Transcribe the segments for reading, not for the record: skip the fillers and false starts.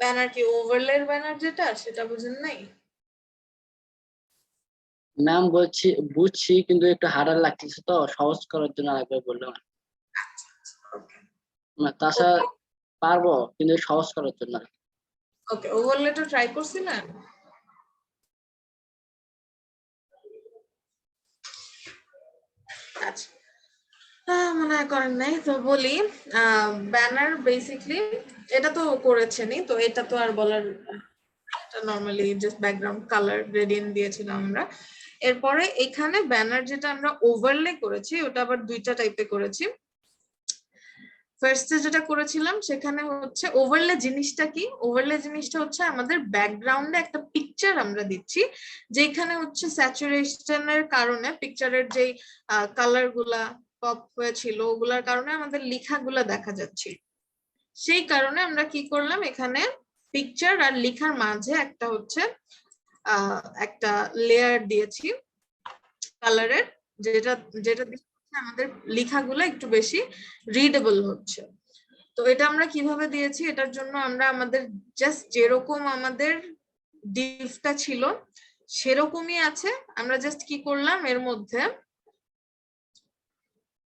Banner কি ওভারলের banner যেটা সেটা বুঝেন নাই? নাম বুঝছি কিন্তু একটু হার্ডার লাগতেছে তো সহজ করার জন্য আরেকবার বললাম। ওকে না তাছাড়া পারবো কিন্তু সহজ করার জন্য। ওকে, ওভারলেটা ট্রাই করছিলেন? আচ্ছা, মনে হয় করেন নাই, তো বলি। ব্যানার বেসিকলি এটা তো করেছেনই, তো এটা তো আর বলার, normally just background colour gradient দিয়েছিলাম আমরা। এরপরে এখানে ব্যানার যেটা আমরা ওভারলে করেছি ওটা আবার দুইটা টাইপে করেছি। ফার্স্টে যেটা করেছিলাম সেখানে হচ্ছে ওভারলে জিনিসটা কি, ওভারলে জিনিসটা হচ্ছে আমাদের ব্যাকগ্রাউন্ডে একটা পিকচার আমরা দিচ্ছি, যেখানে হচ্ছে স্যাচুরেশনের কারণে পিকচারের যেই কালার গুলা পপ হয়েছিল ওগুলার কারণে আমাদের লেখাগুলা দেখা যাচ্ছে। সেই কারণে আমরা কি করলাম, এখানে পিকচার আর লেখার মাঝে একটা হচ্ছে একটা লেয়ার দিয়েছি কালারের, যেটা যেটা আমাদের লেখাগুলো একটু বেশি রিডেবল হচ্ছে। তো এটা আমরা কিভাবে দিয়েছি, এটার জন্য আমরা আমাদের জাস্ট যেরকম আমাদের ডিভটা ছিল সেরকমই আছে। আমরা জাস্ট কি করলাম, এর মধ্যে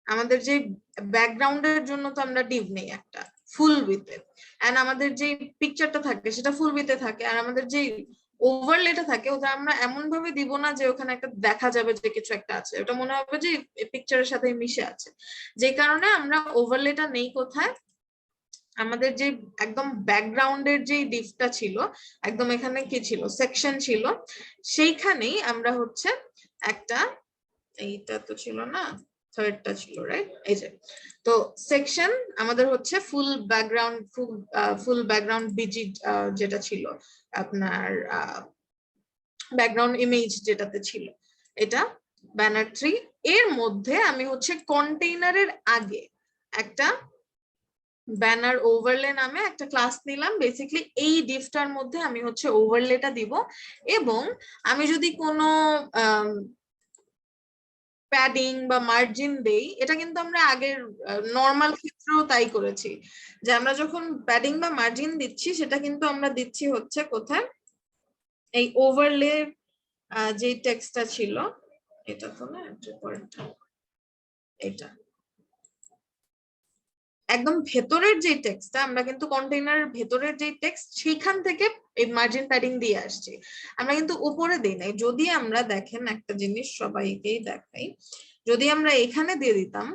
আমাদের যে ব্যাকগ্রাউন্ডের জন্য তো আমরা ডিভ নেই একটা ফুল উইথে, এন্ড আমাদের যে পিকচারটা থাকে সেটা ফুল উইথে থাকে, আর আমাদের যে ওভারলেটা থাকে ওটা আমরা এমন ভাবে দিব না যে ওখানে একটা দেখা যাবে যে কিছু একটা আছে, ওটা মনে হবে যে পিকচারের সাথে মিশে আছে। যে কারণে আমরা ওভারলেটা নেই কোথায়, আমাদের যে একদম ব্যাকগ্রাউন্ডের যে ডিভটা ছিল, একদম এখানে কি ছিল সেকশন ছিল, সেইখানেই আমরা হচ্ছে একটা, এইটা তো ছিল না, থার্ডটা ছিল রাইট, এই যে। তো সেকশন আমাদের হচ্ছে ফুল ব্যাকগ্রাউন্ড বিজি যেটা ছিল আপনার ব্যাকগ্রাউন্ড ইমেজ যেটাতে ছিল, এটা ব্যানার 3। এর মধ্যে আমি হচ্ছে কন্টেইনারের আগে একটা ব্যানার ওভারলে নামে একটা ক্লাস নিলাম। বেসিক্যালি এই ডিভটার মধ্যে আমি হচ্ছে ওভারলেটা দিব, এবং আমি যদি কোনো প্যাডিং বা মার্জিন দেই, এটা কিন্তু আমরা আগের নর্মাল ক্ষেত্রেও তাই করেছি, যে আমরা যখন প্যাডিং বা মার্জিন দিচ্ছি সেটা কিন্তু আমরা দিচ্ছি হচ্ছে কোথায়, এই ওভারলে যে টেক্সটটা ছিল, এটা তো না, এটা একদম ভেতরের যে টেক্সটটা, আমরা কিন্তু কন্টেইনারের ভেতরের যে টেক্সট সেইখান থেকে এই মার্জিন প্যাডিং দিয়ে আসছি, আমরা কিন্তু উপরে দিই নাই। যদি আমরা দেখেন একটা জিনিস সবাইকেই দেখাই, যদি আমরা এখানে দিয়ে দিতাম,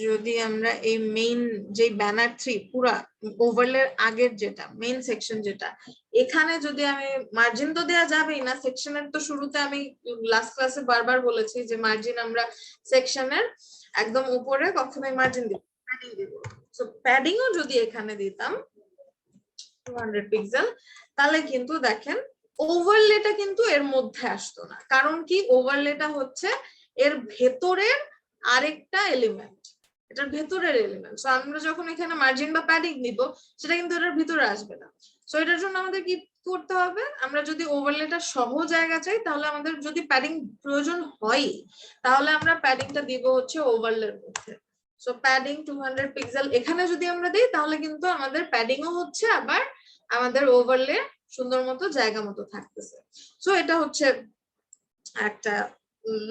যদি আমরা এই মেইন যে ব্যানার 3 পুরা ওভারলের আগের যেটা মেইন সেকশন যেটা, এখানে যদি আমি মার্জিন তো দেওয়া যাবেই না, সেকশনের তো শুরুতে আমি লাস্ট ক্লাসে বারবার বলেছি যে মার্জিন আমরা সেকশনের একদম উপরে কখনোই মার্জিন দিব, প্যাডিং দিব। সো প্যাডিংও যদি এখানে দিতাম 200 পিক্সেল, তাহলে কিন্তু দেখেন ওভারলেটা কিন্তু এর মধ্যে আসতো না। কারণ কি, ওভারলেটা হচ্ছে এর ভেতরের আরেকটা এলিমেন্ট, এটার ভেতরের এলিমেন্ট। সো আমরা যখন এখানে মার্জিন বা প্যাডিং নিব সেটা কিন্তু এটার ভিতরে আসবে না। সো এটার জন্য আমাদের কি করতে হবে, আমরা যদি ওভারলেটা সহ জায়গা চাই, তাহলে আমাদের যদি প্যাডিং প্রয়োজন হয় তাহলে আমরা প্যাডিংটা দিব হচ্ছে ওভারলের মধ্যে। সো প্যাডিং 200 পিক্সেল এখানে যদি আমরা দিই, তাহলে কিন্তু আমাদের প্যাডিংও হচ্ছে, আবার আমাদের ওভারলে সুন্দর মতো জায়গা মতো থাকতেছে। সো এটা হচ্ছে একটা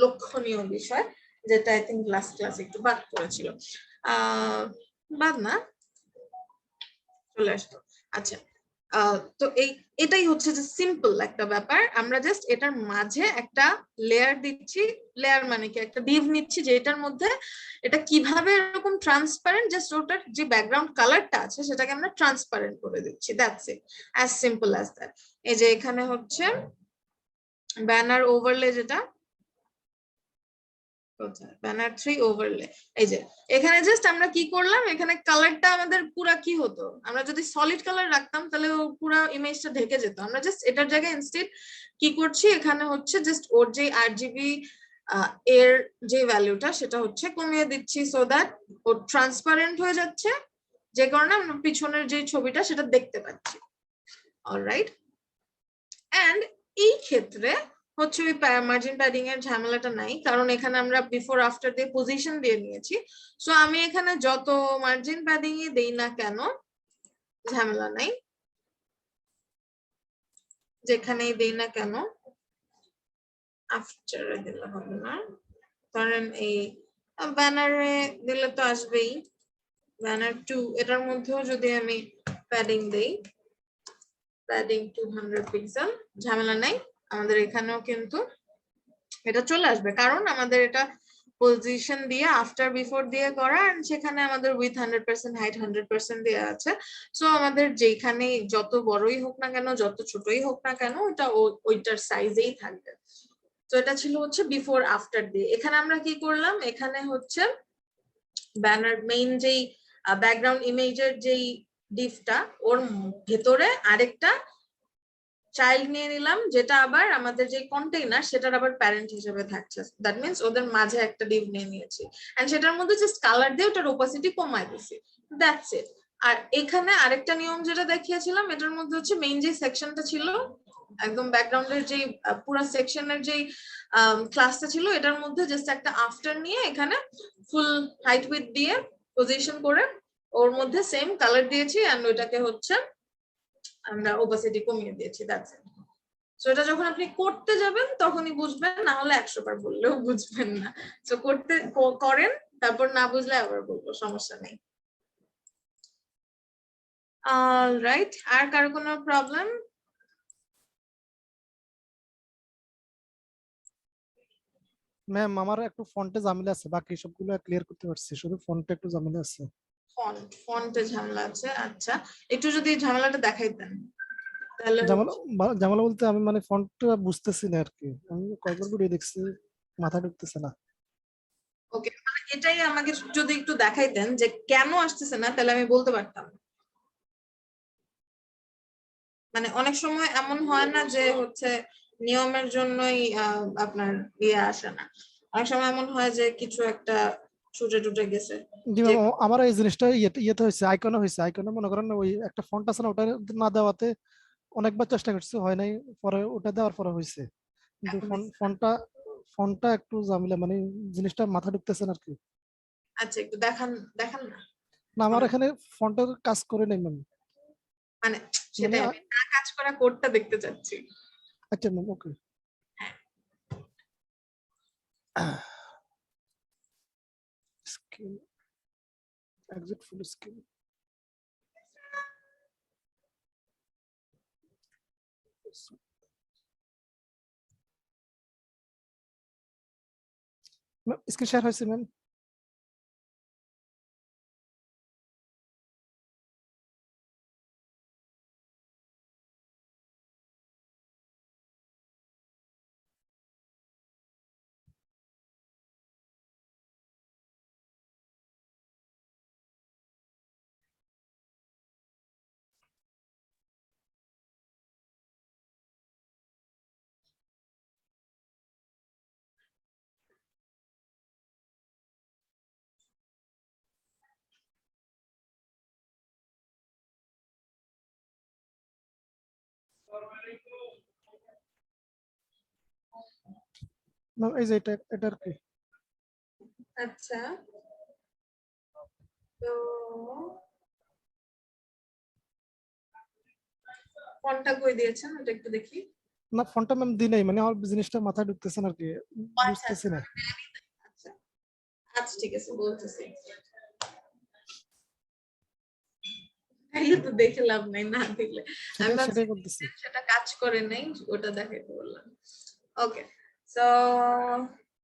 লক্ষণীয় বিষয়, যেটা আই থিঙ্ক লাস্ট ক্লাসে একটু বাদ করেছিল, বাদ না চলে আসতো। আচ্ছা, তো এটাই হচ্ছে যে সিম্পল একটা ব্যাপার, আমরা জাস্ট এটার মাঝে একটা লেয়ার দিচ্ছি। লেয়ার মানে কি, একটা ডিভ নিচ্ছি যেটার মধ্যে এটা কিভাবে এরকম ট্রান্সপারেন্ট, জাস্ট ওটার যে ব্যাকগ্রাউন্ড কালারটা আছে সেটাকে আমরা ট্রান্সপারেন্ট করে দিচ্ছি, that's it, as simple as that. এই যে এখানে হচ্ছে ব্যানার ওভারলে, যেটা ব্যানার 3 ওভারলে, এই যে এখানে জাস্ট আমরা কি করলাম, এখানে কালারটা আমাদের পুরা কি হতো, আমরা যদি সলিড কালার রাখতাম তাহলে পুরো ইমেজটা ঢেকে যেত। আমরা জাস্ট এটার জায়গায় ইনস্টেড কি করছি, এখানে হচ্ছে জাস্ট ওর যে আরজিবি এর যে ভ্যালুটা সেটা হচ্ছে কমিয়ে দিচ্ছি, সো দ্যাট ও ট্রান্সপারেন্ট হয়ে যাচ্ছে, যে কারণে আমরা পিছনের যে ছবিটা সেটা দেখতে পাচ্ছি। অলরাইট, এন্ড এই ক্ষেত্রে হচ্ছে ওই মার্জিন প্যাডিং এর ঝামেলাটা নাই, কারণ এখানে আমরা বিফোর আফটার দিয়ে পজিশন দিয়ে নিয়েছি। সো আমি এখানে যত মার্জিন প্যাডিং ই দেই না কেন ঝামেলা নাই, যেখানেই দেই না কেন আফটারে দিলে হবে না। ধরেন এই ব্যানারে দিলে তো আসবেই, ব্যানার 2 এটার মধ্যেও যদি আমি প্যাডিং দেই, প্যাডিং 200 পিক্সেল, ঝামেলা নাই, আমাদের এখানেও কিন্তু এটা চলে আসবে, কারণ আমাদের এটা পজিশন দিয়ে আফটার বিফোর দিয়ে করা, এন্ড সেখানে আমাদের উইথ 100% হাইট 100% দেওয়া আছে। সো আমাদের যেখানে যত বড়ই হোক না কেন, যত ছোটই হোক না কেন, ওটা ওইটার সাইজেই থাকবে। তো এটা ছিল হচ্ছে বিফোর আফটার দিয়ে। এখানে আমরা কি করলাম, এখানে হচ্ছে ব্যানার মেইন যেই ব্যাকগ্রাউন্ড ইমেজের যেই ডিফটা, ওর ভেতরে আরেকটা চাইল্ড নিয়ে নিলাম, যেটা আবার আমাদের যে কন্টেইনার সেটার আবার প্যারেন্ট হিসেবে থাকছে। দ্যাট মিন্স ওদের মাঝে একটা ডিভ নিয়ে নিয়েছি, এন্ড সেটার মধ্যে জাস্ট কালার দিয়ে ওটার ওপাসিটি কমায় দিছি, দ্যাটস ইট। আর এখানে আরেকটা নিয়ম যেটা দেখিয়েছিলাম, এটার মধ্যে হচ্ছে মেইন যে সেকশনটা ছিল, একদম ব্যাকগ্রাউন্ডের যে পুরো সেকশনের যে ক্লাসটা ছিল, এটার মধ্যে জাস্ট একটা আফটার নিয়ে এখানে ফুল হাইট উইথ দিয়ে পজিশন করে ওর মধ্যে সেম কালার দিয়েছি, এন্ড ওইটাকে হচ্ছে আমরা ওপাসিটি কমিয়ে দিয়েছি, দ্যাটস ইট। সো এটা যখন আপনি করতে যাবেন তখনই বুঝবেন, না হলে 100 বার বললেও বুঝবেন না। সো করতে করেন, তারপর না বুঝলে আবার বলবো, সমস্যা নেই। অলরাইট, আর কারো কোনো প্রবলেম? ম্যাম আমার একটু ফন্টে ঝামেলা আছে, বাকি সবগুলো ক্লিয়ার করতে পারছি, শুধু ফন্টে একটু ঝামেলা আছে। ফন্টে ঝামেলা আছে, আচ্ছা একটু যদি ঝামেলাটা দেখাইতেন তাহলে। ঝামেলা ঝামেলা বলতে আমি মানে ফন্টটা বুঝতেছি না আর কি, আমি কয়েকবার ভিডিও দেখছি, মাথা ঢুকতেছে না। ওকে, মানে এটাই আমাকে যদি একটু দেখাইতেন যে কেন আসতেছে না, তাহলে আমি বলতে পারতাম। মানে অনেক সময় এমন হয় না যে হচ্ছে নিয়মের জন্যই আপনার ইয়ে আসে না, অনেক সময় এমন হয় যে কিছু একটা ছুটে টুটে গেছে। জি ম্যাম, আমার এই জিনিসটা ইয়েতে হয়েছে, আইকনে হয়েছে, আইকনে মনে করেন ওই একটা ফন্ট আছে না, ওটা না দেওয়াতে অনেকবার চেষ্টা করছি, হয় নাই, পরে ওটা দেওয়ার পরে হয়েছে, কিন্তু ফন্টটা ফন্টটা একটু ঝামেলা, মানে জিনিসটা মাথা ঢুকতেছে না আর কি। আচ্ছা একটু দেখান, দেখান না। না আমার এখানে ফন্টের কাজ করে নাই ম্যাম। মানে মানে সেটাই আমি না কাজ করা কোডটা দেখতে চাচ্ছি। আচ্ছা ma'am, okay. Screen exit full screen. Screen share হয়েছে ম্যাম। ম্যাম এই যে এটা আর কি। আচ্ছা, তো ফন্টটা কই দিয়েছেন ওটা একটু দেখি। না ফোনটা ম্যাম দিই নাই, মানে আমার জিনিসটা মাথায় ঢুকতেছে না আর কি, আচ্ছা বুঝতেছি আচ্ছা, না। আচ্ছা আচ্ছা ঠিক আছে, বলতেছি। তাইলে তো দেখে লাভ নাই না দিলে। আমি সেটাই ভাবছি সেটাই বলতেছি। সেটা কাজ করে নাই, ওটা দেখাইতে বললাম। ওকে, সো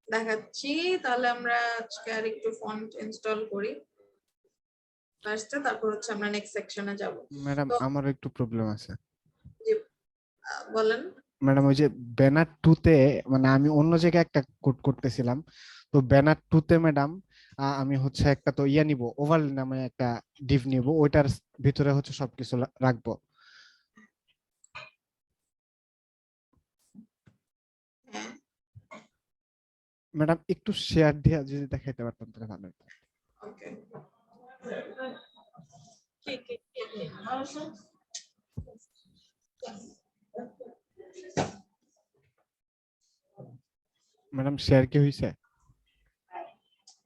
দেখাচ্ছি, তাহলে আমরা আজকে আর একটু ফন্ট ইনস্টল করি ফার্স্টে, তারপর হচ্ছে আমরা নেক্সট সেকশনে যাব। ম্যাডাম তো আমার একটু প্রবলেম আছে। জি, বলেন। ম্যাডাম ওই যে ব্যানার 2 তে, মানে আমি অন্য জায়গায় একটা কোড করতেছিলাম, তো ব্যানার 2 তে ম্যাডাম আমি হচ্ছে একটা তো ইয়া নিব, ওভাল নামে একটা ডিভ নিব, ওইটার ভিতরে হচ্ছে সবকিছু রাখবো। হ্যাঁ, ম্যাডাম একটু শেয়ার দিয়ে যদি দেখাইতে পারতাম তাহলে ভালো হতো। ওকে, কি কি কি ম্যাম শেয়ার কি হইছে?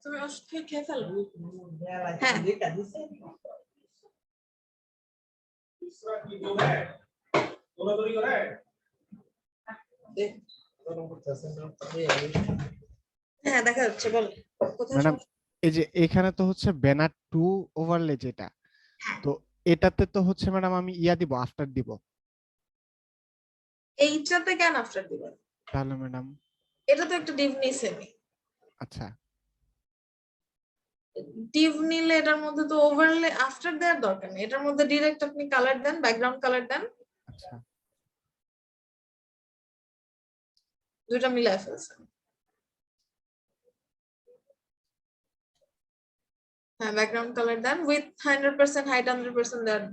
তুমি ওষুধ খেয়ে ফেলো। হ্যাঁ হ্যাঁ দেখা যাচ্ছে, বল কোথায় ম্যাডাম সমস্যা? এই যে এখানে তো হচ্ছে ব্যানার 2 ওভারলে যেটা, তো এটাতে তো হচ্ছে ম্যাডাম আমি ইয়া দিব, আফটার দিব, এইটাতে কেন আফটার দিবেন? তাহলে ম্যাডাম এটা তো একটা ডিভ নিছে। আচ্ছা ডিভ নিলে এটার মধ্যে তো ওভারলে আফটার দেওয়ার দরকার নেই, এটার মধ্যে ডিরেক্ট আপনি কালার দেন, ব্যাকগ্রাউন্ড কালার দেন, আচ্ছা দুইটা মিলাই ফেলছেন। হ্যাঁ ব্যাকগ্রাউন্ড কালার দেন উইথ 100% হাইট 100% দেওয়ার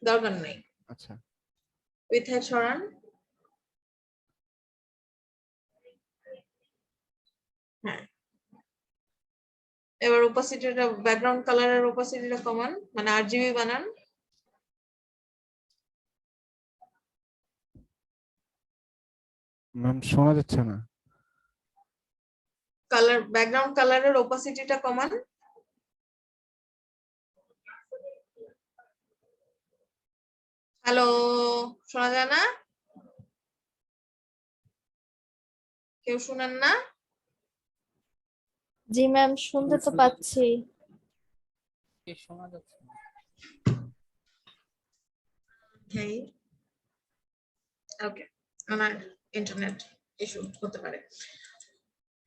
দরকার নেই। আচ্ছা উইথ হাইট সরান। হ্যাঁ এবার ওপাসিটিটা, ব্যাকগ্রাউন্ড কালারের ওপাসিটিটা কমান, মানে আরজিবি বানান। ম্যাম শোনা যাচ্ছে না। কালার, ব্যাকগ্রাউন্ড কালারের ওপাসিটিটা কমান। হ্যালো, শোনা যায় না? কেউ শুনেন না? জি ম্যাম, শুনতে তো পাচ্ছি। Okay. ওকে, আমার ইন্টারনেট ইস্যু হতে পারে।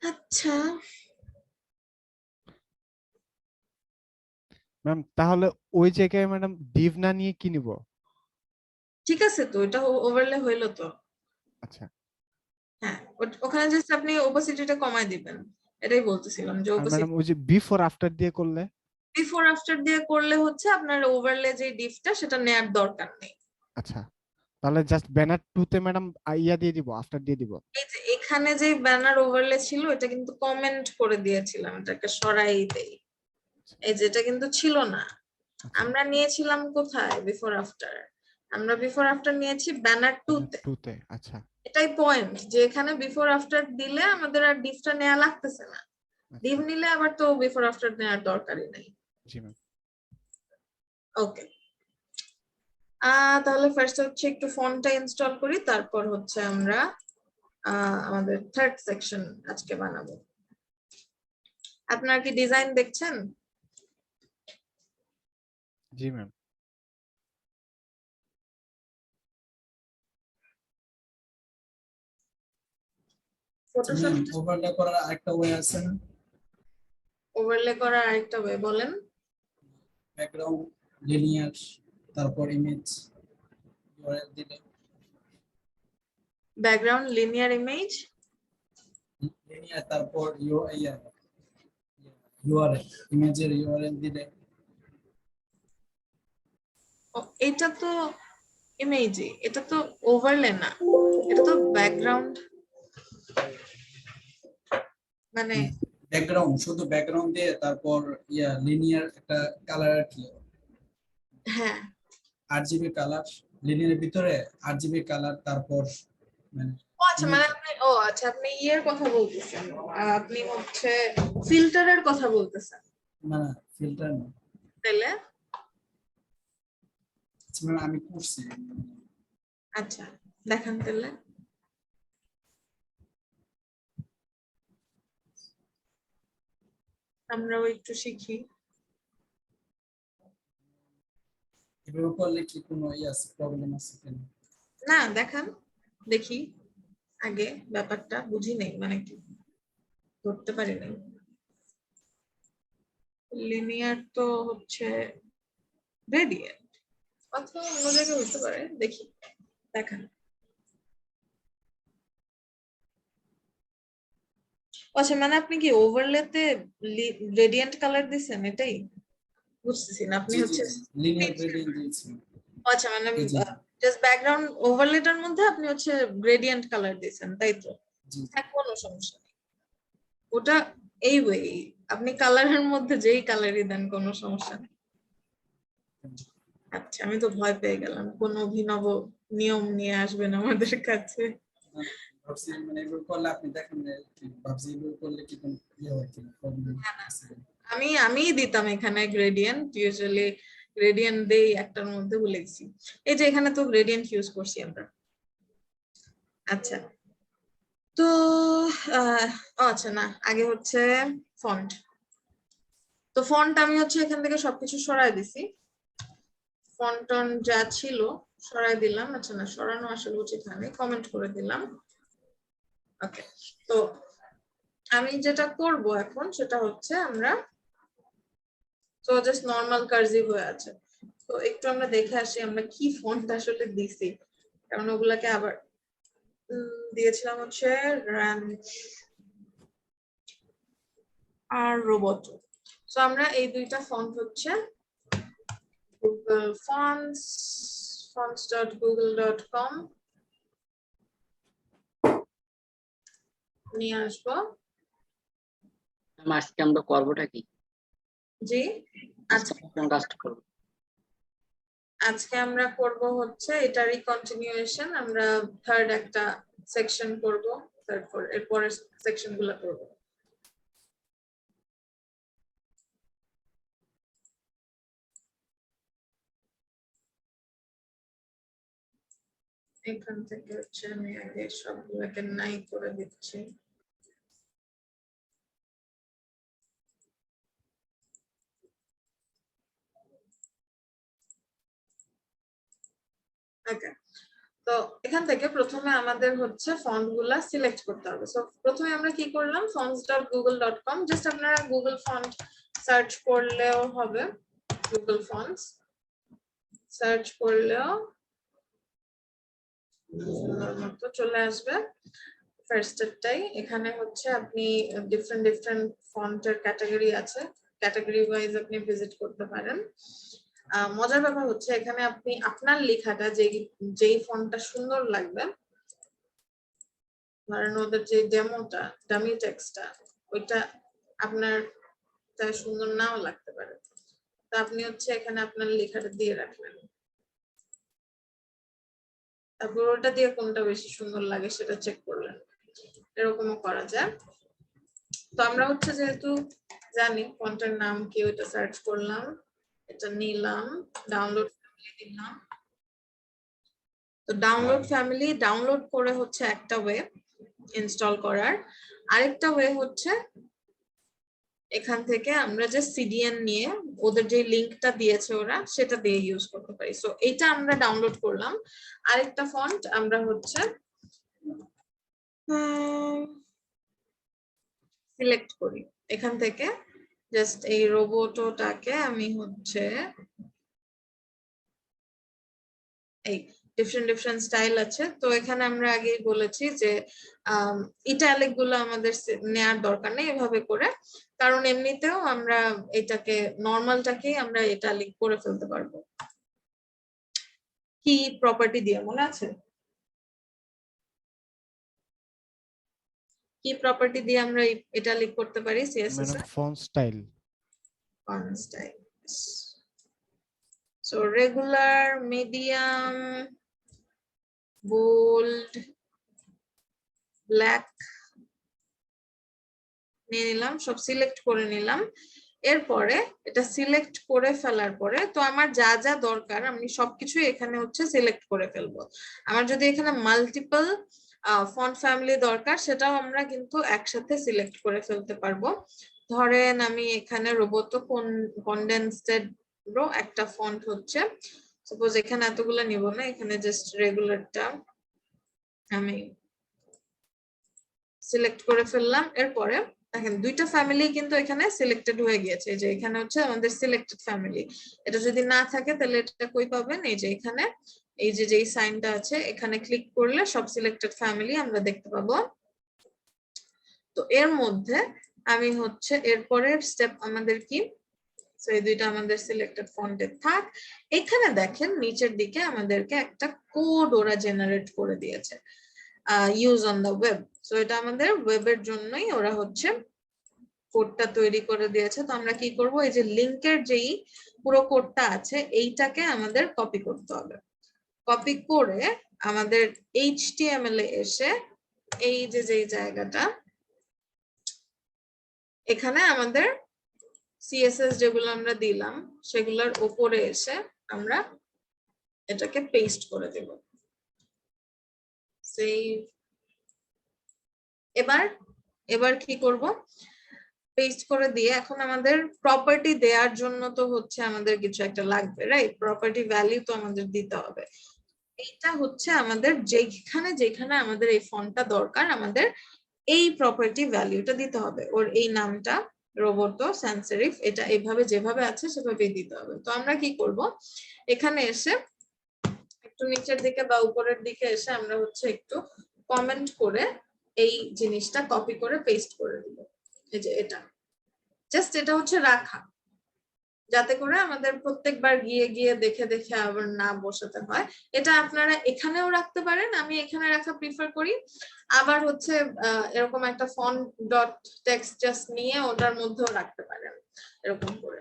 আচ্ছা ম্যাম তাহলে ওই জায়গায় ম্যাডাম ডিভ না নিয়ে কি নিব? ঠিক আছে, তো এটা ওভারলে হইলো তো। আচ্ছা হ্যাঁ ওখানে জাস্ট আপনি ওপাসিটিটা কমায় দিবেন, এটাই বলতেছিলাম যে আর ওপাসিটি ম্যাডাম ওই যে বিফোর আফটার দিয়ে করলে? বিফোর আফটার দিয়ে করলে হচ্ছে আপনার ওভারলে যে ডিফটা সেটা নেয়ার দরকার নেই। আচ্ছা তাহলে জাস্ট ব্যানার 2 তে ম্যাডাম ইয়া দিয়ে দিব, আফটার দিয়ে দিব। এই যে এখানে যে ব্যানার ওভারলে ছিল এটা কিন্তু কমেন্ট করে দিয়েছিলাম, এটাকে সরাই দেই। এই যে এটা কিন্তু ছিল না, আমরা নিয়েছিলাম কোথায় বিফোর আফটার, আমরা বিফোর আফটার নিয়েছি ব্যানার 2 তে। 2 তে আচ্ছা এটাই পয়েন্ট, যে এখানে বিফোর আফটার দিলে আমাদের আর ডিফটা নেওয়া লাগতেছে না, ডিভ নিলে আবার তো বিফোর আফটার নেওয়ার দরকারই নেই। জি ম্যাম ওকে তাহলে ফার্স্ট হচ্ছে একটু ফন্টটা ইনস্টল করি, তারপর হচ্ছে আমরা আমাদের থার্ড সেকশন আজকে বানাবো। আপনারা কি ডিজাইন দেখছেন? জি ম্যাম ফটোশপ ওভারলে করার আরেকটা ওয়ে আছে না? ওভারলে করার আরেকটা ওয়ে বলেন। ব্যাকগ্রাউন্ড লিনিয়ার, তারপর ইমেজ ইউআরএল দিলে, ব্যাকগ্রাউন্ড লিনিয়ার ইমেজ, লিনিয়ার তারপর ইউআরএল, ইমেজের ইউআরএল দিলে। এটা তো ইমেজই, এটা তো ওভারলে না, এটা তো ব্যাকগ্রাউন্ড, মানে ব্যাকগ্রাউন্ড, শুধু ব্যাকগ্রাউন্ড দিয়ে তারপর লিনিয়ার একটা কালার কি হ্যাঁ আরজিবি কালার, লিনিয়ারের ভিতরে আরজিবি কালার, তারপর মানে আচ্ছা মানে আপনি আচ্ছা আপনি ইয়ের কথা বলতেছেন, আপনি হচ্ছে ফিল্টারের কথা বলতেছেন না ফিল্টার না, তাহলে? মানে আমি করছি। আচ্ছা দেখান তাহলে। আমরাও একটু শিখি। এভাবে করলে কি কোনো প্রবলেম আছে কিনা? না দেখান দেখি, আগে ব্যাপারটা বুঝি নেই, মানে কি ধরতে পারি নাই। লিনিয়ার তো হচ্ছে গ্রেডিয়েন্ট, অথবা অন্য জায়গায় হতে পারে, দেখি দেখান। আচ্ছা মানে আপনি কি ওভারলেতে গ্রেডিয়েন্ট কালার দিছেন, এটাই বুঝতেছি না। আপনি হচ্ছে লিনিয়ার গ্রেডিয়েন্ট দিয়েছি। আচ্ছা মানে জি, জি। জাস্ট ব্যাকগ্রাউন্ড ওভারলেটার মধ্যে আপনি হচ্ছে গ্রেডিয়েন্ট কালার দিয়েছেন, তাই তো? জি হ্যাঁ কোনো সমস্যা নেই, ওটা এই ওয়ে আপনি কালারের মধ্যে যেই কালারই দেন কোনো সমস্যা নেই। আচ্ছা আমি তো ভয় পেয়ে গেলাম কোন অভিনব নিয়ম নিয়ে আসবেন আমাদের কাছে। ভাবছি মানে এগুলো করলে আপনি দেখেন যে ভাবছি এগুলো করলে কি কোনো ইয়ে হয় কি প্রবলেম আছে। আমি দিতাম এখানে গ্রেডিয়েন্ট, ইউজুয়ালি গ্রেডিয়েন্ট দেই একটার মধ্যে ভুলে গেছি। এই যে এখানে তো গ্রেডিয়েন্ট ইউজ করছি আমরা। আচ্ছা, তো আচ্ছা না, আগে হচ্ছে ফন্ট। তো ফন্ট আমি হচ্ছে এখান থেকে সবকিছু সরাই দিছি, ফন্ট টন যা ছিল সরাই দিলাম। আচ্ছা না, সরানো আসলে উচিত হয়নি, কমেন্ট করে দিলাম। ওকে, তো আমি যেটা করব এখন সেটা হচ্ছে আমরা তো জাস্ট নরমাল কার্সিভ হয়ে আছে, তো একটু আমরা দেখে আসি আমরা কি ফন্ট আসলে দিছি, কারণ ওগুলাকে আবার দিয়েছিলাম হচ্ছে রাঞ্চ আর রোবট। সো আমরা এই দুইটা ফন্ট হচ্ছে গুগল ফন্টস fonts.google.com নিয়ে আসবো। আজকে আমরা করবোটা কি? জি, আজকে কোন কাজটা করবো? আজকে আমরা করব হচ্ছে এটারই কন্টিনিউয়েশন, আমরা থার্ড একটা সেকশন করব, তারপর এরপরের সেকশন গুলো করব। এখান থেকে হচ্ছে আমি আগে সবগুলোকে নাই করে দিচ্ছি। ওকে, তো এখান থেকে প্রথমে আমাদের হচ্ছে ফন্ট গুলা সিলেক্ট করতে হবে। সো প্রথমে আমরা কি করলাম, fonts.google.com, জাস্ট আপনারা গুগল ফন্ট সার্চ করলেও হবে, গুগল ফন্টস সার্চ করলেও সুন্দর মতো চলে আসবে। ফার্স্ট টাই এখানে হচ্ছে আপনি ডিফারেন্ট ফন্টের ক্যাটাগরি আছে, ক্যাটাগরি ওয়াইজ আপনি ভিজিট করতে পারেন। মজার ব্যাপার হচ্ছে এখানে আপনি আপনার লেখাটা যেই ফন্টটা সুন্দর লাগবে, ধরেন ওদের যে ডেমোটা ডামি টেক্সটটা ওইটা আপনার তাই সুন্দর নাও লাগতে পারে, তা আপনি হচ্ছে এখানে আপনার লেখাটা দিয়ে রাখলেন, তারপর ওটা দিয়ে কোনটা বেশি সুন্দর লাগে সেটা চেক করলেন, এরকমও করা যায়। তো আমরা হচ্ছে যেহেতু জানি ফন্টের নাম কি, ওইটা সার্চ করলাম, এটা নিলাম, ডাউনলোড ফ্যামিলি দিলাম। তো ডাউনলোড ফ্যামিলি ডাউনলোড করে হচ্ছে একটা ওয়ে ইনস্টল করার, আরেকটা ওয়ে হচ্ছে এখান থেকে আমরা যে সিডিএন নিয়ে ওদের যে লিংকটা দিয়েছে ওরা সেটা দিয়ে ইউজ করতে পারি। সো এটা আমরা ডাউনলোড করলাম। আরেকটা ফন্ট আমরা হচ্ছে সিলেক্ট করি এখান থেকে, জাস্ট এই রোবোটোটাকে আমি হচ্ছে এই ডিফারেন্ট স্টাইল আছে, তো এখানে আমরা আগেই বলেছি যে ইটালিক গুলো আমাদের নেয়ার দরকার নেই এভাবে করে, কারণ এমনিতেও আমরা এটাকে নর্মালটাকেই আমরা ইটালিক করে ফেলতে পারবো। কি প্রপার্টি দিয়ে মনে আছে, কি প্রপার্টি দিয়ে আমরা ইটালিক করতে পারি সিএসএস মানে এ? Font style. Font style. So regular, medium, bold, black নিয়ে নিলাম, সব সিলেক্ট করে নিলাম। এরপরে এটা সিলেক্ট করে ফেলার পরে তো আমার যা যা দরকার আমি সবকিছু এখানে হচ্ছে সিলেক্ট করে ফেলবো। আমার যদি এখানে মাল্টিপল ফন্ট ফ্যামিলি দরকার সেটাও আমরা কিন্তু একসাথে সিলেক্ট করে ফেলতে পারবো। ধরেন আমি এখানে রোবোটো কনডেন্সড রো একটা ফন্ট হচ্ছে, সাপোজ এখানে এতগুলো নিব না, এখানে জাস্ট রেগুলারটা আমি সিলেক্ট করে ফেললাম। এরপরে দেখেন দুইটা ফ্যামিলি কিন্তু এখানে সিলেক্টেড হয়ে গিয়েছে, যে এখানে হচ্ছে আমাদের সিলেক্টেড ফ্যামিলি। এটা যদি না থাকে তাহলে এটা কই পাবেন, এই যে এখানে এই যে যেই সাইনটা আছে এখানে ক্লিক করলে সব সিলেক্টেড ফ্যামিলি আমরা দেখতে পাবো। তো এর মধ্যে আমি হচ্ছে এরপরের স্টেপ আমাদের কি, তো এই দুইটা আমাদের সিলেক্টেড ফন্টে থাক। এখানে দেখেন নিচের দিকে আমাদেরকে একটা কোড ওরা জেনারেট করে দিয়েছে, use on the web. So এটা আমাদের ওয়েবের জন্যই ওরা হচ্ছে কোডটা তৈরি করে দিয়েছে। তো আমরা কি করব, এই যে লিংকের যেই পুরো কোডটা আছে এইটাকে আমাদের কপি করতে হবে। কপি করে আমাদের HTML এ এসে এই যে জায়গাটা এখানে আমাদের সিএসএস যেগুলো আমরা দিলাম সেগুলোর উপরে এসে আমরা এটাকে পেস্ট করে দেব। সেভ। এবার কি করব, পেস্ট করে দিয়ে এখন আমাদের প্রপার্টি দেওয়ার জন্য তো হচ্ছে আমাদের কিছু একটা লাগবে, রাইট? প্রপার্টি ভ্যালু তো আমাদের দিতে হবে। এইটা হচ্ছে আমাদের যেখানে আমাদের এই ফন্টটা দরকার, আমাদের এই প্রপার্টি ভ্যালুটা দিতে হবে। ওর এই নামটা রোবোটো সান্স সেরিফ, এটা এইভাবে যেভাবে আছে সেভাবেই দিতে হবে। তো আমরা কি করব, এখানে এসে একটু নিচের দিকে বা উপরের দিকে এসে আমরা হচ্ছে একটু কমেন্ট করে এই জিনিসটা কপি করে পেস্ট করে দিব। এই যে এটা জাস্ট এটা হচ্ছে রাখা, যাতে করে আমাদের প্রত্যেকবার গিয়ে দেখে আবার না বসাতে হয়। এটা আপনারা এখানেও রাখতে পারেন, আমি এখানে রাখা প্রিফার করি। আবার হচ্ছে এরকম একটা ফন্ট ডট টেক্সট জাস্ট নিয়ে ওটার মধ্যেও রাখতে পারেন এরকম করে।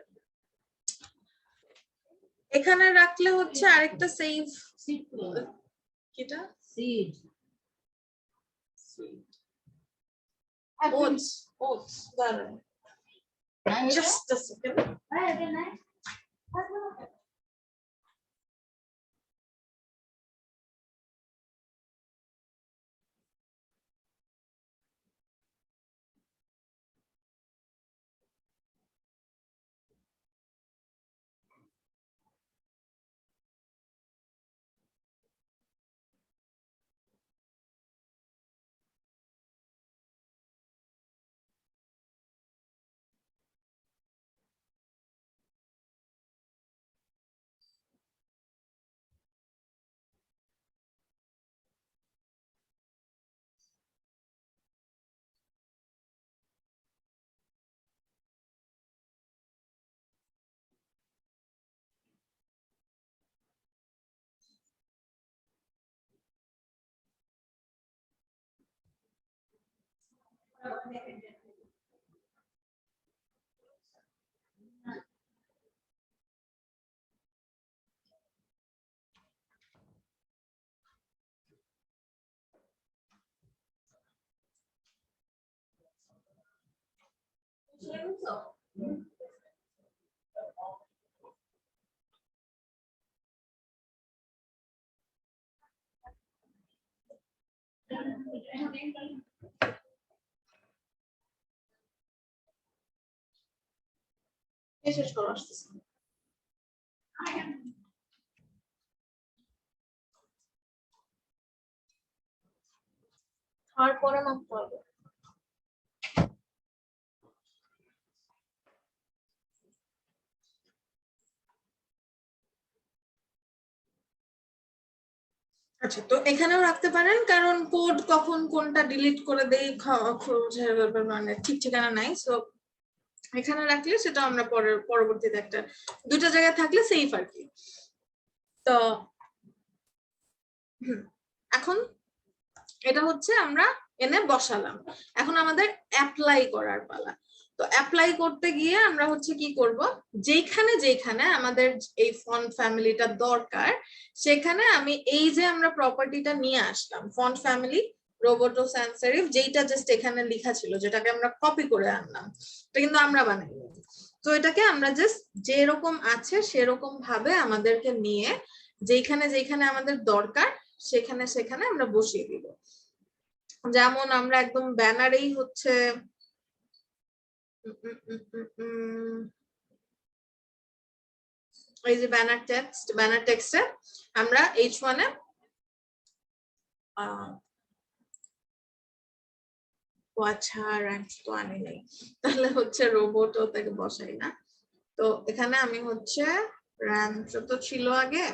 এখানে রাখলে হচ্ছে আরেকটা সেভ কিটা ওটস দাঁড়ান just a second. শেষ করে আসতেছি। তারপরে মাপতে হবে। আচ্ছা, তো এখানেও রাখতে পারেন, কারণ কোড কখন কোনটা ডিলিট করে দেই মানে ঠিক ঠিকানা নাই। সো এখানে রাখলে সেটা আমরা পরবর্তীতে একটা দুটো জায়গায় থাকলে সেফ আর কি। তো এখন এটা হচ্ছে আমরা এনে বসালাম, এখন আমাদের অ্যাপ্লাই করার পালা। তো অ্যাপ্লাই করতে গিয়ে আমরা হচ্ছে কি করব, যেখানে আমাদের এই ফন্ট ফ্যামিলিটা দরকার সেখানে আমি এই যে আমরা প্রপার্টিটা নিয়ে আসলাম font family Roboto sans serif, যেটা জাস্ট এখানে লেখা ছিল, যেটাকে আমরা কপি করে আনলাম, এটা কিন্তু আমরা বানাইনি। তো এটাকে আমরা জাস্ট যেরকম আছে সেরকম ভাবে আমাদেরকে নিয়ে যেখানে আমাদের দরকার সেখানে আমরা বসিয়ে দিব। যেমন আমরা একদম ব্যানারেই হচ্ছে এই যে ব্যানার টেক্সটে আমরা H1 এ আচ্ছা র্যাঙ্ক তো আনি নাই, তাহলে হচ্ছে রোবটও তাকে বসাই না। তো এখানে আমি হচ্ছে র্যাঙ্ক তো ছিল আগে,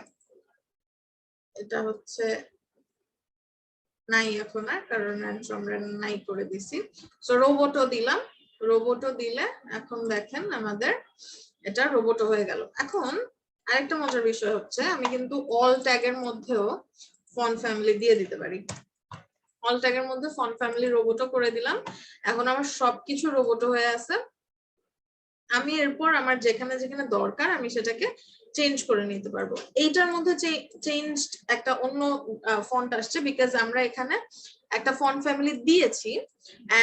এটা হচ্ছে নাই এখন আর, কারণ আমরা নাই করে দিছি। সো রোবটও দিলাম, রোবটও দিলে এখন দেখেন আমাদের এটা রোবটও হয়ে গেল। এখন আরেকটা মজার বিষয় হচ্ছে আমি কিন্তু অল ট্যাগের মধ্যেও ফন্ট ফ্যামিলি দিয়ে দিতে পারি। অল ট্যাগের মধ্যে ফন্ট ফ্যামিলি রোবটও করে দিলাম, এখন আমার সবকিছু রোবটও হয়ে আছে। আমি এরপর আমার যেখানে যেখানে দরকার আমি সেটাকে চেঞ্জ করে নিতে পারবো। এইটার মধ্যে চেঞ্জ একটা অন্য ফন্ট আসছে বিকজ আমরা এখানে একটা ফন্ট ফ্যামিলি দিয়েছি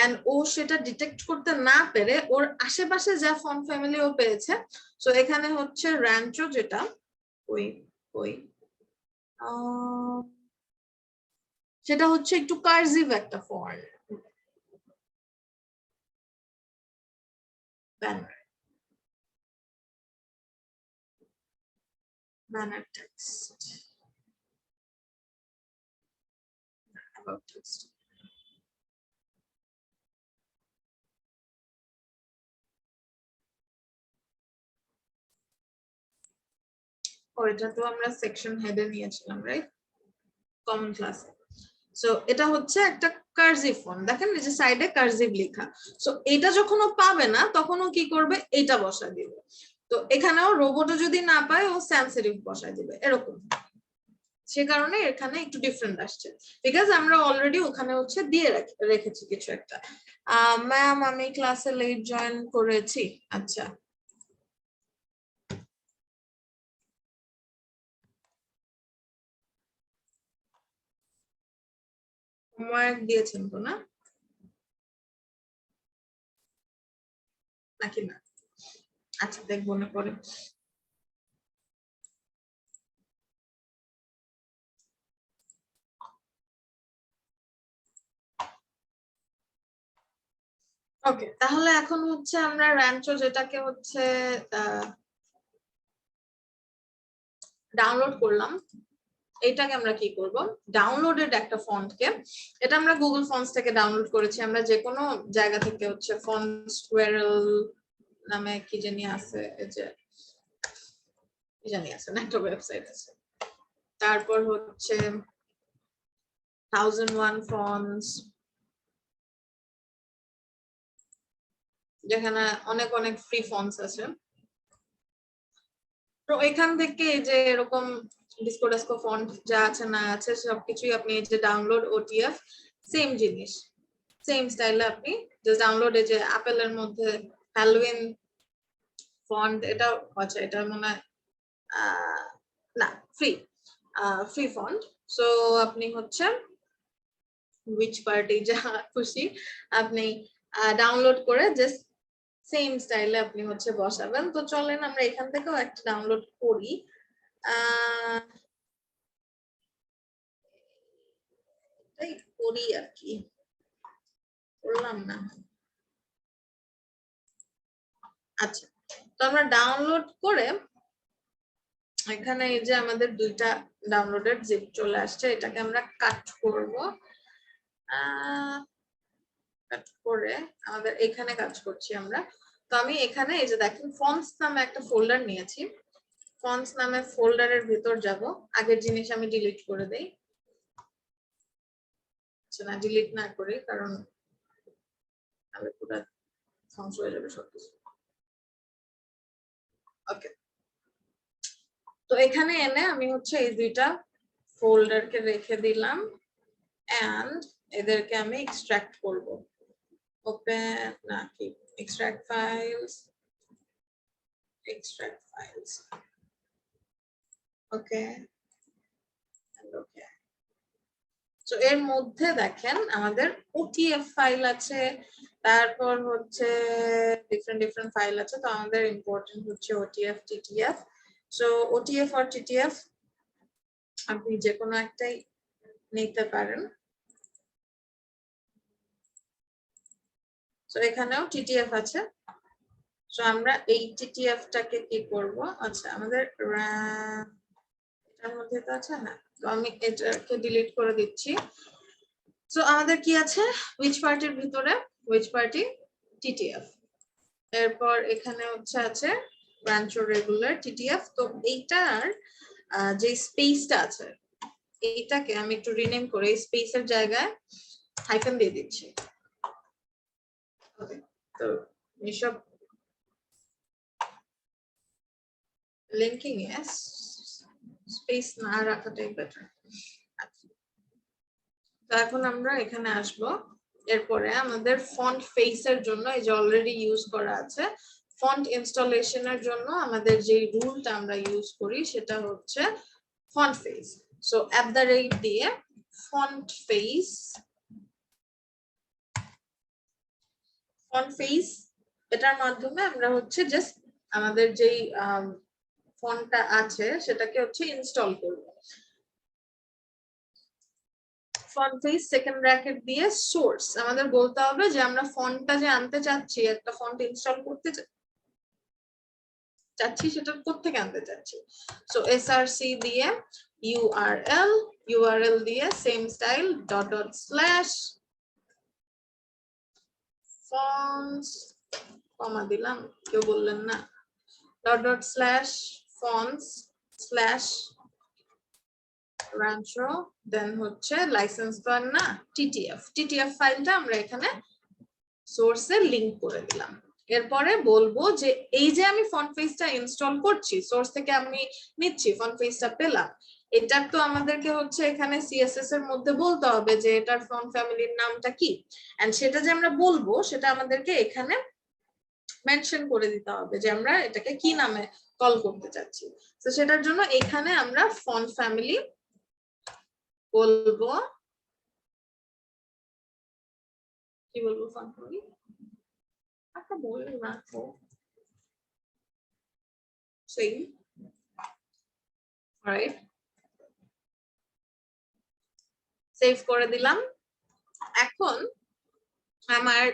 এন্ড ও সেটা ডিটেক্ট করতে না পেরে ওর আশেপাশে যা ফন্ট ফ্যামিলি ও পেয়েছে, সো এখানে হচ্ছে র্যাঞ্চো যেটা ওই ওই সেটা হচ্ছে একটু কার্সিভ একটা font, banner text, about text. এটা তো আমরা সেকশন হেডে নিয়েছিলাম, রাইট, কমন ক্লাসে। সো এটা হচ্ছে একটা কার্সিভ ফন্ট, দেখেন এই যে সাইডে কার্সিভ লেখা। সো এটা যখন ও পাবে না তখন ও কি করবে, এটা বসা দিবে। তো এখানেও রোবটও যদি না পায় ও sans serif বসায় দিবে এরকম। সে কারণে এখানে একটু ডিফারেন্ট আসছে বিকজ আমরা অলরেডি ওখানে হচ্ছে দিয়ে রেখেছি কিছু একটা। ম্যাম আমি ক্লাসে লেট জয়েন করেছি। আচ্ছা, হোমওয়ার্ক দিয়েছেন তো না, নাকি না? আচ্ছা দেখবো না পরে। ওকে, তাহলে এখন হচ্ছে আমরা র্যাঞ্চো যেটাকে হচ্ছে ডাউনলোড করলাম, এটাকে আমরা কি করব, ডাউনলোডেড একটা ফন্টকে, এটা আমরা গুগল ফন্টস থেকে ডাউনলোড করেছি। আমরা যে কোনো জায়গা থেকে হচ্ছে ফন্টসওয়ারেল নামে কি জানি আছে, এই যে কি জানি আছে না, একটা ওয়েবসাইট আছে। তারপর হচ্ছে 1001 ফন্টস, যেখানে অনেক অনেক ফ্রি ফন্টস আছে। তো এখান থেকে এই যে এরকম ডিসকোডাস্কো ফন্ট যা আছে না আছে সবকিছুই আপনি এই যে ডাউনলোড ওটিএফ, সেম জিনিস সেম স্টাইলে আপনি জাস্ট ডাউনলোড, এই যে অ্যাপেলের মধ্যে হ্যালোইন ফন্ট, এটা আচ্ছা এটা মনে হয় না ফ্রি ফন্ট। সো আপনি হচ্ছে উইচ পার্টি যা খুশি আপনি ডাউনলোড করে জাস্ট সেম স্টাইলে আপনি হচ্ছে বসাবেন। তো চলেন আমরা এখান থেকেও একটা ডাউনলোড করি। এটাই করি আর কি, করলাম না। আচ্ছা, তো আমরা ডাউনলোড করে এখানে এই যে আমাদের দুইটা ডাউনলোডেড জিপ চলে আসছে, এটাকে আমরা কাট করব। কাট করে আমাদের এখানে কাজ করছি আমরা। তো আমি এখানে এই যে দেখেন ফন্টস নামে একটা ফোল্ডার নিয়েছি, ফন্টস নামে ফোল্ডারের ভিতর যাব। আগের জিনিস আমি ডিলিট করে দেই, আচ্ছা না ডিলিট না করি কারণ তাহলে পুরো ধ্বংস হয়ে যাবে সবকিছু। ওকে, তো এখানে এনে আমি হচ্ছে এই দুইটা ফোল্ডারকে রেখে দিলাম এন্ড এদেরকে আমি এক্সট্রাক্ট করব। ওপেন না কি এক্সট্রাক্ট ফাইলস, ওকে ওকে। তো এর মধ্যে দেখেন আমাদের ওটিএফ ফাইল আছে, তারপর হচ্ছে ডিফারেন্ট ফাইল আছে। তো আমাদের ইম্পর্টেন্ট হচ্ছে ওটিএফ টিটিএফ। সো ওটিএফ আর টিটিএফ আপনি যে কোনো একটাই নিতে পারেন। সো এখানেও টিটিএফ আছে। সো আমরা এই টিটিএফ টাকে কি করব, আচ্ছা আমাদের এটার মধ্যে তো আছে না, তো আমি এটাকে ডিলিট করে দিচ্ছি। সো আমাদের কি আছে, উইচ পার্টির ভিতরে উইচ পার্টি টিটিএফ, এরপর এখানে হচ্ছে আছে র্যাঞ্চো রেগুলার টিটিএফ। তো এইটার যে স্পেসটা আছে এইটাকে আমি একটু রিনেম করে এই স্পেসের জায়গায় হাইফেন দিয়ে দিচ্ছি। ওকে, তো এসব লিঙ্কিং এস স্পেস না রাখাটাই বেটার। তো এখন আমরা এখানে আসব, এরপরে আমাদের ফন্ট ফেসের জন্য এই যে অলরেডি ইউজ করা আছে ফন্ট ইনস্টলেশনের জন্য আমাদের যে রুলটা আমরা ইউজ করি সেটা হচ্ছে ফন্ট ফেজ। সো @ দিয়ে ফন্ট ফেজ এটার মাধ্যমে আমরা হচ্ছে জাস্ট আমাদের যেই ফন্টটা আছে সেটাকে হচ্ছে ইনস্টল করব। ফন্ট ফেজ সেকেন্ড ব্র্যাকেট দিয়ে সোর্স আমাদের বলতে হবে যে আমরা ফন্টটা যে আনতে চাচ্ছি, একটা ফন্ট ইনস্টল করতে চাচ্ছি, সেটা কোত্থেকে আনতে চাচ্ছি। সো src দিয়ে url দিয়ে সেম স্টাইল fonts কমা দিলাম, কেউ বললেন না, fonts/rancho দেন হচ্ছে লাইসেন্স বার না ttf ফাইলটা আমরা এখানে সোর্সে লিংক করে দিলাম। এরপরে বলবো যে এই যে আমি ফন্ট ফেজটা ইনস্টল করছি, সোর্স থেকে আমি নিচ্ছি, ফন্ট ফেজটা পেলাম, এটার তো আমাদেরকে হচ্ছে এখানে সিএসএস এর মধ্যে বলতে হবে যে এটার ফন্ট ফ্যামিলির নামটা কি, এন্ড সেটা যে আমরা বলবো সেটা আমাদেরকে এখানে মেনশন করে দিতে হবে যে আমরা এটাকে কি নামে কল করতে চাচ্ছি। তো সেটার জন্য এখানে আমরা ফন্ট ফ্যামিলি বলবো, কি বলবো, ফন্ট ফ্যামিলি একটা বল রাখো সেই রাইট, সেভ করে দিলাম। এখন আমার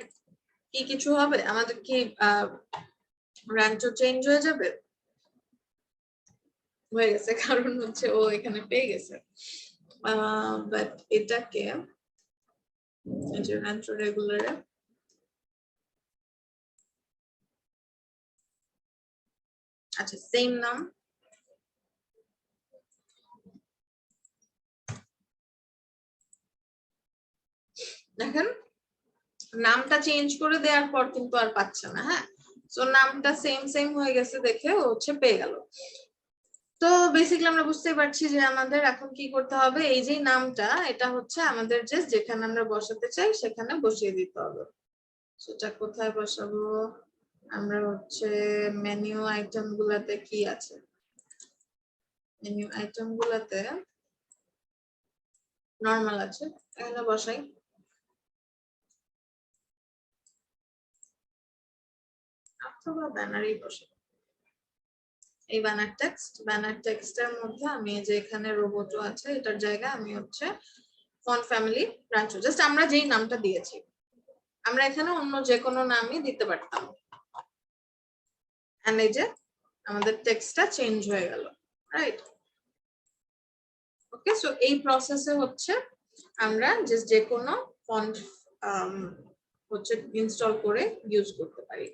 কি কিছু হবে, আমাদের কি রাঞ্চো চেঞ্জ হয়ে যাবে? হয়ে গেছে, কারণ হচ্ছে ও এখানে পেয়ে গেছে। বাট এটাকে রাঞ্চো রেগুলারে আচ্ছা সেম নাম, দেখেন নামটা চেঞ্জ করে দেওয়ার পর কিন্তু আর পাচ্ছে না। হ্যাঁ, সো নামটা সেম হয়ে গেছে দেখে ও হচ্ছে পেয়ে গেল। তো বেসিক্যালি আমরা বুঝতেই পারছি যে আমাদের এখন কি করতে হবে, এই যে নামটা এটা হচ্ছে আমাদের জাস্ট যেখানে আমরা বসাতে চাই সেখানে বসিয়ে দিতে হবে। সেটা কোথায় বসাবো, আমরা হচ্ছে মেনু আইটেম গুলাতে কি আছে, মেনু আইটেম গুলাতে নরমাল আছে, এখানে বসাই। অথবা ব্যানারই বসাই, এই ব্যানার টেক্সটের মধ্যে আমি যে এখানে রোবটও আছে এটার জায়গায় আমি হচ্ছে ফন্ট ফ্যামিলি রাঞ্চো, জাস্ট আমরা যেই নামটা দিয়েছি আমরা এখানে অন্য যে কোনো নামই দিতে পারতাম। এন্ড এই যে আমাদের টেক্সটটা চেঞ্জ হয়ে গেল, রাইট? ওকে, সো এই প্রসেসে হচ্ছে আমরা জাস্ট যে কোনো ফন্ট হচ্ছে ইনস্টল করে ইউজ করতে পারি।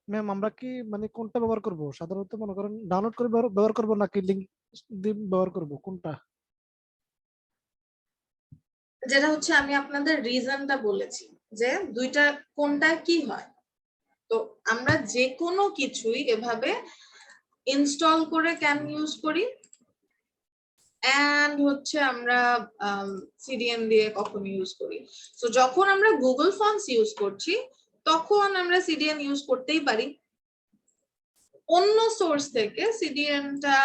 ম্যাম আমরা কি মানে কোনটা ব্যবহার করব? সাধারণত মনে করেন ডাউনলোড করে ব্যবহার করব নাকি লিংক দিয়ে ব্যবহার করব, কোনটা? যেটা হচ্ছে আমি আপনাদের রিজনটা বলেছি যে দুইটা কোনটা কি হয়, তো আমরা যে কোনো কিছুই এভাবে ইনস্টল করে কেন ইউজ করি, এন্ড হচ্ছে আমরা সিডিএন দিয়ে কখন ইউজ করি। তো যখন আমরা গুগল ফন্টস ইউজ করছি তখন আমরা সিডিএন ইউজ করতেই পারি, অন্য সোর্স থেকে সিডিএনটা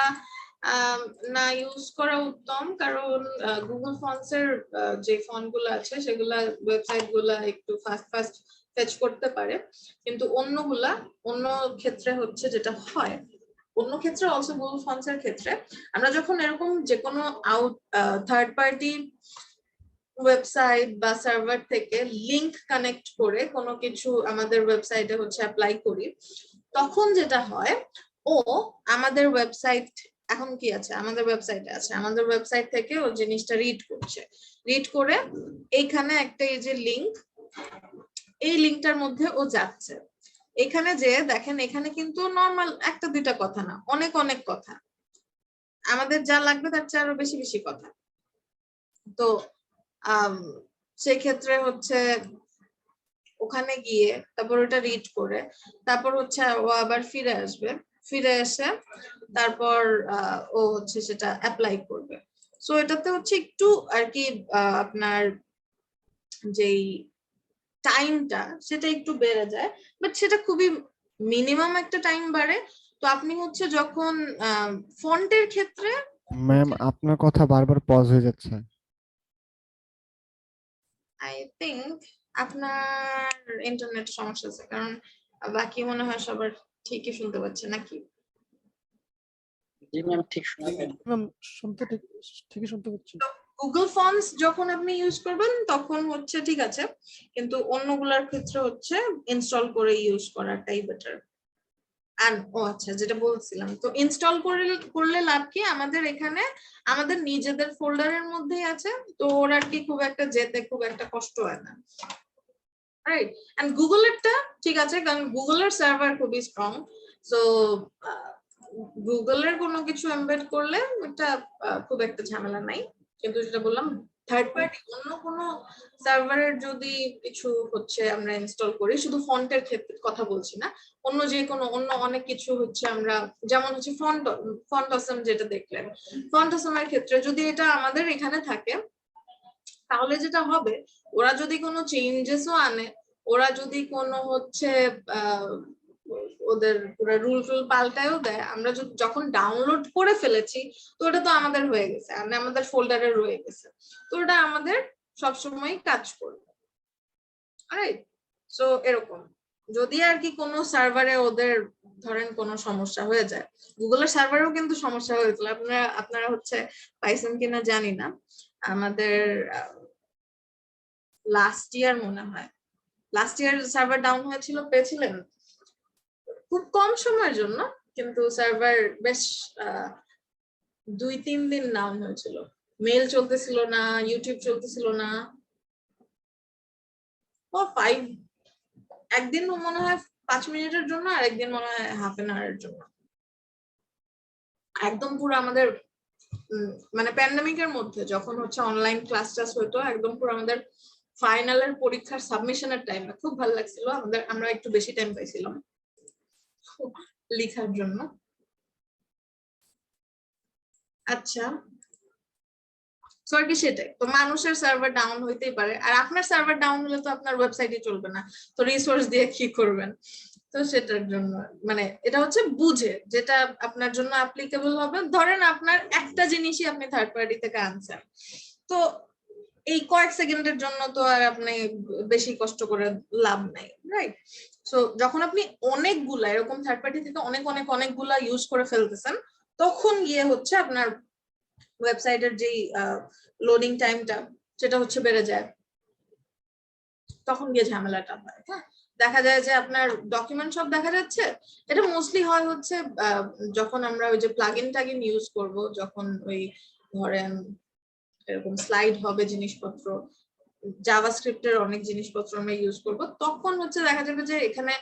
না ইউজ করা উত্তম, কারণ গুগল ফন্টস এর যে ফন্ট গুলো আছে সেগুলা ওয়েবসাইট গুলা একটু ফাস্ট ফেচ করতে পারে, কিন্তু অন্য ক্ষেত্রে হচ্ছে যেটা হয়, অন্য ক্ষেত্রে অলসো গুগল ফন্টস এর ক্ষেত্রে আমরা যখন এরকম যে কোনো থার্ড পার্টি ওয়েবসাইট বা সার্ভার থেকে লিংক কানেক্ট করে কোনো কিছু আমাদের ওয়েবসাইটে হচ্ছে অ্যাপ্লাই করি, তখন যেটা হয় ও আমাদের ওয়েবসাইট এখন কি আছে, আমাদের ওয়েবসাইটে আছে, আমাদের ওয়েবসাইট থেকে ও জিনিসটা রিড করে এইখানে একটা এই যে লিংক, এই লিংকটার মধ্যে ও যাচ্ছে। এখানে যে দেখেন এখানে কিন্তু নরমাল একটা দুইটা কথা না, অনেক কথা, আমাদের যা লাগবে তার চেয়ে আরো বেশি কথা। তো সেক্ষেত্রে হচ্ছে ওখানে গিয়ে তারপর ওটা রিড করে তারপর হচ্ছে ও আবার ফিরে এসে তারপর ও হচ্ছে সেটা অ্যাপ্লাই করবে। সো এটাতে হচ্ছে একটু আর কি আপনার যেই টাইমটা সেটা একটু বেড়ে যায়, বাট সেটা খুবই মিনিমাম একটা টাইম বাড়ে। তো আপনি হচ্ছে যখন ফন্টের ক্ষেত্রে ম্যাম আপনার কথা বারবার পজ হয়ে যাচ্ছে। আই থিংক আপনার ইন্টারনেট সমস্যা আছে, কারণ বাকি মনে হয় সবার ঠিকই শুনতে পাচ্ছে নাকি? জি ম্যাম, ঠিক শুনছেন। ম্যাম শুনতে ঠিকই শুনতে পাচ্ছি। গুগল ফর্মস যখন আপনি ইউজ করবেন তখন হচ্ছে ঠিক আছে, কিন্তু অন্যগুলোর ক্ষেত্রে হচ্ছে ইনস্টল করে ইউজ করাটাই বেটার। আর ও আচ্ছা, যেটা বলছিলাম, তো ইনস্টল করলে লাভ কি, আমাদের এখানে আমাদের নিজেদের ফোল্ডারের মধ্যেই আছে, তো ওর আর কি খুব একটা যেতে খুব একটা কষ্ট হয় না, রাইট? এন্ড গুগলেরটা ঠিক আছে, কারণ গুগলের সার্ভার খুবই স্ট্রং, সো গুগলের কোনো কিছু এমবেড করলে এটা খুব একটা ঝামেলা নাই। কিন্তু যেটা বললাম, থার্ড পার্টি অন্য কোনো সার্ভারের যদি কিছু হচ্ছে আমরা ইনস্টল করি, শুধু ফন্টের ক্ষেত্রে কথা বলছি না, অন্য যে কোনো অন্য অনেক কিছু হচ্ছে আমরা, যেমন হচ্ছে ফন্টসম যেটা দেখলেন, ফন্টসমের ক্ষেত্রে যদি এটা আমাদের এখানে থাকে, তাহলে যেটা হবে, ওরা যদি কোনো চেঞ্জেসও আনে, ওরা যদি কোনো হচ্ছে ওদের পুরো রুল টুল পাল্টায়ও দেয়, আমরা যখন ডাউনলোড করে ফেলেছি, তো ওটা তো আমাদের হয়ে গেছে, আমাদের ফোল্ডারে রয়ে গেছে, তো ওটা আমাদের সবসময় কাজ করবে, রাইট? সো এরকম যদি আর কি কোনো সার্ভারে ওদের ধরেন কোনো সমস্যা হয়ে যায়, গুগলের সার্ভারেও কিন্তু সমস্যা হয়েছিল, আপনারা হচ্ছে পাইছেন কিনা জানি না, আমাদের লাস্ট ইয়ার মনে হয়, লাস্ট ইয়ার সার্ভার ডাউন হয়েছিল, পেয়েছিলেন খুব কম সময়ের জন্য, কিন্তু সার্ভার বেশ 2-3 দিন ডাউন হয়েছিল, মেল চলতেছিল না, ইউটিউব চলতেছিল না, ও 5 একদিন মনে হয় 5 মিনিটের জন্য, আর একদিন মনে হয় হাফ এন আওয়ারের জন্য, একদম পুরো আমাদের মানে প্যান্ডেমিকের মধ্যে যখন হচ্ছে অনলাইন ক্লাস টাস হতো, একদম পুরো আমাদের ফাইনালের পরীক্ষার সাবমিশনের টাইমে খুব ভালো লাগছিল আমাদের, আমরা একটু বেশি টাইম পাইছিলাম লেখার জন্য। আচ্ছা, সো আর কি সেটাই, তো মানুষের সার্ভার ডাউন হইতেই পারে, আর আপনার সার্ভার ডাউন হলে তো আপনার ওয়েবসাইটে চলবে না, তো রিসোর্স দিয়ে কি করবেন? তো সেটার জন্য মানে এটা হচ্ছে বুঝে যেটা আপনার জন্য অ্যাপ্লিকেবল হবে, ধরেন আপনার একটা জিনিসই আপনি থার্ড পার্টি থেকে আনছেন, তো এই কয়েক সেকেন্ডের জন্য তো আর আপনি বেশি কষ্ট করে লাভ নাই, রাইট? সো যখন আপনি অনেকগুলা এরকম থার্ড পার্টি থেকে অনেকগুলা ইউজ করে ফেলতেছেন, তখন গিয়ে হচ্ছে আপনার ওয়েবসাইটের যেই লোডিং টাইমটা সেটা হচ্ছে বেড়ে যায়, তখন গিয়ে ঝামেলাটা হয়। হ্যাঁ, দেখা যায় যে আপনার ডকুমেন্ট সব দেখা যাচ্ছে, এটা মোস্টলি হয় হচ্ছে যখন আমরা ওই যে প্লাগইন টাগিন ইউজ করব, যখন ওই ধরেন এরকম স্লাইড হবে জিনিসপত্র, জাভাস্ক্রিপ্টের অনেক জিনিসপত্র আমরা ইউজ করব, তখন হচ্ছে দেখা যাবে যে এখানে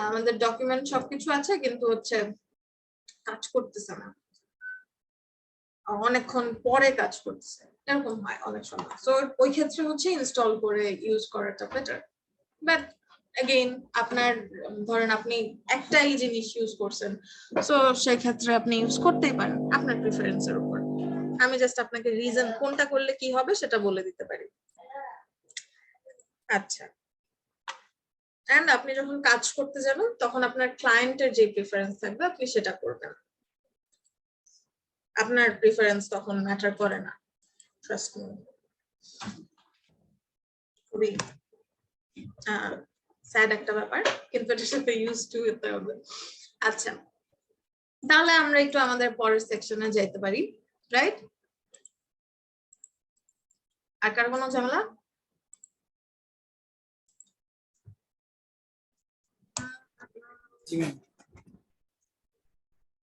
আমাদের ডকুমেন্ট সবকিছু আছে, কিন্তু হচ্ছে কাজ করতেছে না, অনেকক্ষণ পরে কাজ করতেছে, এরকম হয় অনেক সময়। সো ওই ক্ষেত্রে হচ্ছে ইনস্টল করে ইউজ করাটা বেটার। বাট এগেইন আপনার ধরেন আপনি একটাই জিনিস ইউজ করছেন, সো সেক্ষেত্রে আপনি ইউজ করতেই পারেন আপনার প্রিফারেন্সের উপর। আমি জাস্ট আপনাকে রিজন কোনটা করলে কি হবে সেটা বলে দিতে পারি। আচ্ছা, এন্ড আপনি যখন কাজ করতে যাবেন তখন আপনার ক্লায়েন্টের যে প্রিফারেন্স থাকবে আপনি সেটা করবেন, আপনার প্রিফারেন্স তখন ম্যাটার করে না, ট্রাস্ট মি। খুবই স্যাড একটা ব্যাপার, কিন্তু এটার সাথে ইউজ টু হতে হবে। আচ্ছা, তাহলে আমরা একটু আমাদের পরের সেকশনে যাইতে পারি, রাইট? আর কার কোনো ঝামেলা?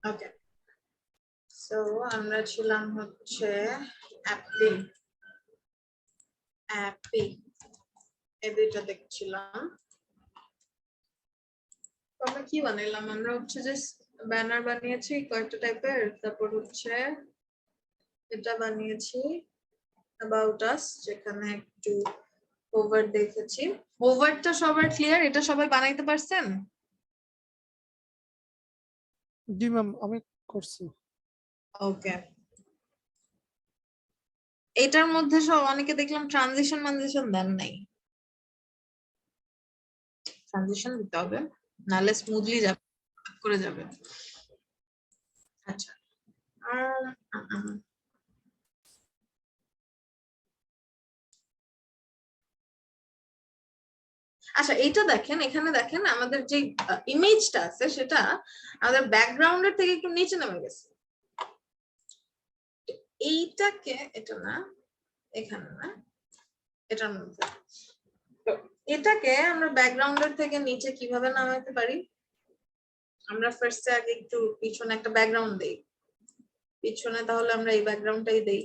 ওকে, সো আমরা ছিলাম হচ্ছে অ্যাপি এই দুইটা দেখছিলাম। আমরা কি বানাইলাম? আমরা হচ্ছে যে ব্যানার বানিয়েছি কয়েকটা টাইপের, তারপর হচ্ছে এটা বানিয়েছি অ্যাবাউট আস, যেখানে একটু ওভার দেখেছি। ওভারটা সবার ক্লিয়ার? এটা সবাই বানাইতে পারছেন? জি ম্যাম, আমি করছি। ওকে, এটার মধ্যে সব অনেকে দেখলাম ট্রানজিশন দেন নাই। ট্রানজিশন দিতে হবে, নাহলে স্মুথলি যাবে, করে যাবে। আচ্ছা আচ্ছা এইটা দেখেন, এখানে দেখেন আমাদের যে ইমেজটা আছে সেটা আমাদের ব্যাকগ্রাউন্ডের থেকে একটু নিচে নেমে গেছে। এইটাকে, এটা না, এখানে না, এটার মধ্যে, তো এটাকে আমরা ব্যাকগ্রাউন্ডের থেকে নিচে কিভাবে নামাতে পারি? আমরা ফার্স্টে আগে একটু পিছনে একটা ব্যাকগ্রাউন্ড দেই, পিছনে তাহলে আমরা এই ব্যাকগ্রাউন্ডটাই দেই।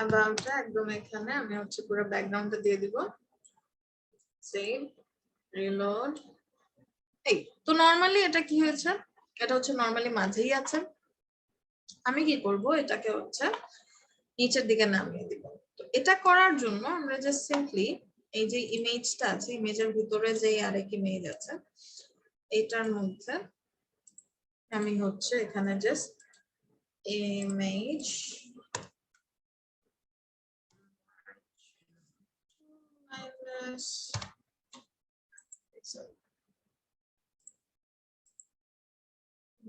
about একদম এখানে আমি হচ্ছে পুরো ব্যাকগ্রাউন্ডটা দিয়ে দিব, সেভ, রিলোড। এই তো নরমালি এটা কি হয়েছে, এটা হচ্ছে নরমালি মাঝেই আছে। আমি কি করব, এটাকে হচ্ছে নিচের দিকে নামিয়ে দিব। তো এটা করার জন্য আমরা জাস্ট সিম্পলি এই যে ইমেজটা আছে, ইমেজের ভিতরে যে আরেক ইমেজ আছে, এটার মধ্যে আমি হচ্ছে এখানে জাস্ট ইমেজ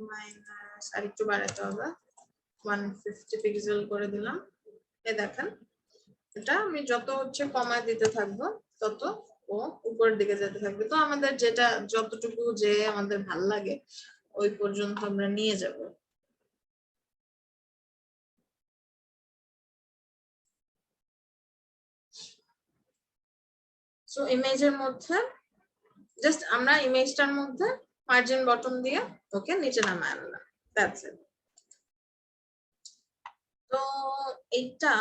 মাইনাস আর একটু বাড়াতে হবে, 150 পিক্সেল করে দিলাম। এই দেখেন, এটা আমি যত হচ্ছে কমায় দিতে থাকবো তত ও উপরের দিকে যেতে থাকবে। তো আমাদের যেটা যতটুকু যে আমাদের ভাল লাগে ওই পর্যন্ত আমরা নিয়ে যাব। সো ইমেজের মধ্যে জাস্ট আমরা ইমেজটার মধ্যে মার্জিন বটম দিয়ে ওকে নিচে নামায় আনলাম, দ্যাটস ইট। তো এইটা,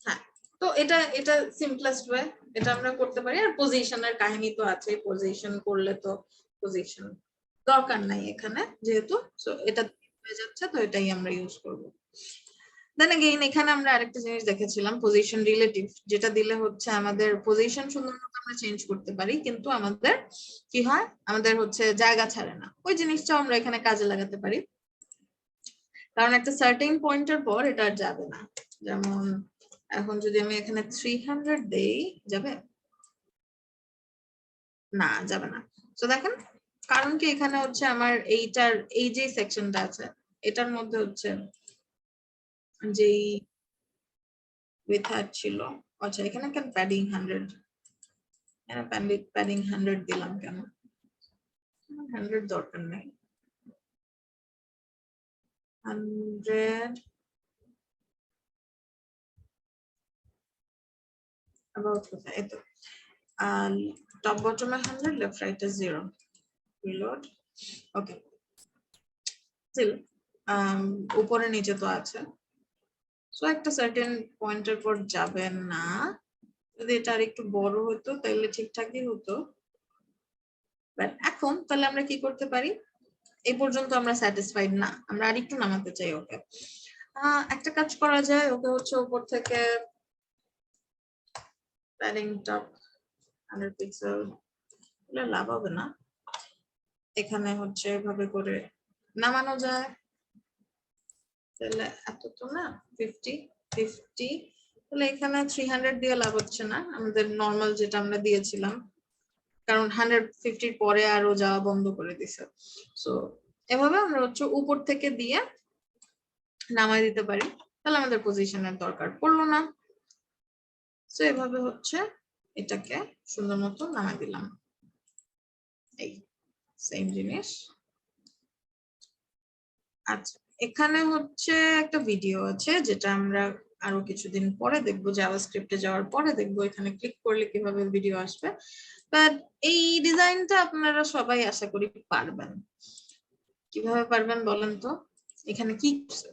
হ্যাঁ, তো এটা এটা সিম্পলেস্ট ওয়ে, এটা আমরা করতে পারি। আর পজিশনের কাহিনী তো আছে, পজিশন করলে তো পজিশন দরকার নাই এখানে যেহেতু, সো এটা হয়ে যাচ্ছে, তো এটাই আমরা ইউজ করব। দেন अगेन এখানে আমরা আরেকটা জিনিস দেখেছিলাম, পজিশন রিলেটিভ, যেটা দিলে হচ্ছে আমাদের পজিশন সুন্দর মতো আমরা চেঞ্জ করতে পারি, কিন্তু আমাদের কি হয়, আমাদের হচ্ছে জায়গা ছাড়ে না। ওই জিনিসটাও আমরা এখানে কাজে লাগাতে পারি, কারণ একটা সার্টেন পয়েন্টের পর এটা আর যাবে না। যেমন এখন যদি আমি এখানে 300 দেই, যাবে না, যাবে না। তো দেখেন কারণ কি, এখানে হচ্ছে আমার এইটার এই যে সেকশনটা আছে এটার মধ্যে হচ্ছে যেই উইথ হাইট ছিল, আচ্ছা এখানে কেন প্যাডিং 100, এখানে প্যাডিং 100 দিলাম কেন, 100 দরকার নেই, 100 about কোথায়, এই তো টপ বটমে 100, লেফট রাইটে 0, রিলোড। ওকে, স্টিল উপরে নিচে তো আছে, সো একটা সার্টেন পয়েন্টের পর যাবে না। যদি এটা আর একটু বড় হতো তাহলে ঠিকঠাকই হতো, বাট এখন তাহলে আমরা কি করতে পারি, এই পর্যন্ত আমরা স্যাটিসফাইড না, আমরা আরেকটু নামাতে চাই ওকে। একটা কাজ করা যায়, ওকে হচ্ছে উপর থেকে প্যাডিং টপ 100 পিক্সেল, লাভ হবে না, এখানে হচ্ছে এভাবে করে নামানো যায়। তাহলে এত তো না, 50 তাহলে এখানে 300 দিয়ে লাভ হচ্ছে না, আমাদের নর্মাল যেটা আমরা দিয়েছিলাম, কারণ 150 পরে আরো যাওয়া বন্ধ করে দিছে। সো এভাবে আমরা হচ্ছে উপর থেকে দিয়ে নামাই দিতে পারি, তাহলে আমাদের পজিশনের দরকার পড়লো না। সো এভাবে হচ্ছে এটাকে সুন্দর মতো নামাই দিলাম, এই সেম জিনিস। আচ্ছা এখানে হচ্ছে একটা ভিডিও আছে যেটা আমরা আরো কিছুদিন পরে দেখবো, জাভাস্ক্রিপ্টে যাওয়ার পরে দেখবো এখানে ক্লিক করলে কিভাবে ভিডিও আসবে। বাট এই ডিজাইনটা আপনারা সবাই আশা করি পারবেন। কিভাবে পারবেন বলেন তো, এখানে কি করছে,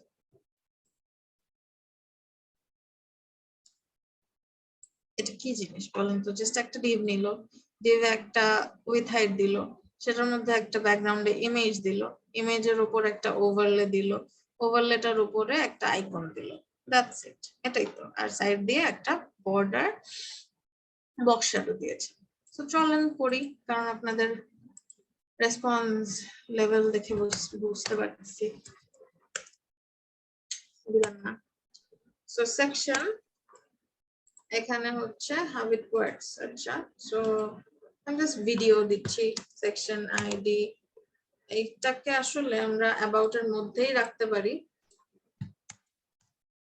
এটা কি জিনিস বলেন তো, জাস্ট একটা ডিভ নিল, ডিভে একটা উইথ হাইট দিল, সেটার মধ্যে একটা ব্যাকগ্রাউন্ডে ইমেজ দিল, ইমেজের উপর একটা ওভারলে দিল, ওভারলেটার উপরে একটা আইকন দিল, দ্যাটস ইট, এটাই তো। আর সাইড দিয়ে একটা বর্ডার বক্স শ্যাডো দিয়েছে। তো চলেন করি, কারণ আপনাদের রেসপন্স লেভেল দেখে বুঝতে পারতেছি বুঝলাম না। সো সেকশন এখানে হচ্ছে হাউ ইট ওয়ার্কস। আচ্ছা, সো আমি জাস্ট ভিডিও দিচ্ছি। সেকশন আইডি এইটাকে আসলে আমরা অ্যাবাউট এর মধ্যেই রাখতে পারি,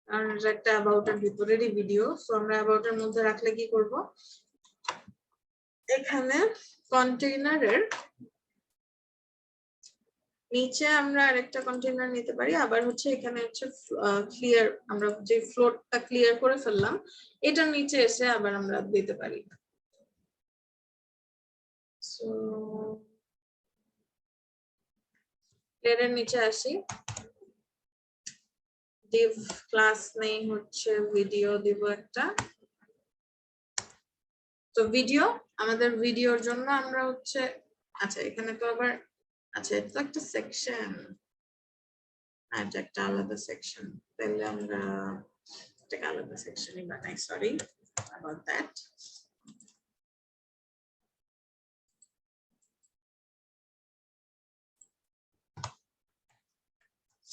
কারণ এটা একটা অ্যাবাউট এর ভিতরেরই ভিডিও। সো আমরা অ্যাবাউট এর মধ্যে রাখলে কি করব, এখানে কন্টেইনারের নিচে আমরা আরেকটা কন্টেইনার নিতে পারি, আবার হচ্ছে এখানে হচ্ছে ক্লিয়ার, আমরা যে ফ্লোরটা ক্লিয়ার করে ফেললাম এটার নিচে এসে আবার আমরা দিতে পারি। সো ক্লিয়ারের নিচে আসি, div ক্লাস নেই হচ্ছে ভিডিও দিব একটা। তো ভিডিও, আমাদের ভিডিওর জন্য আমরা হচ্ছে, আচ্ছা এখানে তো আবার, আচ্ছা এটা তো একটা সেকশন, এটা একটা আলাদা সেকশন, তাহলে আমরা এটাকে আলাদা সেকশনই বানাই। Sorry about that.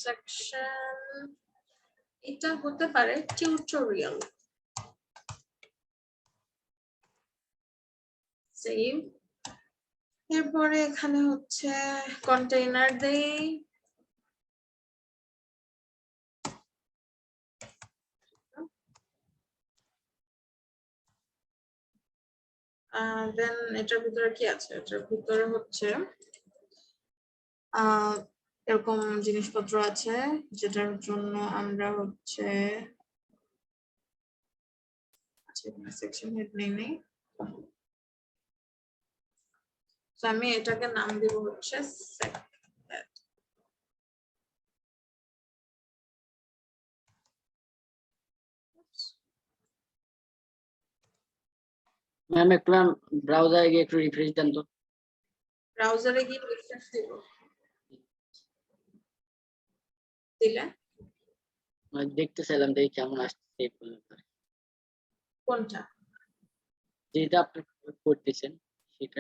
সেকশন এটা হতে পারে টিউটোরিয়াল। সেভ। এরপরে এখানে হচ্ছে কন্টেইনার দেই, দেন এটার ভিতরে কি আছে, এটার ভিতরে হচ্ছে এরকম জিনিসপত্র আছে যেটার জন্য আমরা হচ্ছে, আচ্ছা সেকশন হেড নেই। তো আমি এটাকে নাম দিব হচ্ছে সেক হেড। ম্যাম একটু ব্রাউজারে গিয়ে একটু রিফ্রেশ দেন তো। ব্রাউজারে গিয়ে রিফ্রেশ দিব, দিলে দেখতে চাইলাম দেখি কেমন আসছে। কোনটা? যেটা আপনি করতেছেন সেটা।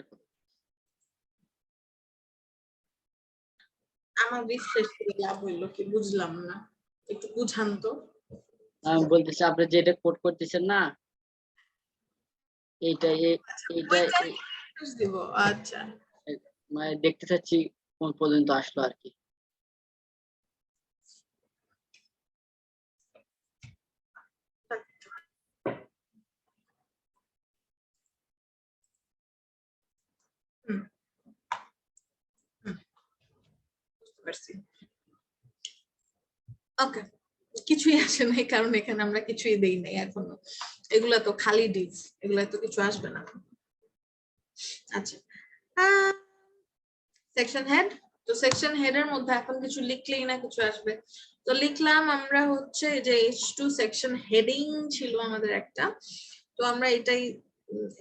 আমার রিফ্রেশ করে লাভ হইলো কি, বুঝলাম না, একটু বুঝান তো। আমি বলতেছি আপনি যেটা কোড করতেছেন না, এইটা এইটা রিফ্রেশ দিব, আচ্ছা মানে দেখতে চাচ্ছি কোন পর্যন্ত আসলো আর কি। বুঝতে পারছি। ওকে, কিছুই আসে নাই কারণ এখানে আমরা কিছুই দেই নাই এখনো, এগুলা তো খালি ডিভ, এগুলা তো কিছু আসবে না। আচ্ছা, সেকশন হেড। তো সেকশন হেড এর মধ্যে এখন কিছু লিখলেই না কিছু আসবে। তো লিখলাম আমরা হচ্ছে যে H2 সেকশন হেডিং ছিল আমাদের একটা, তো আমরা এটাই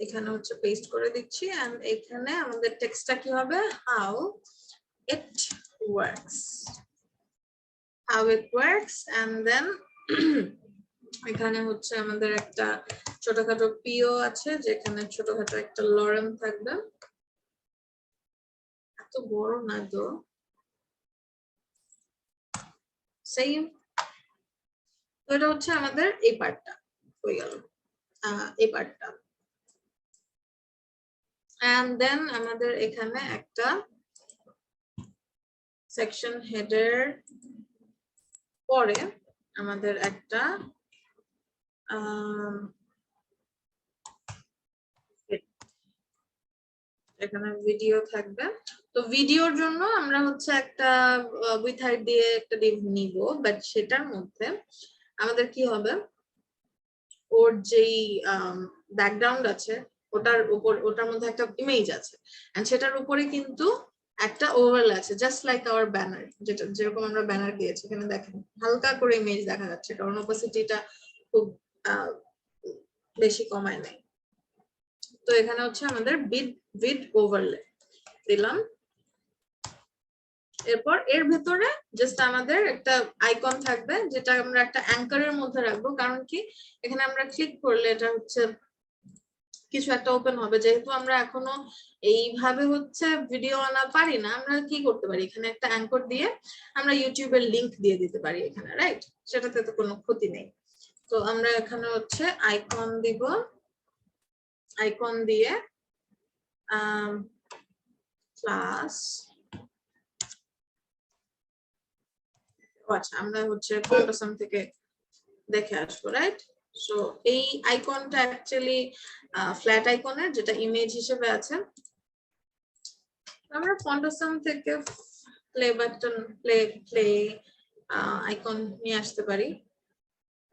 এখানে হচ্ছে পেস্ট করে দিচ্ছি। এন্ড এখানে আমাদের টেক্সটটা কি হবে, how it works, how it works, and then এখানে হচ্ছে আমাদের একটা ছোটখাটো পিও আছে, যেখানে ছোটখাটো একটা লরেম থাকবে, এত বড় না তো। সেম, তো এটা হচ্ছে আমাদের এই পার্টটা হয়ে গেল, এই পার্টটা। and then আমাদের এখানে একটা সেকশন হেডের পরে আমাদের একটা এখানে ভিডিও থাকবে। তো ভিডিওর জন্য আমরা হচ্ছে একটা উইথ হাইট দিয়ে একটা ডিভ নিব, বাট সেটার মধ্যে আমাদের কি হবে, ওর যেই ব্যাকগ্রাউন্ড আছে ওটার উপর, ওটার মধ্যে একটা ইমেজ আছে, এন্ড সেটার উপরে কিন্তু একটা ওভারলে আছে, জাস্ট লাইক আওয়ার ব্যানার, যেটা যেরকম আমরা ব্যানার দিয়েছি। এখানে দেখেন হালকা করে ইমেজ দেখা যাচ্ছে, কারণ ওপাসিটিটা খুব বেশি কমায় নাই। তো এখানে হচ্ছে আমাদের বিড ওভারলে দিলাম, এরপর এর ভেতরে জাস্ট আমাদের একটা আইকন থাকবে যেটা আমরা একটা অ্যাঙ্কারের মধ্যে রাখবো, কারণ কি এখানে আমরা ক্লিক করলে এটা হচ্ছে কিছু একটা ওপেন হবে। যেহেতু আমরা এখনো এইভাবে হচ্ছে ভিডিও আনা পারি না, আমরা কি করতে পারি, এখানে একটা অ্যাঙ্কর দিয়ে আমরা ইউটিউবের লিংক দিয়ে দিতে পারি এখানে, রাইট? সেটাতে তো কোনো ক্ষতি নেই। তো আমরা এখানে হচ্ছে আইকন দিব, আইকন দিয়ে ক্লাস, আচ্ছা আমরা হচ্ছে ফটোসাম থেকে দেখে আসবো, রাইট? সো এই আইকনটা অ্যাকচুয়ালি ফ্ল্যাট আইকনের, যেটা ইমেজ হিসেবে আছে। আমরা ফন্টোসাম থেকে প্লে বাটন, প্লে আইকন নিয়ে আসতে পারি,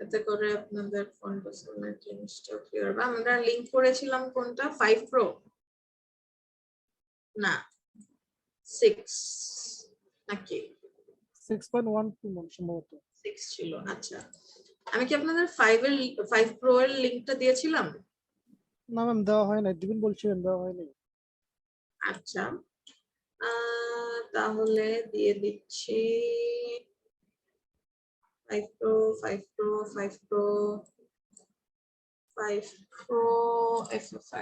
এতে করে আপনাদের ফন্টোসামের জিনিসটা ক্লিয়ার হবে। আমরা লিংক করেছিলাম কোনটা, 5 প্রো না 6 নাকি 6.12 সম্ভবত। 6 ছিল। আচ্ছা, আমি কি আপনাদের 5 প্রো এর লিংকটা দিয়েছিলাম? না ম্যাম, দেওয়া হয় নাই, দিবেন বলছিলেন, দেওয়া হয়নি। আচ্ছা, তাহলে দিয়ে দিচ্ছি 5 pro 5 pro 5 pro 5 pro F5।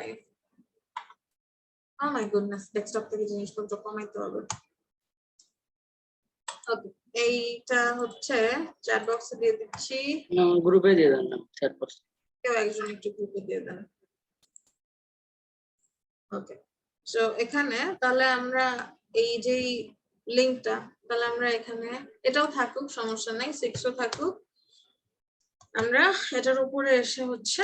Oh my goodness, desktop থেকে জিনিসপত্র কমাইতে হবে। ওকে, এইটা হচ্ছে চ্যাট বক্সে দিয়ে দিচ্ছি, গ্রুপে দিয়ে দেন না, চ্যাট বক্স। কেউ একজন একটু গ্রুপে দিয়ে দেন। ওকে, সো এখানে তাহলে আমরা এই যে লিংকটা, তাহলে আমরা এখানে এটাও থাকুক, সমস্যা নাই, 6ও থাকুক। আমরা এটার উপরে এসে হচ্ছে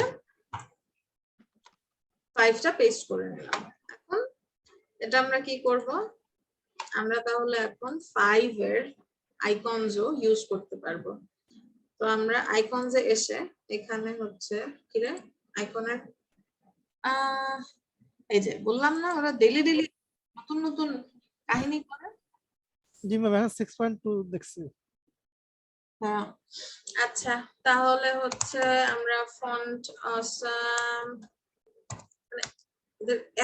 5টা পেস্ট করে নিলাম। এখন এটা আমরা কি করব, আমরা তাহলে এখন 5 এর আইকনসও ইউজ করতে পারবো। তো আমরা আইকনসে এসে এখানে হচ্ছে কিরে আইকনের এই যে বললাম না ওরা ডেইলি নতুন নতুন কাহিনী করে। জি ম্যাম, এখন 6.2 দেখছি। হ্যাঁ, আচ্ছা তাহলে হচ্ছে আমরা ফন্ট অসাম,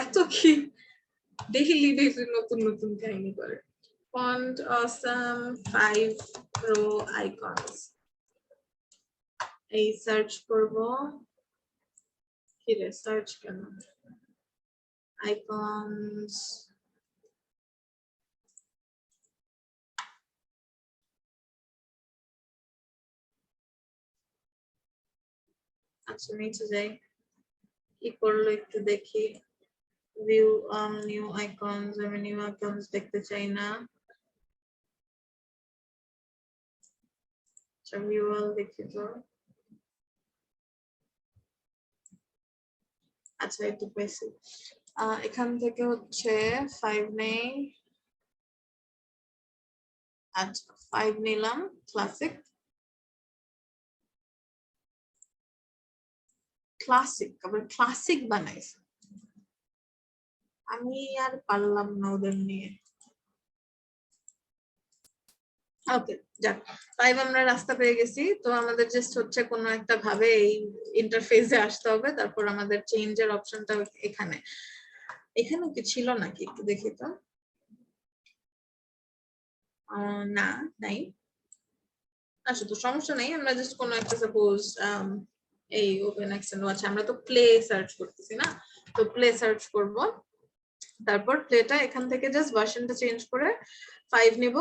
এত কি ডেইলি নতুন নতুন কাহিনী করে। ফন্ট অসাম 5 প্রো আইকনস, এই সার্চ করব, কি রে সার্চ কেন, আইকনস আচ্ছা নিচে যাই, কি করলো একটু দেখি। ভিউ নিউ আইকনস, আমি নিউ আইকনস দেখতে চাই না। আচ্ছা ভিউ অল দেখি তো, আচ্ছা একটু পেয়েছি। এখান থেকে হচ্ছে 5 নেই, আচ্ছা 5 নিলাম, ক্লাসিক ক্লাসিক আবার ক্লাসিক বানাইছে, আমি আর পারলাম না ওদের নিয়ে। ওকে যাক, 5 আমরা রাস্তা পেয়ে গেছি। তো আমাদের জাস্ট হচ্ছে কোনো একটা ভাবে এই ইন্টারফেসে আসতে হবে, তারপর আমাদের চেঞ্জের অপশনটা এখানে, এখানে কি ছিল নাকি একটু দেখি তো, না নাই, আচ্ছা তো সমস্যা নাই, আমরা জাস্ট কোনো একটা সাপোজ এই ওপেন এক্সটেন্ড, আচ্ছা আমরা তো প্লে সার্চ করতেছি না, তো প্লে সার্চ করব, তারপর প্লেটা এখান থেকে জাস্ট ভার্সনটা চেঞ্জ করে 5 নিব।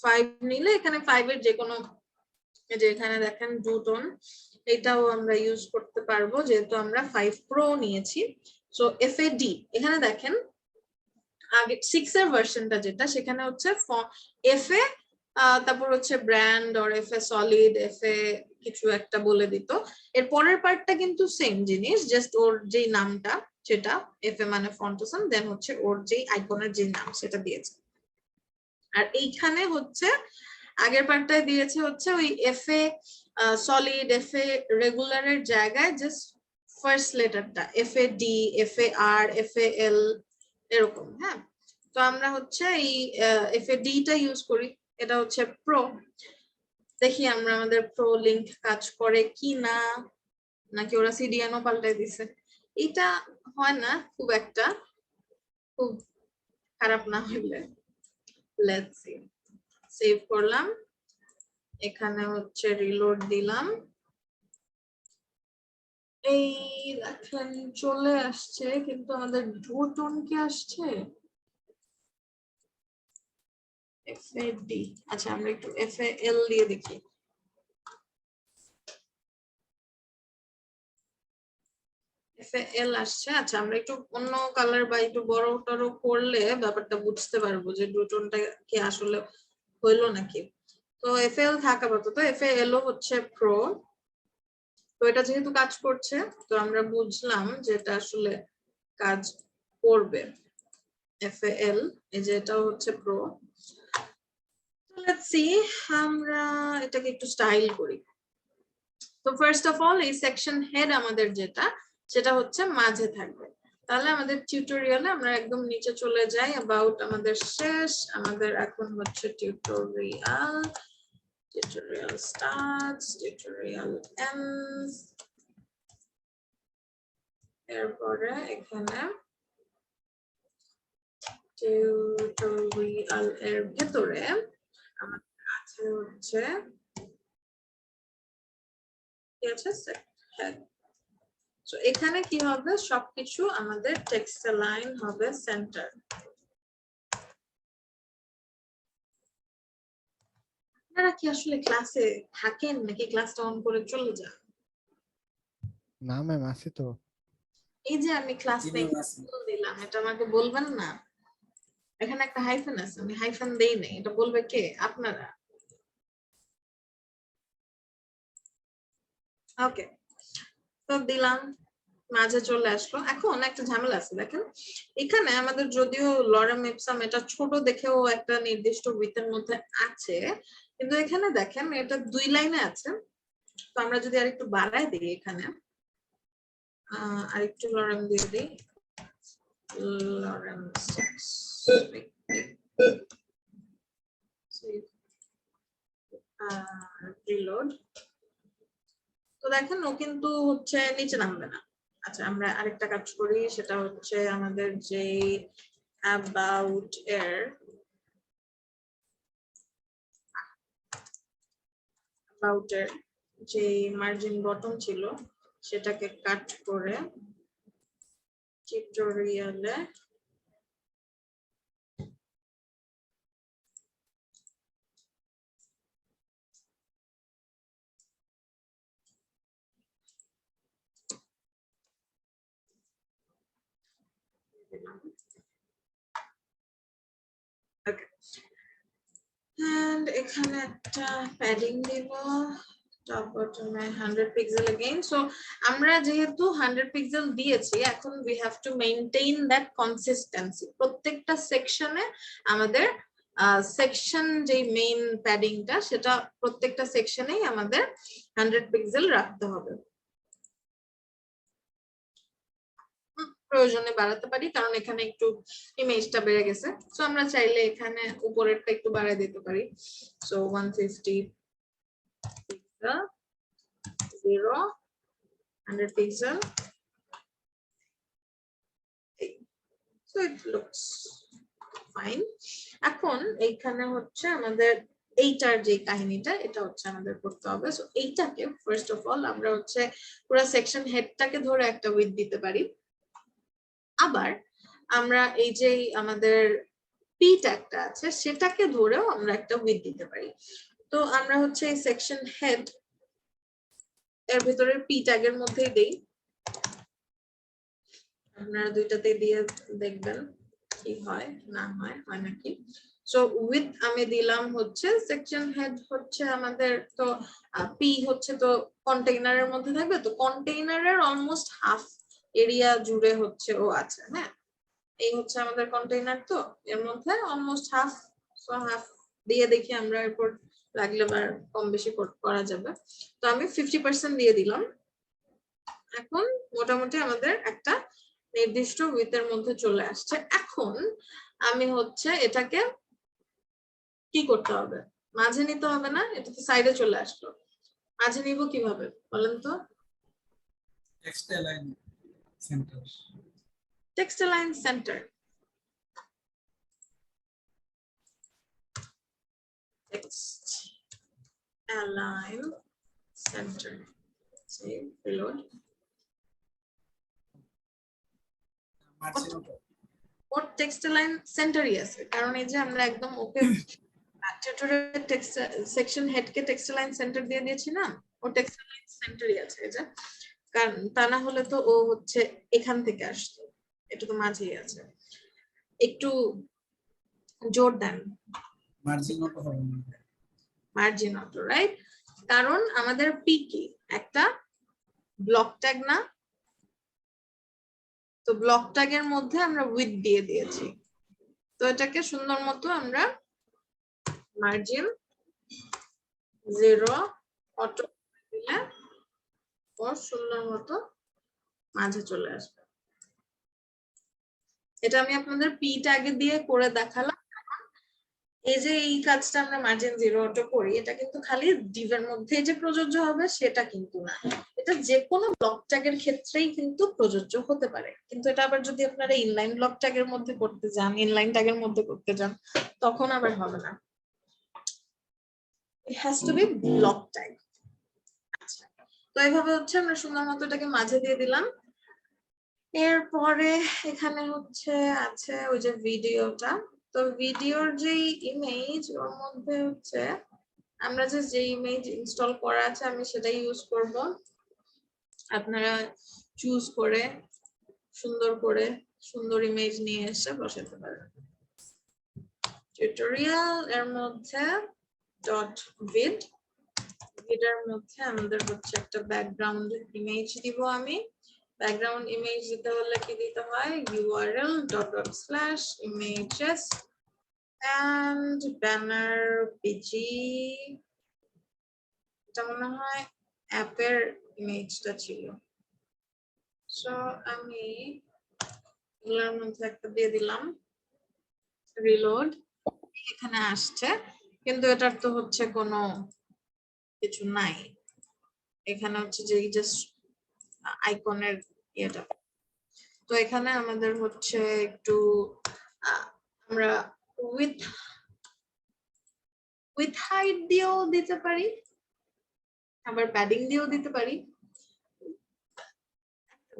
5 নিলে এখানে 5 এর যে কোনো, যে এখানে দেখেন ডু টোন, এটাও আমরা ইউজ করতে পারবো যেহেতু আমরা 5 প্রো নিয়েছি। সো FAD এখানে দেখেন আগে 6 এর ভার্সনটা যেটা, সেখানে হচ্ছে FA তারপর হচ্ছে brand or FA solid, FA কিছু একটা বলে দিত। এর পরের পার্টটা কিন্তু সেম জিনিস, জাস্ট ওর যেই নামটা সেটা FA মানে ফন্টোসাম, দেন হচ্ছে ওর যেই আইকনের যে নাম সেটা দিয়েছে। আর এইখানে হচ্ছে আগের পার্টটায় দিয়েছে হচ্ছে ওই FA সলিড, FA রেগুলারের জায়গায় জাস্ট ফার্স্ট লেটারটা FAD, FAR, FAL এরকম। হ্যাঁ, তো আমরা হচ্ছে এই FAD টা ইউজ করি, এটা হচ্ছে প্রো। দেখি আমরা আমাদের প্রো লিংক কাজ করে কি না, নাকি ওরা CDN ও পাল্টাই দিছে। এটা হয় না খুব একটা, খুব খারাপ না হইলে লেটস সি সেভ করলাম, এখানে হচ্ছে রিলোড দিলাম, এই দেখেন চলে আসছে, কিন্তু আমাদের টোন কি আসছে? FAD, আচ্ছা আমরা একটু FAL দিয়ে দেখি। FAL আসছে। আচ্ছা আমরা একটু অন্য কালার বা একটু বড় টড় করলে ব্যাপারটা বুঝতে পারবো যে টোনটা কি আসলে হইলো নাকি। তো FAL থাকা আপাতত, FAL হচ্ছে প্রো। তো এটা যেহেতু কাজ করছে তো আমরা বুঝলাম যে এটা আসলে কাজ করবে। FAL এই যে এটা হচ্ছে প্রো। লেটস সি আমরা এটাকে একটু স্টাইল করি। তো ফার্স্ট অফ অল এই সেকশন হেড আমাদের যেটা সেটা হচ্ছে মাঝে থাকবে। তাহলে আমাদের টিউটোরিয়ালে আমরা একদম নিচে চলে যাই, অ্যাবাউট আমাদের শেষ, আমাদের এখন হচ্ছে tutorial, tutorial starts, tutorial ends, এরপরে এখানে টিউটোরিয়াল এর ভেতরে আমাদের আছে হচ্ছে কি আছে হেড। সো এখানে কি হবে, সবকিছু আমাদের টেক্সট লাইন হবে সেন্টার। আপনারা কি আসলে ক্লাসে থাকেন নাকি ক্লাসটা অন করে চলে যান? না ম্যাম আছি তো। এই যে আমি ক্লাস জি নেই ম্যাম, আছি। দিলাম, এটা আমাকে বলবেন না? এখানে একটা হাইফেন আছে, আমি হাইফেন দেই নাই, এটা বলবে কে? আপনারা। ওকে, তো দিলাম, মাঝে চলে আসলো। এখন একটা ঝামেলা আছে, দেখেন এখানে আমাদের যদিও লরেম ইপসাম এটা ছোট দেখেও একটা নির্দিষ্ট উইথের মধ্যে আছে, কিন্তু এখানে দেখেন এটা 2 লাইনে আছে। তো আমরা যদি আরেকটু বাড়ায় দিই, এখানে আরেকটু লরেম দিয়ে দিই, লরেম 6 রিলোড। তো দেখেন ও কিন্তু হচ্ছে নিচে নামবে না। আচ্ছা আমরা আরেকটা কাজ করি, সেটা হচ্ছে আমাদের যে অ্যাবাউট এর যে মার্জিন বটম ছিল সেটাকে কাট করে টিউটোরিয়ালে and এখানে একটা প্যাডিং দিব, টপ বটমে 100 পিক্সেল अगेन। সো আমরা যেহেতু 100 পিক্সেল দিয়েছি, এখন we have to maintain that consistency। প্রত্যেকটা সেকশনে আমাদের সেকশন যে মেইন প্যাডিংটা সেটা প্রত্যেকটা সেকশনেই আমাদের 100 পিক্সেল রাখতে হবে। প্রয়োজনে বাড়াতে পারি, কারণ এখানে একটু ইমেজটা বেড়ে গেছে। সো আমরা চাইলে এখানে উপরেরটা একটু বাড়ায় দিতে পারি। So 150 pixel 0 100 pixel. So it looks fine. এখন এইখানে হচ্ছে আমাদের এইটার যে কাহিনীটা এটা হচ্ছে আমাদের করতে হবে। সো এইটাকে ফার্স্ট অফ অল আমরা হচ্ছে পুরো সেকশন হেডটাকে ধরে একটা উইথ দিতে পারি। আবার আমরা এই যে আমাদের পি ট্যাগটা আছে সেটাকে ধরেও আমরা একটা উইথ দিতে পারি। তো আমরা হচ্ছে এই সেকশন হেড এর ভিতরে পি ট্যাগের মধ্যেই দেই, আপনারা দুইটাতে দিয়ে দেখবেন কি হয় না হয়, হয় নাকি। সো উইথ আমি দিলাম হচ্ছে সেকশন হেড হচ্ছে আমাদের, তো পি হচ্ছে তো কন্টেইনারের মধ্যে থাকবে, তো কন্টেইনারের অলমোস্ট হাফ এরিয়া জুড়ে হচ্ছে ও আছে। হ্যাঁ, এই হচ্ছে আমাদের কন্টেইনার, তো এর মধ্যে অলমোস্ট হাফ। সো হাফ দিয়ে দেখি আমরা, এরপর লাগলে আবার কম বেশি করা যাবে। তো আমি 50% দিয়ে দিলাম। এখন মোটামুটি আমাদের একটা নির্দিষ্ট উইথের মধ্যে চলে আসছে। এখন আমি হচ্ছে এটাকে কি করতে হবে, মাঝে নিতে হবে না, এটা তো সাইডে চলে আসলো, মাঝে নিব কিভাবে বলেন তো? Text line center. Text line center. text align center. Save, reload. Margin ওর টেক্সট লাইন সেন্টারই আছে, কারণ এই যে আমরা একদম ওকে টিউটোরিয়াল টেক্সট সেকশন হেডকে টেক্সট লাইন সেন্টার দিয়ে দিয়েছি না, ও টেক্সট লাইন সেন্টারই আছে এই যে, কারণ তা না হলে তো ও হচ্ছে এখান থেকে আসতো, এটা তো মাঝেই আছে। একটু জোর দেন মার্জিন অটো হবে না। Margin auto, right? কারণ আমাদের পি কি একটা ব্লক ট্যাগ না, তো ব্লক ট্যাগের মধ্যে আমরা উইথ দিয়ে দিয়েছি, তো এটাকে সুন্দর মতো আমরা মার্জিন 0 অটো দিলে ও সুন্দর মতো মাঝে চলে আসবে। এটা আমি আপনাদের পি ট্যাগে দিয়ে করে দেখালাম। এই যে এই কাজটা আমরা মার্জিন 0 অটো করি, এটা কিন্তু খালি ডিভের মধ্যে যে প্রযোজ্য হবে সেটা কিন্তু না, এটা যে কোনো ব্লক ট্যাগের ক্ষেত্রেই কিন্তু প্রযোজ্য হতে পারে। কিন্তু এটা আবার যদি আপনারা ইনলাইন ব্লক ট্যাগের মধ্যে করতে যান, ইনলাইন ট্যাগের মধ্যে করতে যান, তখন আবার হবে না। It has to be block tag. আচ্ছা, তো এইভাবে হচ্ছে আমরা সুন্দর মতো এটাকে মাঝে দিয়ে দিলাম। এরপরে এখানে হচ্ছে আছে ওই যে ভিডিওটা, তো ভিডিওর যে ইমেজ ওর মধ্যে হচ্ছে আমরা যে ইমেজ ইনস্টল করা আছে আমি সেটাই ইউজ করব। আপনারা চুজ করে সুন্দর ইমেজ নিয়ে এসে বসাতে পারেন। টিউটোরিয়াল এর মধ্যে ডট ভিড, ভিডের মধ্যে আমাদের হচ্ছে একটা ব্যাকগ্রাউন্ড ইমেজ দিব। আমি ব্যাকগ্রাউন্ড ইমেজ দিতে হলে কি দিতে হয়, url./images and banner pg, এটা মনে হয় অ্যাপের ইমেজটা ছিল, সো আমি এগুলোর মধ্যে একটা দিয়ে দিলাম, রিলোড। এখানে আসছে কিন্তু এটার তো হচ্ছে কোনো কিছু নাই, এখানে হচ্ছে যে জাস্ট আইকনের ইয়েটা। তো এখানে আমাদের হচ্ছে একটু আমরা উইথ হাইট দিয়েও দিতে পারি, আবার প্যাডিং দিয়েও দিতে পারি,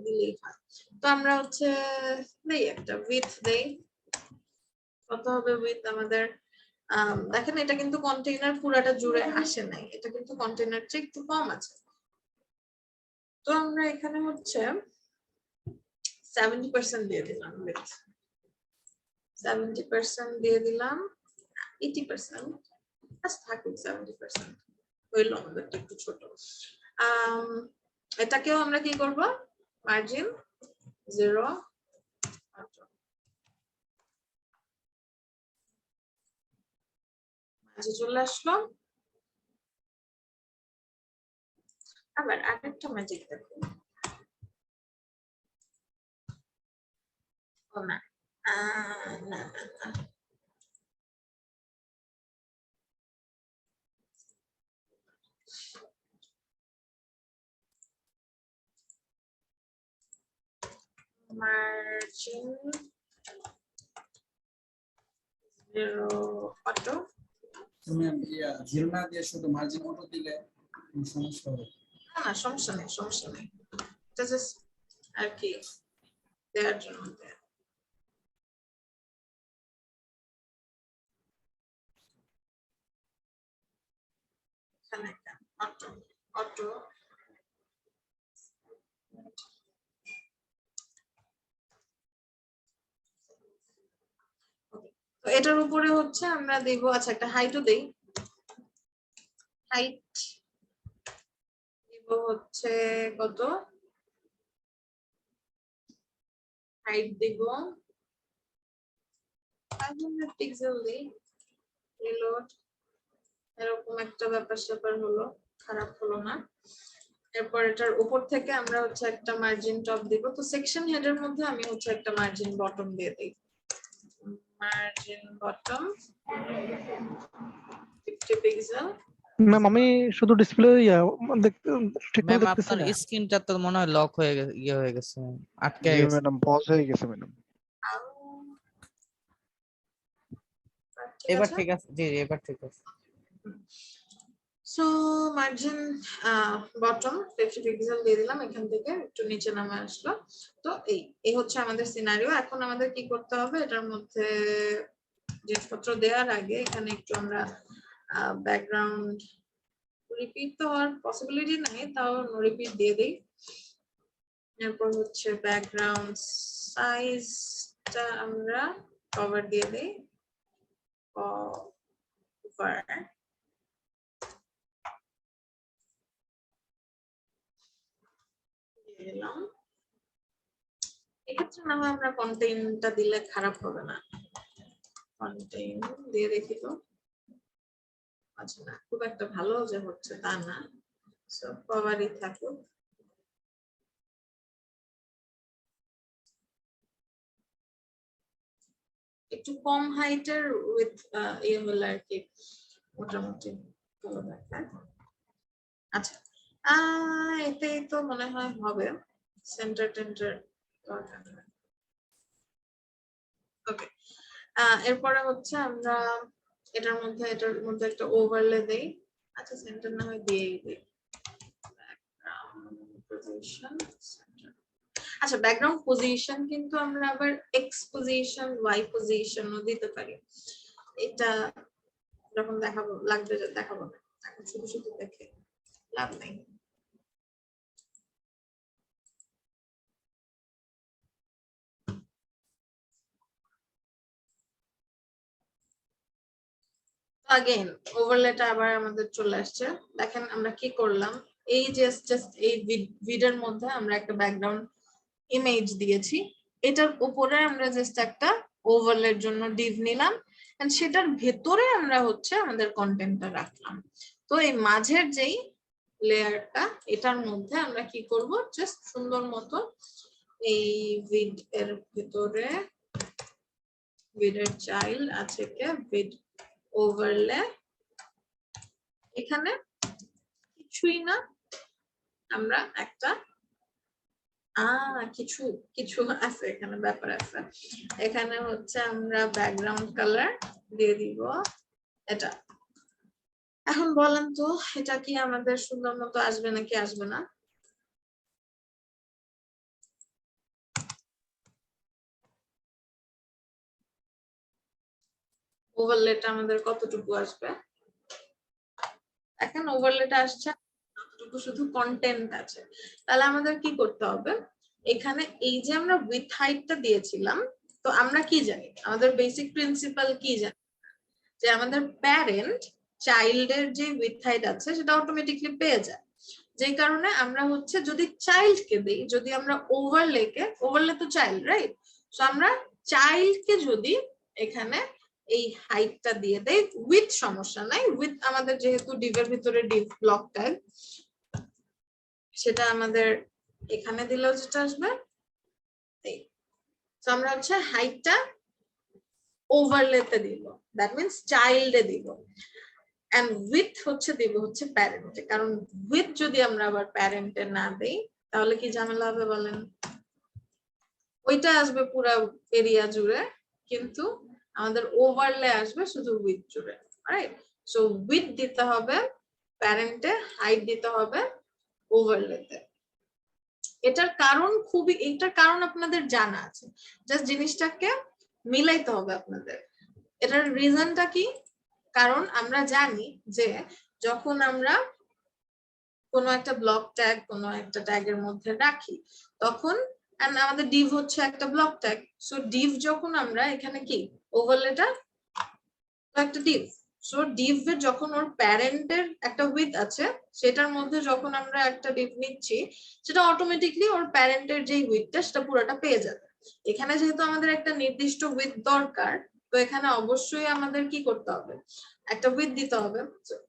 দিলেই হয়। তো আমরা হচ্ছে দেই একটা উইথ দেই, কত হবে উইথ আমাদের, দেখেন এটা কিন্তু কন্টেইনার পুরাটা জুড়ে আসে নাই, এটা কিন্তু কন্টেইনার চেয়ে একটু কম আছে। তো আমরা এখানে হচ্ছে 70% দিয়ে দিলাম, উইথ 70% দিয়ে দিলাম, 80% থাকুক, 70% হইল আমাদের একটু ছোট। এটাকেও আমরা কি করব, মার্জিন 0 মাঝে চলে আসলো। আবার আরেকটা ম্যাজিক দেখো, ও না না না, margin 0 auto, তুমি জিরো না দিয়ে শুধু মার্জিন অটো দিলে কোনো সমস্যা হবে? না সমস্যা নেই, সমস্যা নেই, এটা জাস্ট আর কি দেওয়ার জন্য। এখানে অটো অটো তো এটার উপরে হচ্ছে আমরা দেব, আচ্ছা একটা হাইটও দেই, হাইট দিব হচ্ছে কত, হাইট দিব 500 পিক্সেল দিই, রিলোড। এরকম একটা ব্যাপার হলো, খারাপ হলো না। এরপর এটার উপর থেকে আমরা হচ্ছে একটা মার্জিন টপ দিব, তো সেকশন হেডের মধ্যে আমি হচ্ছে একটা মার্জিন বটম দিয়ে দিই, মার্জিন বটম 50 পিক্সেল। ম্যাম আমি শুধু ডিসপ্লে ঠিকঠাক ম্যাম দেখতেছি আপনার না। স্ক্রিনটা তো মনে হয় লক হয়ে গেছে, ইয়ে হয়ে গেছে, আটকে গেছে। ম্যাডাম পজ হয়ে গেছে ম্যাডাম। এবার ঠিক আছে, জি এবার ঠিক আছে। সো মার্জিন বটম 50 পিক্সেল দিয়ে দিলাম, এখান থেকে একটু নিচে নামে আসলো। তো এই হচ্ছে আমাদের সিনারিও। এখন আমাদের কি করতে হবে, এটার মধ্যে জিনিসপত্র দেওয়ার আগে এখানে একটু আমরা ব্যাকগ্রাউন্ড রিপিট তো হওয়ার পসিবিলিটি নাই, তাও রিপিট দিয়ে দিই। এরপর হচ্ছে ব্যাকগ্রাউন্ড সাইজটা আমরা কভার দিয়ে দিই, কভার। দিলাম। এক্ষেত্রে না হয় আমরা কন্টেন্টটা দিলে খারাপ হবে না, কন্টেন্ট দিয়ে দেখি তো। আচ্ছা না, খুব একটা ভালো যে হচ্ছে তা না, সো কভারই থাকুক। একটু কম হাইটের উইথ ইয়ে হলে আর কি মোটামুটি ভালো দেখায়। আচ্ছা এতেই তো মনে হয় হবে, সেন্টার টেন্টার দরকার নেই। ওকে, এরপরে হচ্ছে আমরা এটার মধ্যে একটা ওভারলে দেই। আচ্ছা সেন্টার না হয় দিয়েই দিই। Position centre. আচ্ছা ব্যাকগ্রাউন্ড পজিশন কিন্তু আমরা আবার এক্স পজিশন, ওয়াই পজিশনও দিতে পারি। এটা যখন দেখাবো লাগবে দেখাবো না, এখন শুধু শুধু দেখে লাভ নেই। अगेन ওভারলেটা আবার আমাদের চলে আসছে। দেখেন আমরা কি করলাম, এই জাস্ট এই ভিডিওর মধ্যে আমরা একটা ব্যাকগ্রাউন্ড ইমেজ দিয়েছি, এটার উপরে আমরা জাস্ট একটা ওভারলের জন্য ডিভ নিলাম, এন্ড সেটার ভেতরে আমরা হচ্ছে আমাদের কন্টেন্টটা রাখলাম। তো এই মাঝের যেই লেয়ারটা, এটার মধ্যে আমরা কি করব, জাস্ট সুন্দর মতো এই ভিড এর ভেতরে ভিডের চাইল্ড আছে কে ভিড ওভারলে, এখানে কিছুই না, আমরা একটা কিছু কিছু আছে এখানে, ব্যাপার আছে। এখানে হচ্ছে আমরা ব্যাকগ্রাউন্ড কালার দিয়ে দিব এটা। এখন বলেন তো এটা কি আমাদের সুন্দর মতো আসবে নাকি আসবে না? ওভারলেটা আমাদের কতটুকু আসবে? এখন ওভারলেটা আসছে যতটুকু শুধু কন্টেন্ট আছে। তাহলে আমাদের কি করতে হবে, এখানে এই যে আমরা উইথ হাইটটা দিয়েছিলাম, তো আমরা কি জানি, আমাদের বেসিক প্রিন্সিপাল কি জানি, যে আমাদের প্যারেন্ট চাইল্ডের যে উইথ হাইট আছে সেটা অটোমেটিকলি পেয়ে যায়। যে কারণে আমরা হচ্ছে যদি চাইল্ডকে দেই, যদি আমরা ওভারলে তো চাইল্ড রাইট, সো আমরা চাইল্ডকে যদি এখানে এই হাইটটা দিয়ে দেই, উইথ সমস্যা নাই, উইথ আমাদের যেহেতু ডিভের ভিতরে ডিভ ব্লক ট্যাগ, সেটা আমাদের এখানে দিলেও যেটা আসবে এই। তো আমরা হচ্ছে হাইটটা ওভারলেতে দিব, দ্যাট মিন্স চাইল্ডে দিব, এন্ড উইথ হচ্ছে দিব হচ্ছে প্যারেন্টে। কারণ উইথ যদি আমরা আবার প্যারেন্টে না দেই তাহলে কি ঝামেলা হবে বলেন, ওইটা আসবে পুরো এরিয়া জুড়ে, কিন্তু আমাদের ওভারলে আসবে শুধু উইথ জুড়ে, রাইট? সো উইথ দিতে হবে প্যারেন্টে, হাইট দিতে হবে ওভারলেতে। এটার কারণ আপনাদের জানা আছে, জাস্ট জিনিসটাকে মিলাইতে হবে আপনাদের। এটার রিজনটা কি, কারণ আমরা জানি যে যখন আমরা কোনো একটা ব্লক ট্যাগ কোনো একটা ট্যাগের মধ্যে রাখি, তখন আমাদের ডিভ হচ্ছে একটা ব্লক ট্যাগ, সো ডিভ যখন আমরা এখানে কি ওভারলেটা একটা ডিভ, সো ডিভ এর যখন ওর প্যারেন্টের একটা উইথ আছে, সেটার মধ্যে যখন আমরা একটা ডিভ নিচ্ছি, সেটা অটোমেটিকলি ওর প্যারেন্টের যেই উইথটা সেটা পুরোটা পেয়ে যাবে। এখানে যেহেতু আমাদের একটা নির্দিষ্ট উইথ দরকার, তো এখানে অবশ্যই আমাদের কি করতে হবে, একটা উইথ দিতে হবে।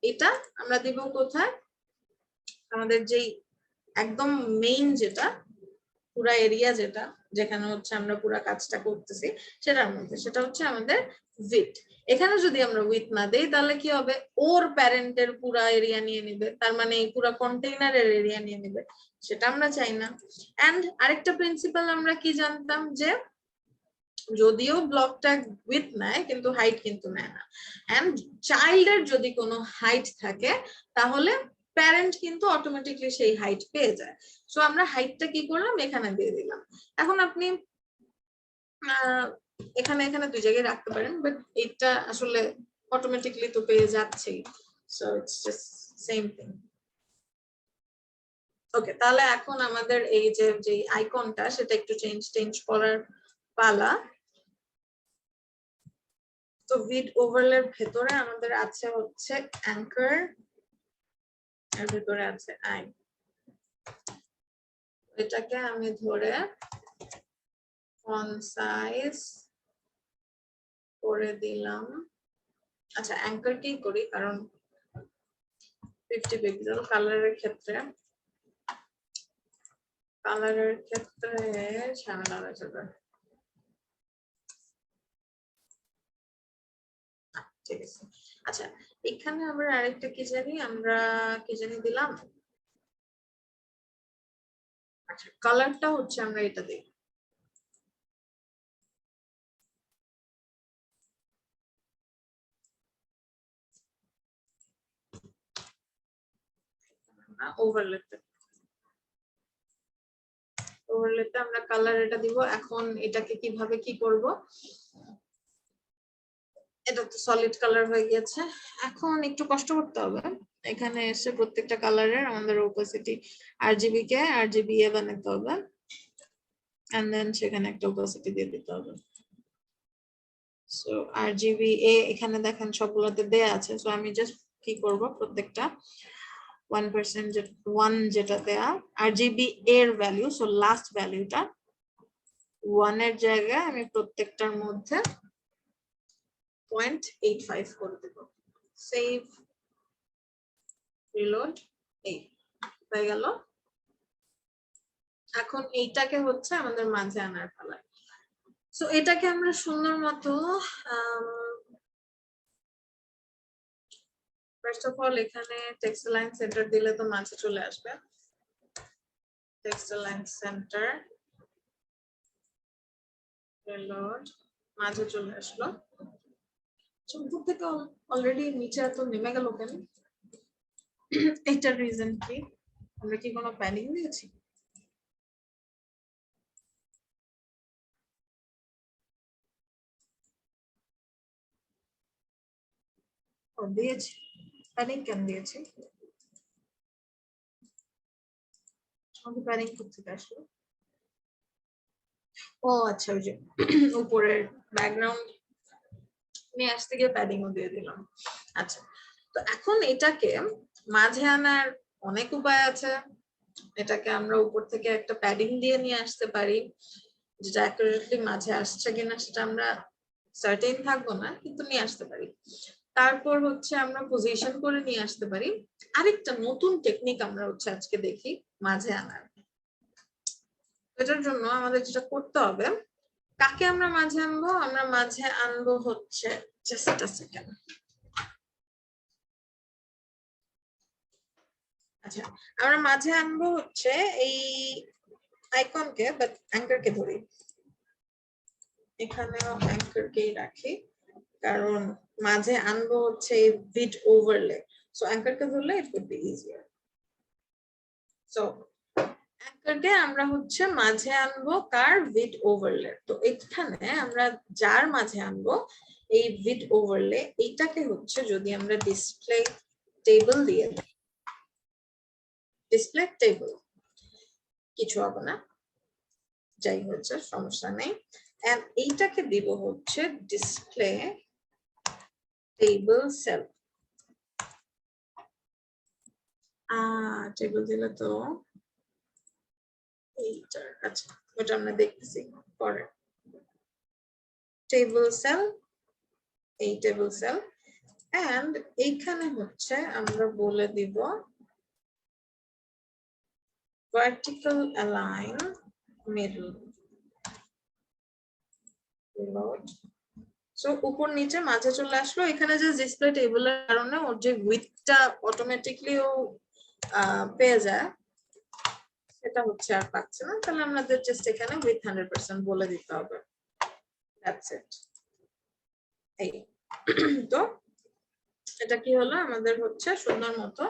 এটা আমরা দিব কোথায়, আমাদের যেই একদম মেইন যেটা পুরা এরিয়া যেটা যেখানে হচ্ছে আমরা পুরা কাজটা করতেছি, সেটার মধ্যে, সেটা হচ্ছে আমাদের উইথ। এখানে যদি আমরা উইথ না দেই তাহলে কি হবে, ওর প্যারেন্টের পুরা এরিয়া নিয়ে নেবে, তার মানে এই পুরা কন্টেইনারের এরিয়া নিয়ে নেবে, সেটা আমরা চাই না। এন্ড আরেকটা প্রিন্সিপাল আমরা কি জানতাম, যে যদিও ব্লক ট্যাগ উইথ নেয় কিন্তু হাইট কিন্তু নেয় না। এন্ড চাইল্ডের যদি কোনো হাইট থাকে তাহলে প্যারেন্ট কিন্তু অটোমেটিকলি সেই হাইট পেয়ে যায়। সো আমরা হাইটটা কি করলাম, এখানে দিয়ে দিলাম। এখন আপনি এখানে এখানে দুই জায়গায় রাখতে পারেন, বাট এটা আসলে অটোমেটিকলি তো পেয়ে যাচ্ছেই। So it's just same thing. Okay, তাহলে এখন আমাদের এই যে আইকনটা সেটা একটু চেঞ্জ করার পালা। তো ভিড ওভারলের ভেতরে আমাদের আছে হচ্ছে অ্যাঙ্কার, এর ভেতরে আছে আই। এটাকে আমি ধরে ফন্ট সাইজ করে দিলাম। আচ্ছা, অ্যাঙ্কার কি করি, কারণ 50 পিক্সেল। কালারের ক্ষেত্রে ঝামেলা হয়ে যাবে। ঠিক আছে। আচ্ছা, এখানে আমরা আরেকটা কি জানি দিলাম। আচ্ছা, কালারটা হচ্ছে আমরা এটা দিই। ওভারলেতে আমরা কালার এটা দিব। এখন এটাকে কিভাবে কি করব, এটা তো সলিড কালার হয়ে গেছে। এখন একটু কষ্ট করতে হবে, এখানে এসে প্রত্যেকটা কালারের আমাদের ওপাসিটি আরজিবি কে আরজিবি এ বানাতে হবে, এন্ড দেন সেখানে একটা ওপাসিটি দিয়ে দিতে হবে। সো আরজিবি এ এখানে দেখেন সবগুলোতে দেয়া আছে। সো আমি জাস্ট কি করব, প্রত্যেকটা 1% 1 যেটা দেয়া আরজিবি এর ভ্যালু, সো লাস্ট ভ্যালুটা 1 এর জায়গায় আমি প্রত্যেকটার মধ্যে 0.85 করে দেব। সেভ, রিলোড, এই হয়ে গেল। এখন এইটাকে হচ্ছে আমাদের মাঝে আনার পালা। সো এটাকে আমরা সুন্দর মতো ফার্স্ট অফ অল এখানে টেক্সট লাইন সেন্টার দিলে তো মাঝে চলে আসবে। টেক্সট লাইন সেন্টার, রিলোড, মাঝে চলে আসলো। উপর থেকে অলরেডি নিচে এত নেমে গেল কেন? এটার রিজন কি? আমরা কি কোনো প্যানিং দিয়েছি? দিয়েছি, প্যানিং কেন দিয়েছি? প্যানিং কোথেকে আসলো? ও আচ্ছা, ওই যে উপরের ব্যাকগ্রাউন্ড নিয়ে আসতে গিয়ে প্যাডিংও দিয়ে দিলাম। আচ্ছা, তো এখন এটাকে মাঝে আনার অনেক উপায় আছে। এটাকে আমরা উপর থেকে একটা প্যাডিং দিয়ে নিয়ে আসতে পারি, যেটা অ্যাকুরেটলি মাঝে আসছে কিনা সেটা আমরা সার্টেন থাকবো না, কিন্তু নিয়ে আসতে পারি। তারপর হচ্ছে আমরা পজিশন করে নিয়ে আসতে পারি। আরেকটা নতুন টেকনিক আমরা হচ্ছে আজকে দেখি মাঝে আনার। এটার জন্য আমাদের যেটা করতে হবে, কাকে আমরা মাঝে আনবো? আমরা মাঝে আনবো হচ্ছে জাস্ট আ সেকেন্ড। আচ্ছা, আমরা মাঝে আনবো হচ্ছে এই আইকনকে, বাট অ্যাঙ্কারকে ধরি। এখানেও অ্যাঙ্কারকেই রাখি, কারণ মাঝে আনবো হচ্ছে এই ভিড ওভারলে। সো অ্যাঙ্কারকে ধরলে it would be easier. So অ্যাঙ্কারকে আমরা হচ্ছে মাঝে আনবো কার? ভিড ওভারলে। তো এখানে আমরা যার মাঝে আনবো এই ভিড ওভারলে, এইটাকে হচ্ছে যদি আমরা ডিসপ্লে টেবল দিয়ে দিই, ডিসপ্লে টেবল কিছু হবে না, যাই হচ্ছে সমস্যা নেই। এন্ড এইটাকে দিব হচ্ছে ডিসপ্লে টেবল সেল। টেবল দিলে তো এইটার, আচ্ছা ওটা আমরা দেখতেছি পরে। টেবল সেল, এই টেবল সেল, এন্ড এইখানে হচ্ছে আমরা বলে দিব vertical align middle, reload। So উপর নিচে মাঝে চলে আসলো। এখানে যে ডিসপ্লে টেবলের কারণে ওর যে উইডথটা অটোমেটিকলি ও পেয়ে যায়, সেটা হচ্ছে আর পাচ্ছে না। তাহলে আমাদের জাস্ট এখানে উইথ 100% বলে দিতে হবে। That's it. এই তো এটা কি হলো আমাদের হচ্ছে সুন্দর মতো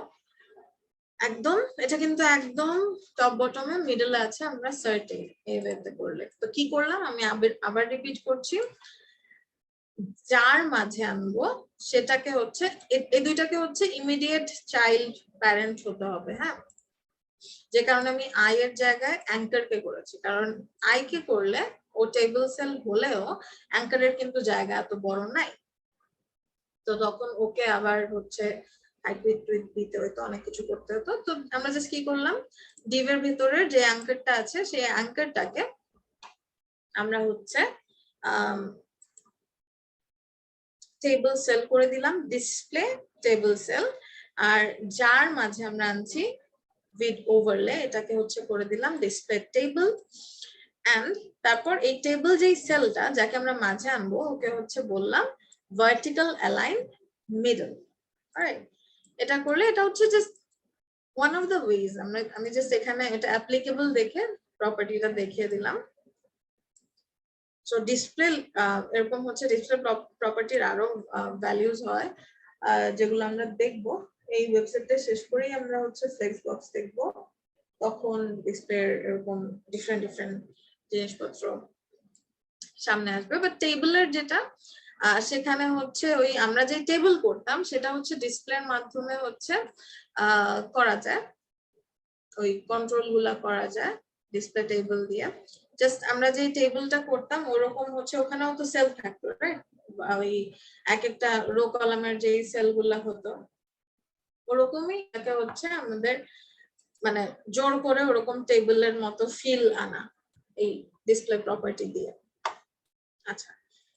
একদম, এটা কিন্তু একদম টপ বটমে মিডলে আছে, আমরা সার্টেন এই ওয়েতে করলে। তো কি করলাম আমি আবার রিপিট করছি, যার মাঝে আনবো সেটাকে হচ্ছে এই দুইটাকে হচ্ছে ইমিডিয়েট চাইল্ড প্যারেন্ট হতে হবে। হ্যাঁ, যে কারণে আমি আই এর জায়গায় অ্যাঙ্কার কে করেছি, কারণ আই কে করলে ও টেবিল সেল হলেও অ্যাঙ্কারের কিন্তু জায়গা এত বড় নাই, তো তখন ওকে আবার হচ্ছে দিতে হতো, অনেক কিছু করতে হতো। তো আমরা জাস্ট কি করলাম, ডিভের ভিতরে যে অ্যাঙ্কারটা আছে সেই অ্যাঙ্কারটাকে আমরা হচ্ছে টেবিল সেল করে দিলাম, ডিসপ্লে টেবিল সেল। আর যার মাঝে আমরা আনছি উইথ ওভারলে, এটাকে হচ্ছে করে দিলাম ডিসপ্লে টেবিল। এন্ড তারপর এই টেবিল যেই সেলটা যাকে আমরা মাঝে আনবো ওকে হচ্ছে বললাম ভার্টিক্যাল অ্যালাইন মিডল। অলরাইট, এটা করলে এটা হচ্ছে just one of the ways. আমি জাস্ট এখানে এটা অ্যাপ্লিকেবল দেখে প্রপার্টিটা দেখিয়ে দিলাম। সো ডিসপ্লে এরকম হচ্ছে ডিসপ্লে প্রপার্টির আরো ভ্যালুজ হয় যেগুলো আমরা দেখবো এই ওয়েবসাইটটা শেষ করেই। আমরা হচ্ছে ফ্লেক্স বক্স দেখবো, তখন ডিসপ্লে এরকম ডিফারেন্ট জিনিসপত্র সামনে আসবে। বাট টেবিলের যেটা সেখানে হচ্ছে ওই আমরা যে টেবিল করতাম সেটা হচ্ছে ডিসপ্লের মাধ্যমে হচ্ছে করা যায়, ওই কন্ট্রোল গুলা করা যায় ডিসপ্লে টেবিল দিয়ে। জাস্ট আমরা যে টেবিলটা করতাম ওরকম হচ্ছে ওখানেও তো সেল থাকতো, রাইট? ওই এক একটা রো কলামের যে সেল গুলা হতো ওরকমই এটা হচ্ছে আমাদের মানে জোর করে ওরকম টেবিলের মতো ফিল আনা এই ডিসপ্লে প্রপার্টি দিয়ে। আচ্ছা,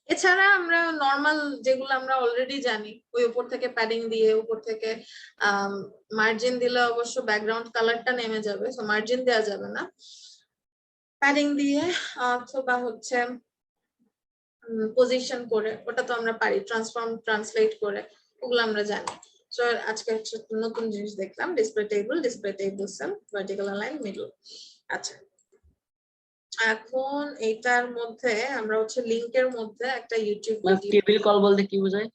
এছাড়া আমরা নর্মাল যেগুলো আমরা অলরেডি জানি, ওই উপর থেকে প্যাডিং দিয়ে উপর থেকে মার্জিন দিলে অবশ্য ব্যাকগ্রাউন্ড কালারটা নেমে যাবে, সো মার্জিন দেওয়া যাবে না। প্যাডিং দিয়ে অথবা হচ্ছে পজিশন করে, ওটা তো আমরা পারি, ট্রান্সলেট করে, ওগুলো আমরা জানি। সো আজকে হচ্ছে নতুন জিনিস দেখলাম, display table sell, vertical align middle. আচ্ছা, এখন এইটার মধ্যে আমরা হচ্ছে লিংকের মধ্যে একটা ইউটিউব টেবিল কল বলতে কি বোঝায়?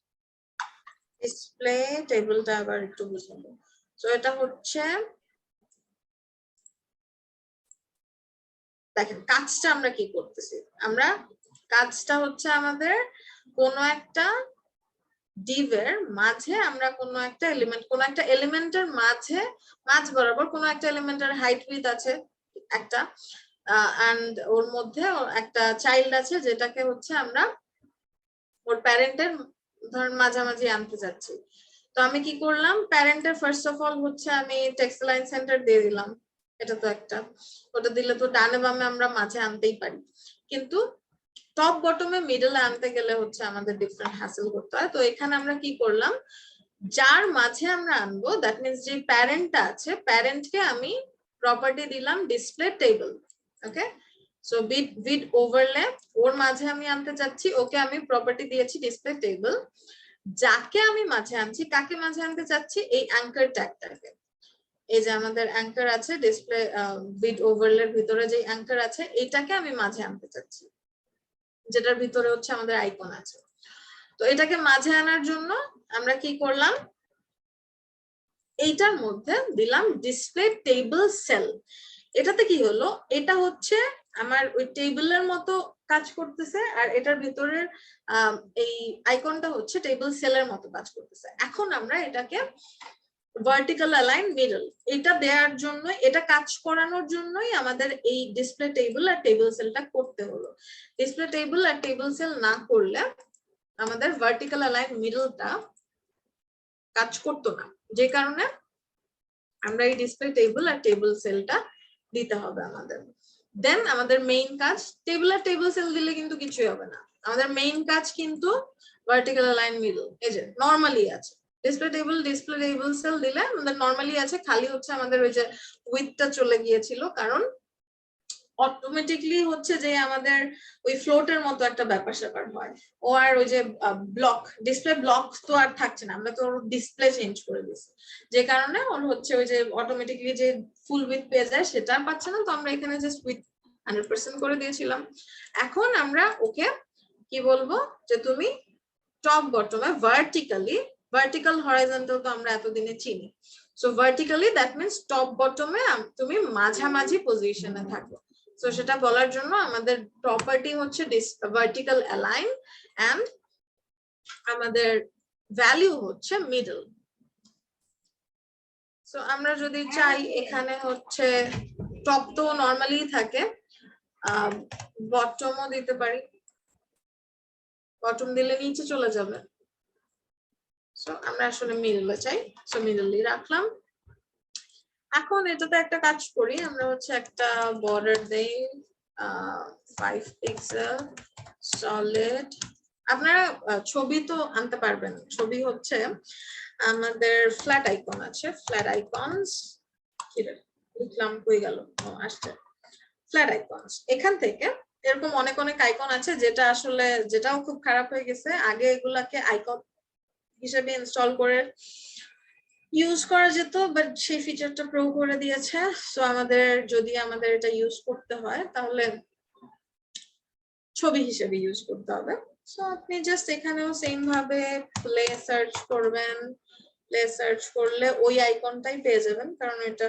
ডিসপ্লে টেবিলটা আবার একটু বুঝাবো। তো এটা হচ্ছে দেখেন কাজটা আমরা কি করতেছি, আমরা কাজটা হচ্ছে আমাদের কোন একটা ডিভের মাঝে আমরা কোন একটা এলিমেন্টের মাঝ বরাবর কোন একটা এলিমেন্টের হাইট উইডথ আছে একটা, এন্ড ওর মধ্যে একটা চাইল্ড আছে যেটাকে হচ্ছে আমরা ওর প্যারেন্টের ধরেন মাঝামাঝি আনতে চাচ্ছি। তো আমি কি করলাম, প্যারেন্টের ফার্স্ট অফ অল হচ্ছে আমি টেক্সট লাইন সেন্টার দিয়ে দিলাম, এটা তো একটা, ওটা দিলে তো ডানে বামে আমরা মাঝে আনতেই পারি, কিন্তু টপ বটমে মিডলে আনতে গেলে হচ্ছে আমাদের ডিফারেন্ট হ্যাসেল করতে হয়। তো এখানে আমরা কি করলাম, যার মাঝে আমরা আনবো দ্যাট মিন্স যে প্যারেন্টটা আছে প্যারেন্টকে আমি প্রপার্টি দিলাম display table. Okay, so with overlay ওর মাঝে আমি আনতে চাচ্ছি, ওকে আমি প্রপার্টি দিয়েছি ডিসপ্লে টেবিল। যাকে আমি মাঝে আনছি, কাকে মাঝে আনতে চাচ্ছি, এই অ্যাঙ্কার ট্যাগটাকে, এই যে আমাদের অ্যাঙ্কার আছে ডিসপ্লে উইথ ওভারলের ভিতরে যে অ্যাঙ্কার আছে এটাকে আমি মাঝে আনতে চাচ্ছি, যেটার ভিতরে হচ্ছে আমাদের আইকন আছে। তো এটাকে মাঝে আনার জন্য আমরা কি করলাম, এইটার মধ্যে দিলাম ডিসপ্লে টেবিল সেল। এটাতে কি হলো, এটা হচ্ছে আমার ওই টেবিলের মতো কাজ করতেছে, আর এটার ভিতরের এই আইকনটা হচ্ছে টেবিল সেলের মতো কাজ করতেছে। এখন আমরা এটাকে ভার্টিক্যাল অ্যালাইন মিডল এটা দেওয়ার জন্য, এটা কাজ করানোর জন্যই আমাদের এই ডিসপ্লে টেবিল আর টেবিল সেলটা করতে হলো। ডিসপ্লে টেবিল আর টেবিল সেল না করলে আমাদের ভার্টিক্যাল অ্যালাইন মিডলটা কাজ করতো না, যে কারণে আমরা এই ডিসপ্লে টেবিল আর টেবিল সেলটা দিতে হবে আমাদের। দেন আমাদের মেইন কাজ, টেবিল আর টেবিল সেল দিলে কিন্তু কিছুই হবে না, আমাদের মেইন কাজ কিন্তু ভার্টিক্যাল অ্যালাইন মিডল, এই যে নরমালি আছে। ডিসপ্লে টেবিল সেল দিলে আমাদের নরমালি আছে, খালি হচ্ছে আমাদের ওই যে উইথটা চলে গিয়েছিল, কারণ অটোমেটিকলি হচ্ছে যে আমাদের ওই ফ্লোটের মতো একটা ব্যাপার স্যাপার হয়, ও আর ওই যে ব্লক ডিসপ্লে ব্লক তো আর থাকছে না, আমরা তো ওর ডিসপ্লে চেঞ্জ করে দিচ্ছি, যে কারণে ওর হচ্ছে ওই যে অটোমেটিকলি যে ফুল উইথ পেয়ে যায় সেটা আর পাচ্ছে না। তো আমরা এখানে জাস্ট উইথ 100% করে দিয়েছিলাম। এখন আমরা ওকে কি বলবো যে তুমি টপ বটমে ভার্টিক্যাল হরাইজন্টাল তো আমরা এতদিনে চিনি, so vertically that means top বটমে তুমি মাঝামাঝি পজিশনে থাকো। সো সেটা বলার জন্য আমাদের প্রপার্টি হচ্ছে ভার্টিক্যাল অ্যালাইন এন্ড আমাদের ভ্যালু হচ্ছে মিডল। সো আমরা যদি চাই এখানে হচ্ছে টপ তো নরমালি থাকে, বটমও দিতে পারি, বটম দিলে নিচে চলে যাবে। সো আমরা আসলে মিডলে চাই, সো মিডলই রাখলাম। এখন এটাতে একটা কাজ করি, আমরা হচ্ছে একটা বর্ডার দেই 5 পিক্সেল সলিড। আপনারা ছবি তো আনতে পারবেন, ছবি হচ্ছে আমাদের ফ্ল্যাট আইকন আছে, ফ্ল্যাট আইকনস লিখলাম কই গেল, আসছে ফ্ল্যাট আইকনস। এখান থেকে এরকম অনেক অনেক আইকন আছে যেটা আসলে যেটাও খুব খারাপ হয়ে গেছে, আগে এগুলাকে আইকন হিসেবে ইনস্টল করে ইউজ করা যেত, বাট সেই ফিচারটা প্রো করে দিয়েছে। সো আমাদের যদি আমাদের এটা ইউজ করতে হয় তাহলে ছবি হিসেবে ইউজ করতে হবে। সো আপনি জাস্ট এখানেও সেম ভাবে প্লে সার্চ করবেন, প্লে সার্চ করলে ওই আইকনটাই পেয়ে যাবেন, কারণ এটা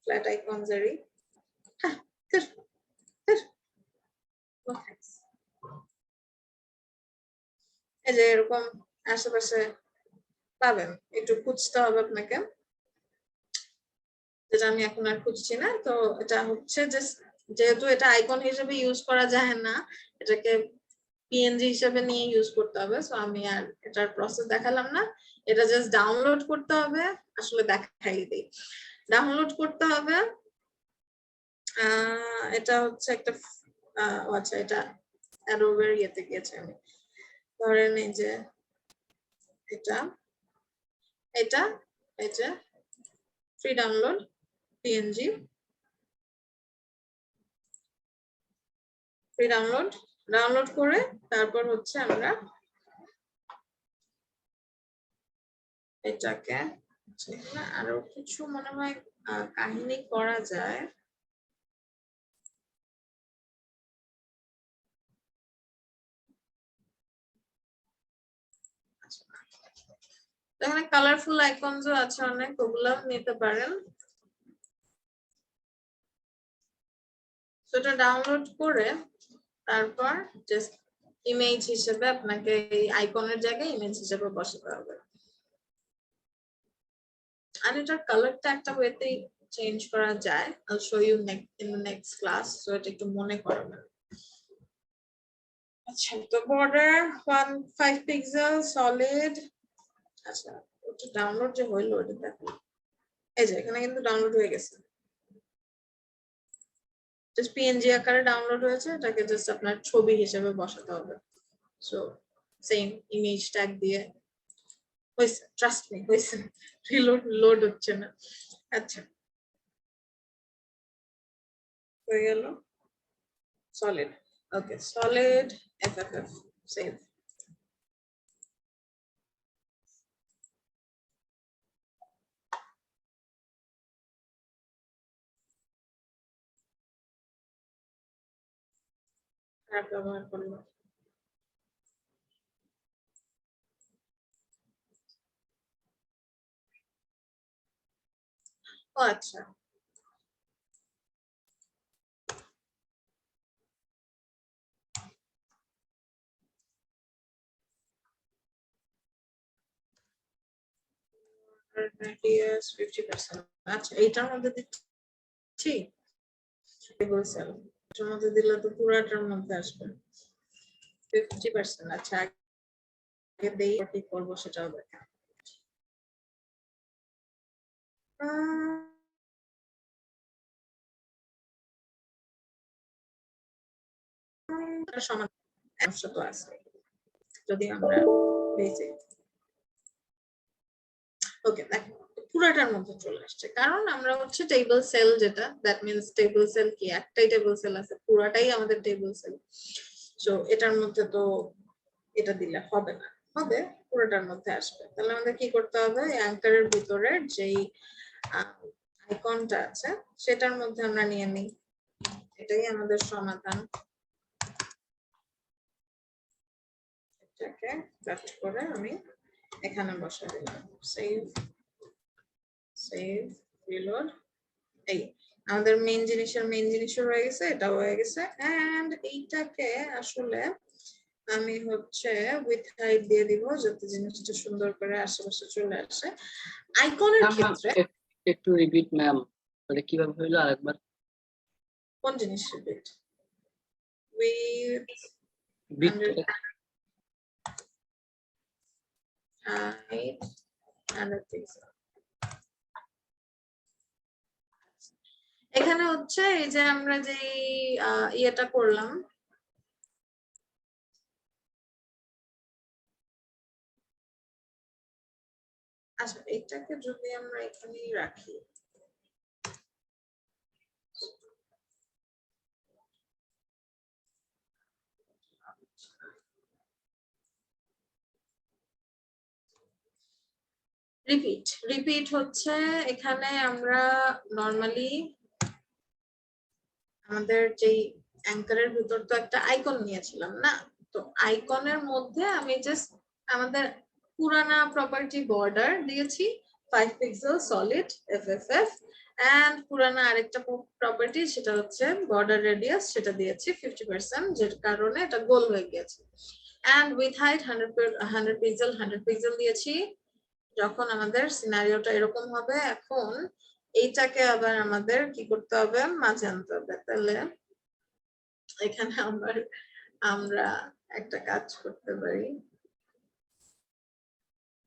ফ্ল্যাট আইকনস এরই। এই যে এরকম আশেপাশে পাবেন, একটু খুঁজতে হবে আপনাকে, যেটা আমি এখন আর খুঁজছি না। তো এটা হচ্ছে যেহেতু এটা আইকন হিসেবে ইউজ করা যায় না, এটাকে পিএনজি হিসেবে নিয়ে ইউজ করতে হবে। সো আমি আর এটার প্রসেস দেখালাম না, এটা জাস্ট ডাউনলোড করতে হবে। আসলে দেখাই দিই, ডাউনলোড করতে হবে। এটা হচ্ছে একটা আচ্ছা, এটা অ্যাডোবের ইয়েতে গিয়েছে, আমি ধরেন এই যে এটা এটা এটা free download PNG, free download করে তারপর হচ্ছে আমরা এটাকে আরো কিছু মনে হয় কাহিনী করা যায়। এখানে কালারফুল আইকনসও আছে অনেক, ওগুলো নিতে পারেন। সেটা ডাউনলোড করে তারপর জাস্ট ইমেজ হিসেবে আপনাকে এই আইকনের জায়গায় ইমেজ হিসেবে বসাতে হবে। আর এটার কালারটা একটা ওয়েতেই চেঞ্জ করা যায়, I'll show you in the next class, so এটা একটু মনে করবেন। আচ্ছা, তো বর্ডার 5 পিক্সেল সলিড। আচ্ছা, ওটা ডাউনলোড যে হইলো ওটা দেখো, এই যে এখানে কিন্তু ডাউনলোড হয়ে গেছে, জাস্ট পিএনজি আকারে ডাউনলোড হয়েছে। এটাকে জাস্ট আপনার ছবি হিসেবে বসাতে হবে। সো সেম ইমেজ ট্যাগ দিয়ে হয়েছে, ট্রাস্ট মি হয়েছে, লোড হচ্ছে না। আচ্ছা, হয়ে গেল সলিড। ওকে, সলিড এফএফএফ সেভ। ব্যবহার করলাম। ও আচ্ছা, radius 50%। আচ্ছা, এইটার মধ্যে দিচ্ছি টেবল সেল, এটার মধ্যে দিলে তো পুরাটার মধ্যে আসবে 50%। আচ্ছা, আগে দেই কি করব সেটাও দেখা। সমান অংশ তো আছে, যদি আমরা বেসে ওকে দেখো পুরাটার মধ্যে চলে আসছে, কারণ আমরা হচ্ছে টেবল সেল, যেটা দ্যাট মিন্স টেবল সেল কি একটাই টেবল সেল আছে, পুরাটাই আমাদের টেবল সেল। সো এটার মধ্যে তো এটা দিলে হবে না, হবে পুরোটার মধ্যে আসবে। তাহলে আমাদের কি করতে হবে, অ্যাঙ্কারের ভিতরে যেই আইকনটা আছে সেটার মধ্যে আমরা নিয়ে নিই, এটাই আমাদের সমাধান। এটাকে কাট করে আমি এখানে বসাই দিলাম। Save reload. এই আমাদের মেইন জিনিস হয়ে গেছে, এটা হয়ে গেছে। এন্ড এইটাকে আসলে আমি হচ্ছে উইথ হাইট দিয়ে দিব যাতে জিনিসটা সুন্দর করে আশেপাশে চলে আসে। আইকনের ক্ষেত্রে একটু রিপিট ম্যাম, ওটা কিভাবে হইলো আরেকবার? কোন জিনিস রিপিট? উইথ বিট height 100 পিক্সেল। এখানে হচ্ছে এই যে আমরা যে ইয়েটা করলাম, আচ্ছা এটাকে যদি আমরা এখানেই রাখি, রিপিট হচ্ছে এখানে আমরা নরমালি আমাদের যেই অ্যাঙ্কারের ভিতর তো একটা আইকন নিয়েছিলাম না, তো আইকনের মধ্যে আমি জাস্ট আমাদের পুরানা প্রপার্টি বর্ডার দিয়েছি 5 পিক্সেল সলিড এফএফএফ, এন্ড পুরানা আরেকটা প্রপার্টি সেটা হচ্ছে বর্ডার রেডিয়াস, সেটা দিয়েছি 50%, যের কারণে এটা গোল হয়ে গেছে। এন্ড উইথ হাইট 100 পিক্সেল দিয়েছি। যখন আমাদের সিনারিওটা এরকম হবে, এখন এইটাকে আবার আমাদের কি করতে হবে, মাঝে আনতে হবে। তাহলে এখানে আমরা একটা কাজ করতে পারি,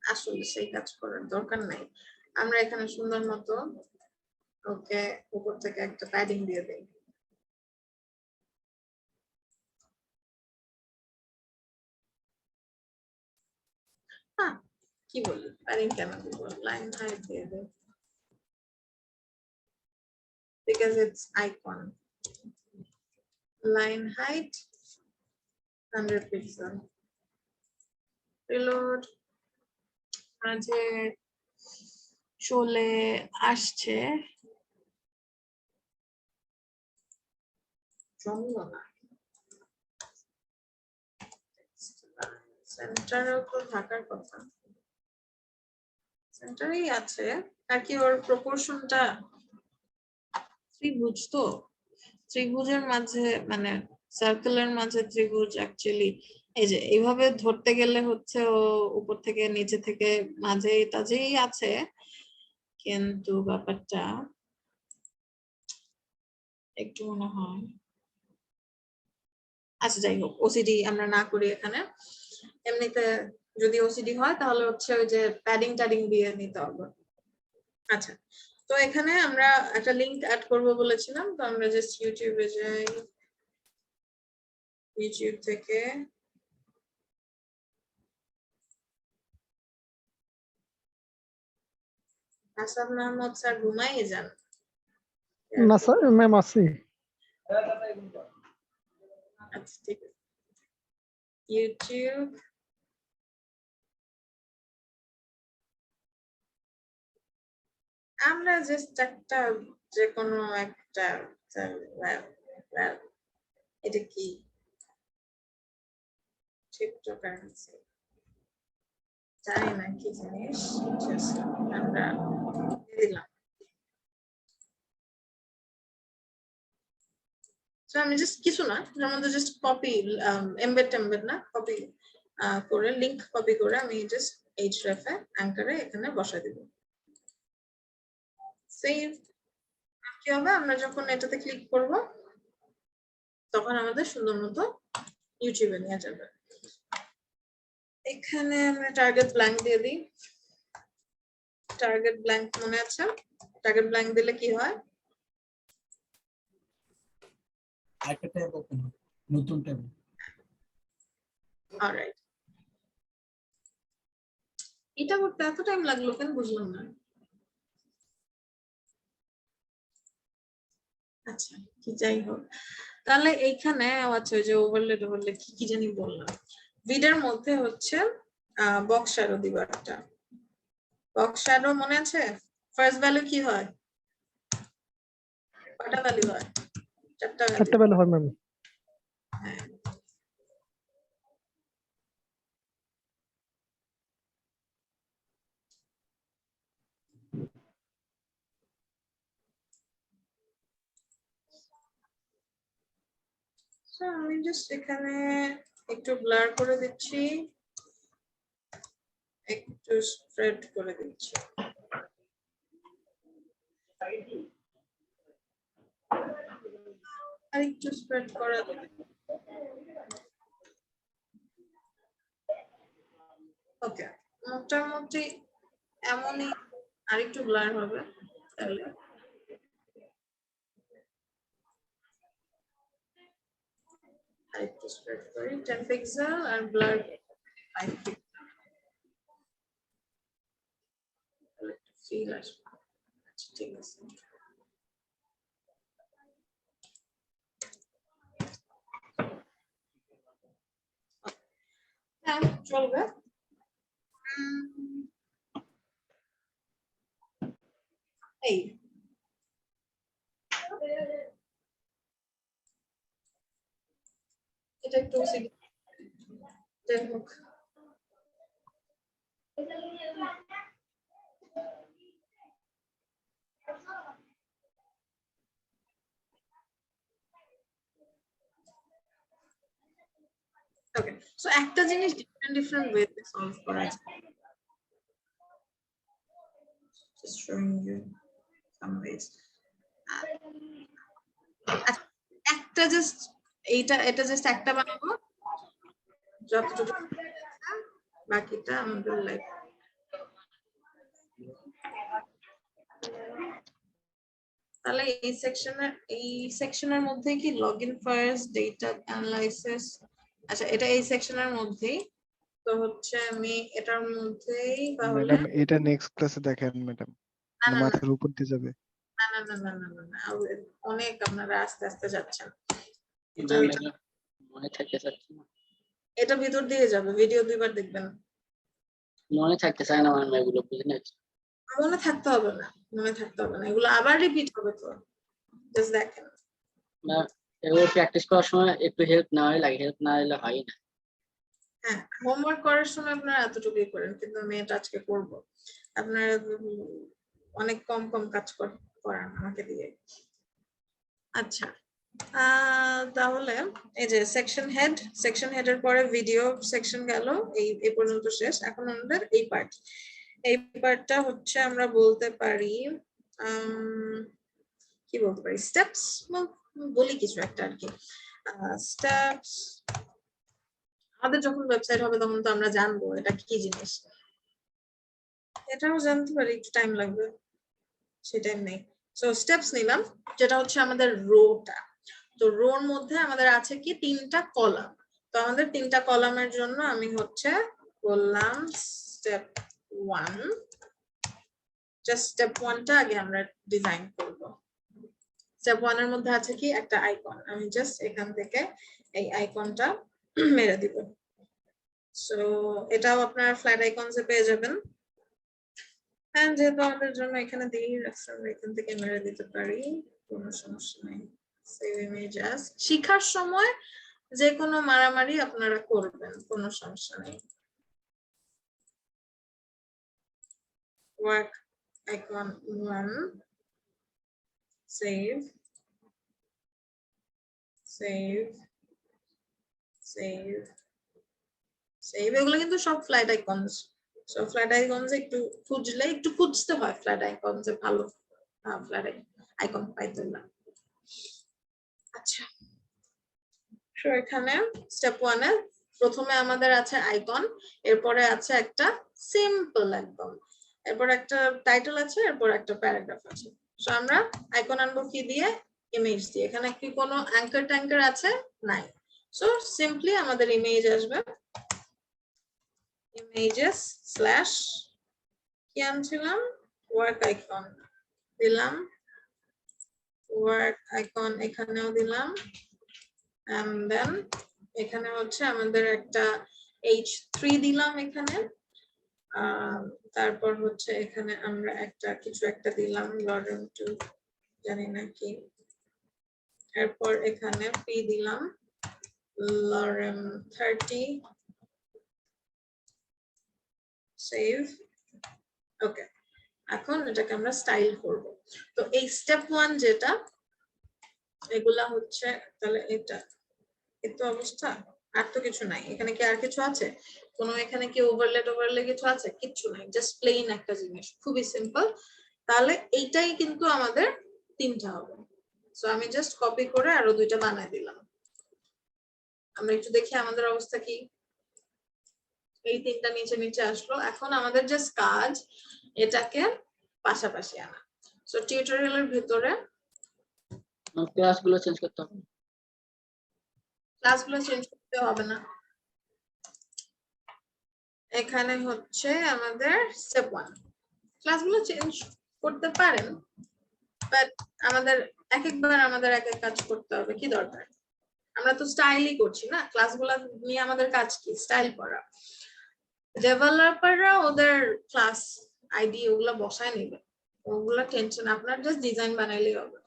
আসলে সেই কাজ করার দরকার নাই, আমরা এখানে সুন্দর মতো ওকে উপর থেকে একটা প্যাডিং দিয়ে দেই। হ্যাঁ কি বলি, প্যাডিং কেন দিব, লাইন হাইট দিয়ে দেই because it's icon. Line height 100 pixel. Reload. মাঝে চলে আসছে, জমলো না, সেন্টারেও তো থাকার কথা, সেন্টারেই আছে, আর কি ওর প্রপোর্শনটা ত্রিভুজ, তো ত্রিভুজের মাঝে মানে সার্কেলের মাঝে ত্রিভুজ অ্যাকচুয়ালি এই যে এইভাবে ধরতে গেলে হচ্ছে ও উপর থেকে নিচে থেকে মাঝে টাঝেই আছে, কিন্তু ব্যাপারটা একটু মনে হয়, আচ্ছা যাই হোক ওসিডি আমরা না করি এখানে, এমনিতে যদি ওসিডি হয় তাহলে হচ্ছে ওই যে প্যাডিং ট্যাডিং দিয়ে নিতে হবে। আচ্ছা তো এখানে আমরা একটা লিংক অ্যাড করব বলেছিলাম, তো আমরা জাস্ট ইউটিউবে যাই, ইউটিউব থেকে আসাদ মাহমুদ স্যার ঘুমাইয়ে যান। না স্যার ম্যাম আছি। আচ্ছা ঠিক আছে, ইউটিউব আমরা জাস্ট একটা যে কোনো একটা এটা কি ক্রিপ্টোকারেন্সি জানি না কি জিনিস, আমরা দিলাম। তো আমি জাস্ট কিছু না, এর মধ্যে জাস্ট কপি এমবেড না, কপি করে লিংক কপি করে আমি জাস্ট href এ অ্যাঙ্কারে এখানে বসাই দিব। সেভ কি হবে, আমরা যখন এটাতে ক্লিক করব তখন আমাদের সুন্দর মতো ইউটিউবে নিয়ে যাবে। এখানে আমরা টার্গেট ব্ল্যাঙ্ক দিয়ে দিই, টার্গেট ব্ল্যাঙ্ক মনে আছে, টার্গেট ব্ল্যাঙ্ক দিলে কি হয়, একটা ট্যাব ওপেন হবে, নতুন ট্যাব। অলরাইট, এটা করতে এত টাইম লাগলো কেন বুঝলাম না। আচ্ছা কি যাই হোক, তাহলে এইখানে আচ্ছা ওই যে ওভারলে কি কি জানি বললাম, ভিডের মধ্যে হচ্ছে বক্স শ্যাডো দিব একটা, বক্স শ্যাডো মনে আছে, ফার্স্ট ভ্যালু কি হয়, কয়টা ভ্যালু হয়, চারটা চারটে বেলা হয় ম্যাম। হ্যাঁ So আমি জাস্ট এখানে একটু ব্লার করে দিচ্ছি, একটু স্প্রেড করে দিচ্ছি। আর একটু স্প্রেড করে ওকে, মোটামুটি এমনই। আর একটু ব্লার হবে তাহলে। আর একটু স্প্রেড করি 10 পিক্সেল আর ব্লার 5 পিক্সেল। তাহলে একটু ফিল আসবে। আচ্ছা ঠিক আছে। হ্যাঁ চলবে। এই এটা একটু যাই হোক। ওকে, সো একটা জিনিস ডিফারেন্ট ওয়েতে সলভ করা যায়। Just showing you some ways. একটা জাস্ট এটা জাস্ট একটা বানাবো, যতটুকু বাকিটা আমাদের লাইফ। তাহলে এই সেকশনের মধ্যে কি লগইন ফার্স্ট ডেটা অ্যানালাইসিস, আচ্ছা এটা এই সেকশনের মধ্যেই তো হচ্ছে আমি এটার মধ্যেই তাহলে ম্যাডাম এটা নেক্সট ক্লাসে দেখেন ম্যাডাম, না না না মাথার উপর দিয়ে যাবে। না না না না না না না, অনেক আপনারা আস্তে আস্তে যাচ্ছেন। মনে থাকতে চাচ্ছে না, এটা ভিতর দিয়ে যাবে, ভিডিও দুইবার দেখবেন। মনে থাকতে চায় না আমার এগুলো, বুঝলেন? মনে থাকতে হবে না, মনে থাকতে হবে না, এগুলো আবার রিপিট হবে তো, জাস্ট দেখেন। না, এগুলো প্র্যাকটিস করার সময় একটু হেল্প নেওয়াই লাগে, হেল্প না হলে হয় না। হ্যাঁ, হোমওয়ার্ক করার সময় আপনারা এতটুকুই করেন, কিন্তু আমি এটা আজকে করব। আপনারা অনেক কম কম কাজ করান আমাকে দিয়ে। আচ্ছা তাহলে এই যে সেকশন হেডের পরে ভিডিও সেকশন গেল, এই পর্যন্ত শেষ। এখন আমাদের এই পার্টটা হচ্ছে আমরা বলতে পারি কি বলতে পারি, স্টেপস বলি কিছু একটা আর কি। স্টেপস আমাদের যখন ওয়েবসাইট হবে তখন তো আমরা জানবো এটা কি জিনিস, এটাও জানতে পারি, একটু টাইম লাগবে, সেটাই নেই। সো স্টেপস নিলাম, যেটা হচ্ছে আমাদের রোটা। তো রোর মধ্যে আমাদের আছে কি 3টা কলাম। তো আমাদের 3টা কলামের জন্য আমি হচ্ছে বললাম স্টেপ 1, জাস্ট স্টেপ 1টা আগে আমরা ডিজাইন করব। স্টেপ 1 এর মধ্যে আছে কি একটা আইকন, আমি জাস্ট এখান থেকে এই আইকনটা মেরে দিব। সো এটাও আপনারা ফ্ল্যাট আইকনসে পেয়ে যাবেন। হ্যাঁ, যেহেতু আমাদের জন্য এখানে দিয়ে রাখছি, আমরা এখান থেকে মেরে দিতে পারি, কোনো সমস্যা নেই। সেভ ইমেজ অ্যাজ, শিখার সময় যে কোনো মারামারি আপনারা করবেন, কোনো সমস্যা নেই। Work icon 1, save save save save, এগুলো কিন্তু সব flat icons. So flat icons একটু খুঁজলে, একটু খুঁজতে হয় ফ্ল্যাট আইকনস ভালো ফ্ল্যাট আইকন পাইতে না। আচ্ছা, সো এখানে স্টেপ 1 এ প্রথমে আমাদের আছে আইকন, এরপরে আছে একটা সিম্পল একদম, এরপর একটা টাইটেল আছে, এরপর একটা প্যারাগ্রাফ আছে। সো আমরা আইকন আনবো কি দিয়ে, ইমেজ দিয়ে। এখানে কি কোনো অ্যাঙ্কার ট্যাঙ্কার আছে? নাই। সো সিম্পলি আমাদের ইমেজ আসবে, ইমেজেস স্ল্যাশ কি আনছিলাম, ওয়ার্ক আইকন দিলাম, ওয়ার্ক আইকন এখানেও দিলাম, and then এখানে হচ্ছে আমাদের একটা h3 দিলাম এখানে, তারপর হচ্ছে এখানে আমরা একটা কিছু একটা দিলাম লরেম 2 জানি না কি, এরপর এখানে p দিলাম লরেম 30, সেভ। ওকে, এখন এটাকে আমরা স্টাইল করব। তো এই স্টেপ 1 যেটা, এগুলা হচ্ছে তাহলে এটা এই তো অবস্থা, আর তো কিছু নাই এখানে। কি আর কিছু আছে? কোনো এখানে কি ওভারলে কিছু আছে? কিচ্ছু নাই, জাস্ট প্লেন একটা জিনিস, খুবই সিম্পল। তাহলে এইটাই কিন্তু আমাদের 3টা হবে। সো আমি জাস্ট কপি করে আরো 2টা বানাই দিলাম। আমরা একটু দেখি আমাদের অবস্থা কি। এই 3টা নিচে নিচে আসলো। এখন আমাদের জাস্ট কাজ এটাকে পাশাপাশি আনা। সো টিউটোরিয়ালের ভিতরে ক্লাসগুলো চেঞ্জ করতে হবে। ক্লাসগুলো চেঞ্জ করতে হবে না। এখানে হচ্ছে আমাদের স্টেপ 1, ক্লাসগুলো চেঞ্জ করতে পারেন, বাট আমাদের একবার আমাদের এক এক কাজ করতে হবে। কি দরকার? আমরা তো স্টাইলই করছি না, ক্লাসগুলো নিয়ে আমাদের কাজ কি? স্টাইল করা। ডেভেলপাররা ওদের ক্লাস আইডি ওগুলা বসায় নেবে, ওগুলা টেনশন, আপনার জাস্ট ডিজাইন বানাইলেই হবে।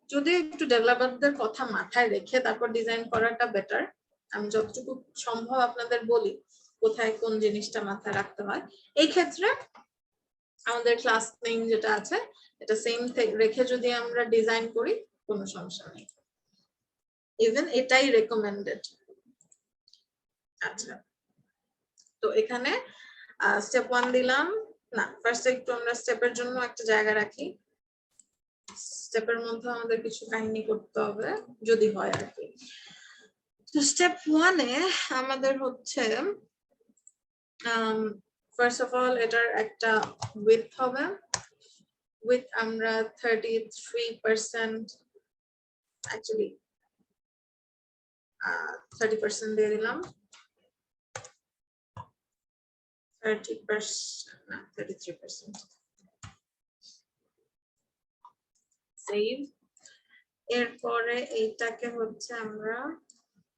যদি একটু ডেভেলপারদের কথা মাথায় রেখে তারপর ডিজাইন করাটা বেটার। আমি যতটুকু সম্ভব আপনাদের বলি কোথায় কোন জিনিসটা মাথায় রাখতে হয়। এই ক্ষেত্রে আমাদের ক্লাস নেম যেটা আছে এটা সেম রেখে যদি আমরা ডিজাইন করি কোনো সমস্যা নেই, ইভেন এটাই রেকমেন্ডেড। আচ্ছা, তো এখানে স্টেপ 1 দিলাম না, ফার্স্ট একটু আমরা স্টেপের জন্য একটা জায়গা রাখি। স্টেপের মধ্যে আমাদের কিছু কাহিনী করতে হবে যদি হয় আর কি। তো স্টেপ 1 এ আমাদের হচ্ছে ফার্স্ট অফ অল এটার একটা উইডথ হবে। উইডথ আমরা 33%, অ্যাকচুয়ালি 30% দিয়ে দিলাম। 30% না 33%। সেভ। এরপরে এইটাকে হচ্ছে আমরা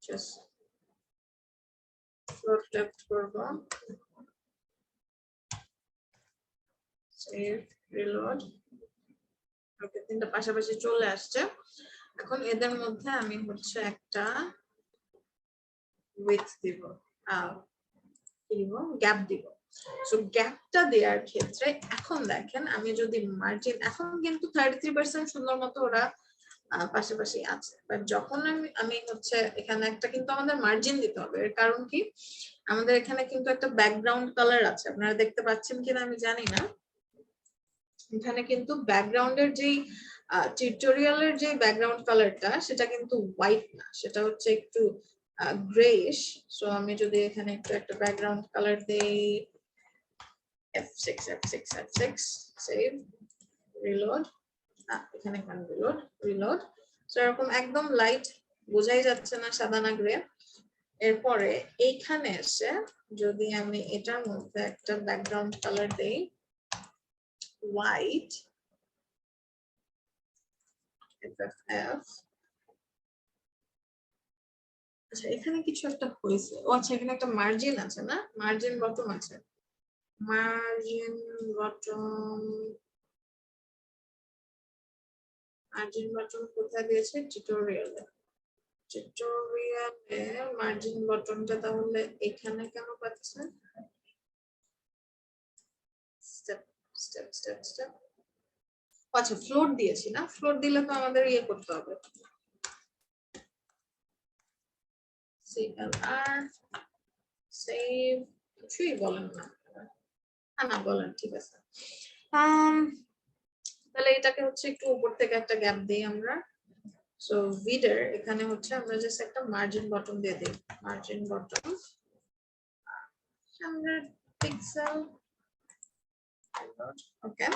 জাস্ট ফ্লোট লেফট করব। Save, reload. ওকে, 3টা পাশাপাশি চলে আসছে। এখন এদের মধ্যে আমি হচ্ছে একটা উইডথ দিব, কি দিব? গ্যাপ দিব। সো গ্যাপটা দেওয়ার ক্ষেত্রে এখন দেখেন আমি যদি মার্জিন, এখন কিন্তু 33% সুন্দর মতো ওরা পাশাপাশি আছে, বাট যখন আমি হচ্ছে এখানে একটা কিন্তু আমাদের মার্জিন দিতে হবে। এর কারণ কি? আমাদের এখানে কিন্তু একটা ব্যাকগ্রাউন্ড কালার আছে, আপনারা দেখতে পাচ্ছেন কিনা আমি জানি না। এখানে কিন্তু ব্যাকগ্রাউন্ডের যেই টিউটোরিয়ালের যে ব্যাকগ্রাউন্ড কালারটা সেটা কিন্তু হোয়াইট না, সেটা হচ্ছে একটু গ্রেইশ। সো আমি যদি এখানে একটু একটা ব্যাকগ্রাউন্ড কালার দেই, F6 সেভ, রিলোড। এখানে রিলোড। সো এরকম একদম লাইট, বোঝাই যাচ্ছে না সাদা না গ্রে। এরপরে এইখানে এসে যদি আমি এটার মধ্যে একটা ব্যাকগ্রাউন্ড কালার দেই হোয়াইট, FFF। আচ্ছা, এখানে কিছু একটা হয়েছে। ও আচ্ছা, এখানে একটা মার্জিন আছে না, মার্জিন বটম আছে। মার্জিন বটম কোথায় দিয়েছে? টিউটোরিয়ালে মার্জিন বটমটা তাহলে এখানে কেন পাচ্ছে? স্টেপ। আচ্ছা, ফ্লোট দিয়েছি না, ফ্লোট দিলে তো আমাদের ইয়ে করতে হবে, CLR সেভ। কিছুই বলেন না, না বলেন, ঠিক আছে। তাহলে এটাকে হচ্ছে একটু উপর থেকে একটা গ্যাপ দিই আমরা। সো ভিডের এখানে হচ্ছে আমরা জাস্ট একটা মার্জিন বটম দিয়ে দিই, মার্জিন বটম 100 পিক্সেল। ওকে,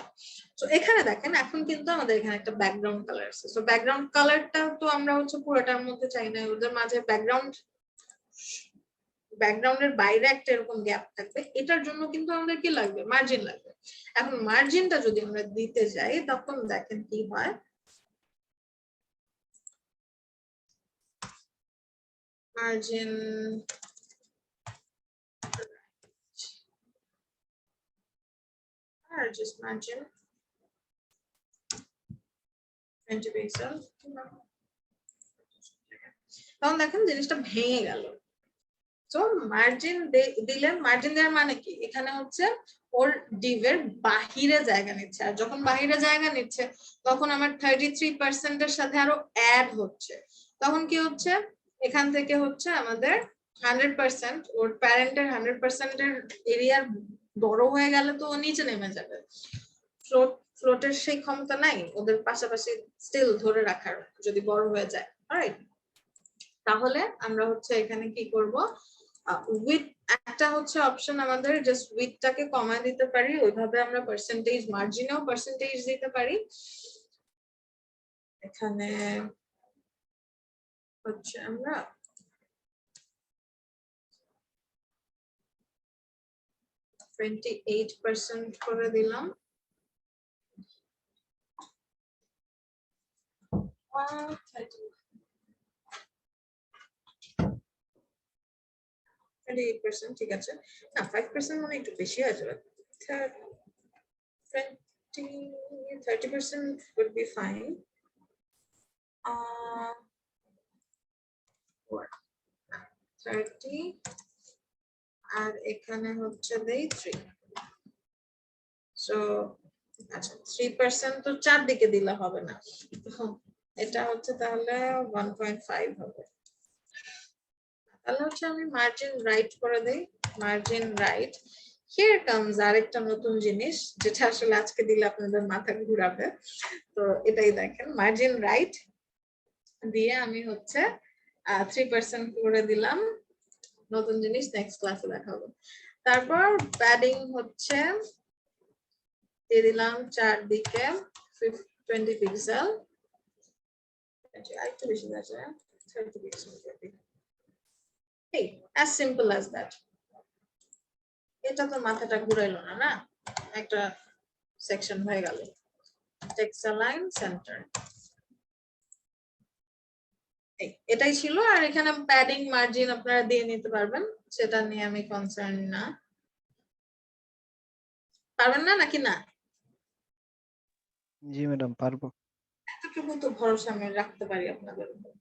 সো এখানে দেখেন এখন কিন্তু আমাদের এখানে একটা ব্যাকগ্রাউন্ড কালার আছে। সো ব্যাকগ্রাউন্ড কালারটা তো আমরা হচ্ছে পুরোটার মধ্যে চাই না, ওদের মাঝে ব্যাকগ্রাউন্ডের বাইরে একটা এরকম গ্যাপ থাকবে। এটার জন্য কিন্তু আমাদের কি লাগবে? মার্জিন লাগবে। এখন মার্জিনটা যদি আমরা দিতে যাই তখন দেখেন কি হয়। মার্জিন আর জাস্ট মার্জিন 20 পিক্সেল। তখন দেখেন জিনিসটা ভেঙে গেল। তো মার্জিন দিলেন, মার্জিন দেওয়ার মানে কি? এখানে হচ্ছে ওর ডিভের বাহিরে জায়গা নিচ্ছে, আর যখন বাহিরে জায়গা নিচ্ছে তখন আমার 33% এর সাথে আরো অ্যাড হচ্ছে। তখন কি হচ্ছে? এখান থেকে হচ্ছে আমাদের 100% ওর প্যারেন্টের 100% এর এরিয়ার বড় হয়ে গেলে তো ও নিচে নেমে যাবে। ফ্লোটের সেই ক্ষমতা নাই ওদের পাশাপাশি স্টিল ধরে রাখার যদি বড় হয়ে যায়। অলরাইট, তাহলে আমরা হচ্ছে এখানে কি করব, উইথ একটা হচ্ছে অপশন আমাদের জাস্ট উইথটাকে কমায় দিতে পারি, ওইভাবে আমরা পার্সেন্টেজ মার্জিনেও পার্সেন্টেজ দিতে পারি। এখানে হচ্ছে আমরা 28% করে দিলাম। 28%, ঠিক আছে। না 5% মনে হয় একটু বেশি হয়ে যাবে। 30% would be fine. 30 আর এখানে হচ্ছে দেই 3। সো আচ্ছা 3% তো চারদিকে দিলে হবে না, এটা হচ্ছে তাহলে 1.5 হবে। তাহলে হচ্ছে আমি মার্জিন রাইট করে দেই, মার্জিন রাইট। হিয়ার কামস আরেকটা নতুন জিনিস যেটা আসলে আজকে দিলে আপনাদের মাথা ঘুরাবে। তো এটাই দেখেন, মার্জিন রাইট দিয়ে আমি হচ্ছে 3% করে দিলাম। নতুন জিনিস নেক্সট ক্লাসে দেখাবো। তারপর প্যাডিং হচ্ছে দিয়ে দিলাম চারদিকে 20 পিক্সেল, আরেকটু বেশি আছে 30 pixel. Hey, as simple as that. এটা তো মাথাটা ঘুরাইলো না, না একটা সেকশন হয়ে গেল। টেক্সট অ্যালাইন সেন্টার, এটাই ছিল। আর এখানে প্যাডিং মার্জিন আপনারা দিয়ে নিতে পারবেন, সেটা নিয়ে আমি কনসার্ন না। পারবেন না নাকি না? জি ম্যাডাম পারবো। এতটুকু তো ভরসা আমি রাখতে পারি আপনাদের উপর।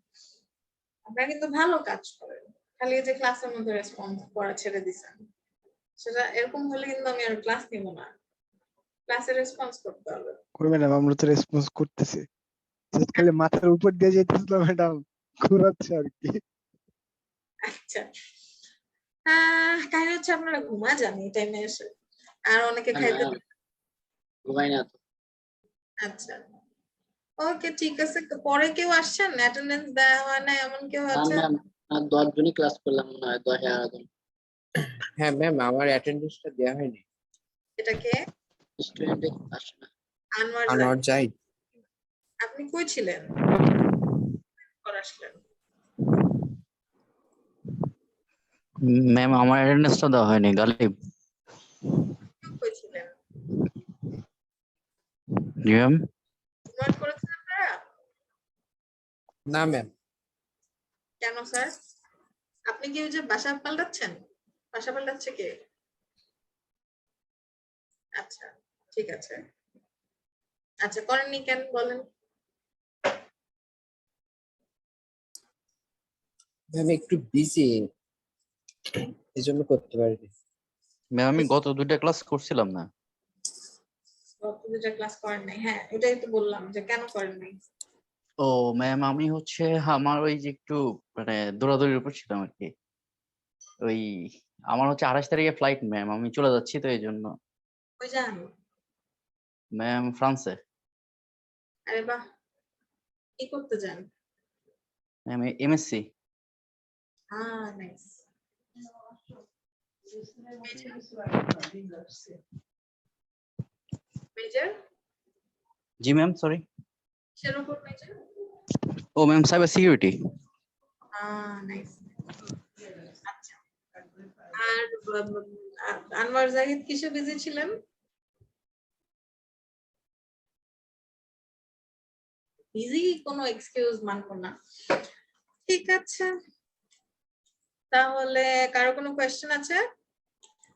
আপনারা কিন্তু ভালো কাজ করেন, খালি এই যে ক্লাসের মধ্যে রেসপন্স করা ছেড়ে দিছেন, সেটা এরকম হলে কিন্তু আমি আর ক্লাস নিব না। ক্লাসে রেসপন্স করতে হবে। কই ম্যাডাম আমরা তো রেসপন্স করতেছি, জাস্ট খালি মাথার উপর দিয়ে যেতেছিল ম্যাডাম, ঘুরাচ্ছে আর কি। আচ্ছা, কাহিনী হচ্ছে আপনারা ঘুমা যান এই টাইমে এসে, আর অনেকে খাইতে। ঘুমাই না তো। আচ্ছা ওকে ঠিক আছে। পরে কেউ আসছেন অ্যাটেন্ডেন্স দেওয়া হয় না এমন কেউ আছে? ম্যাম 10 জনই ক্লাস করলাম মনে হয়, 10-11 জন। হ্যাঁ ম্যাম, আমার অ্যাটেন্ডেন্সটা দেওয়া হয়নি। এটা কে? স্টুডেন্ট আসে না। আনোয়ার আনোয়ার জাহিদ। জাহিদ। আপনি কই ছিলেন? পরে আসলেন? ম্যাম আমার অ্যাটেন্ডেন্সটা দেওয়া হয়নি, গালিব। কই ছিলেন? জি ম্যাম। নোট করেছেন আপনারা? না ম্যাম। কেন স্যার? আপনি কি ওই যে বাসা পাল্টাচ্ছেন? বাসা পাল্টাচ্ছে কে? আচ্ছা ঠিক আছে। আচ্ছা করেননি কেন বলেন? ম্যাম একটু বিজি, এই জন্য করতে পারিনি। ম্যাম আমি গত 2টা ক্লাস করছিলাম না। গত দুটা ক্লাস করেন নাই? হ্যাঁ এটাই তো বললাম যে কেন করেন নাই। ও ম্যাম আমি হচ্ছে আমার ওই যে একটু মানে দৌড়াদৌড়ির উপর ছিলাম আর কি। ওই আমার হচ্ছে 28 তারিখে ফ্লাইট ম্যাম, আমি চলে যাচ্ছি তো এই জন্য। ওই যান। ম্যাম ফ্রান্সে। আরে বাহ, কি করতে যান? Ma'am MSc. নাইস। মেজর? জি ম্যাম সরি। কিসের উপর মেজর? ও ম্যাম সাইবার সিকিউরিটি। নাইস। আচ্ছা আর আনোয়ার জাহিদ কিসে বিজি ছিলেন? বিজি কোনো এক্সকিউজ মানবো না। ঠিক আছে, তাহলে কারো কোনো কোয়েশ্চেন আছে?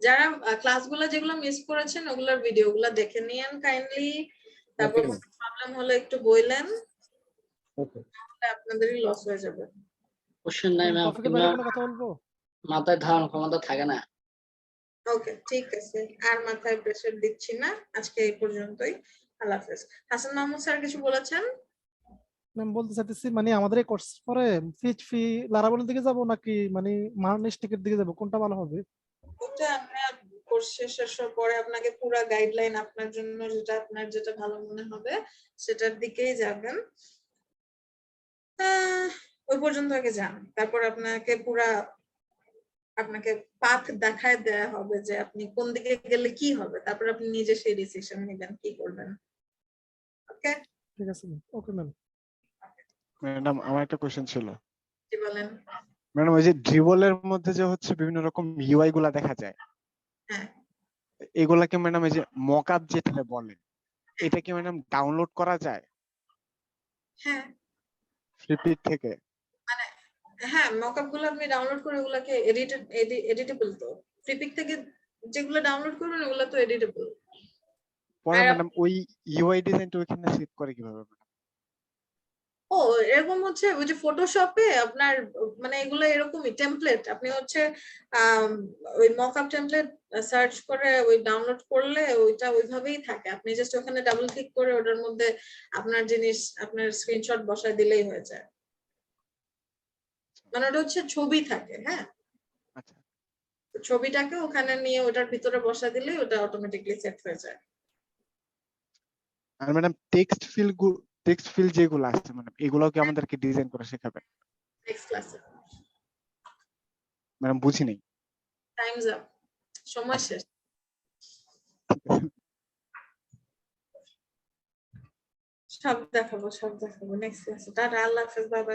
যারা ক্লাসগুলো যেগুলো মিস করেছেন ওগুলোর ভিডিওগুলো দেখে নিয়েন কাইন্ডলি। তারপর Okay, কোনো প্রবলেম হলে একটু বললেন, ওকে। তাহলে আপনাদেরই লস হয়ে যাবে। কোশ্চেন নাই ম্যাম, টপিকের বাইরে কোনো কথা বলবো? মাথায় ধারণ ক্ষমতা থাকে না। ওকে ঠিক আছে, আর মাথায় প্রেসার দিচ্ছি না, আজকে এই পর্যন্তই। আল্লাহ হাফেজ। হাসান মাহমুদ স্যার কিছু বলেছেন? আমি বলতে চাইতেছি মানে আমাদের এই কোর্স পরে ফি লারাবলের দিকে যাব নাকি মানে মার্নিস্টিকের দিকে যাব, কোনটা ভালো হবে? ওটা আপনার কোর্স শেষের পরে আপনাকে পুরো গাইডলাইন আপনার জন্য আপনার যেটা ভালো মনে হবে সেটার দিকেই যাবেন। ওই পর্যন্ত আগে যান, তারপর আপনাকে পাথ দেখায় দেয়া হবে যে আপনি কোন দিকে গেলে কি হবে, তারপর আপনি নিজে সেই ডিসিশন নেবেন কি করবেন। ওকে, ঠিক আছে, ওকে ম্যাম। ম্যাডাম আমার একটা কোশ্চেন ছিল। কি বলেন? ম্যাডাম ওই যে ড্রিবলের মধ্যে যে হচ্ছে বিভিন্ন রকম ইউআই গুলা দেখা যায়, হ্যাঁ এগুলাকে ম্যাডাম এই যে মকআপ যেটা বলে, এটা কি ম্যাডাম ডাউনলোড করা যায় হ্যাঁ ফ্লিপিট থেকে? হ্যাঁ, মকআপ গুলো আপনি ডাউনলোড করে ওগুলাকে এডিটেবল তো। ফ্লিপিক থেকে যেগুলো ডাউনলোড করবেন ওগুলো তো এডিটেবল। পরে আর ম্যাডাম ওই ইউআই ডিজাইনটা ওখানে সেট করে কিভাবে ম্যাডাম? ও এরকম হচ্ছে ওই যে ফটোশপে আপনার মানে এগুলো এরকমই টেমপ্লেট, আপনি হচ্ছে ওই মকআপ টেমপ্লেট সার্চ করে ওই ডাউনলোড করলে ওইটা ওইভাবেই থাকে, আপনি জাস্ট ওখানে ডাবল ক্লিক করে ওটার মধ্যে আপনার জিনিস আপনার স্ক্রিনশট বসায় দিলেই হয়ে যায়। মানে ওটা হচ্ছে ছবি থাকে। হ্যাঁ, আচ্ছা ছবিটাকে ওখানে নিয়ে ওটার ভিতরে বসা দিলেই ওটা অটোমেটিকলি সেট হয়ে যায়। আর ম্যাডাম টেক্সট ফিল যেগুলো আছে ম্যাডাম, এগুলো কি আমাদেরকে ডিজাইন করে শেখাবেন? নেক্সট ক্লাসে। ম্যাডাম বুঝি নাই। টাইমস আপ, সময় শেষ। সব দেখাবো নেক্সট ক্লাসে। টাটা, আল্লাহ হাফেজ, বাই বাই।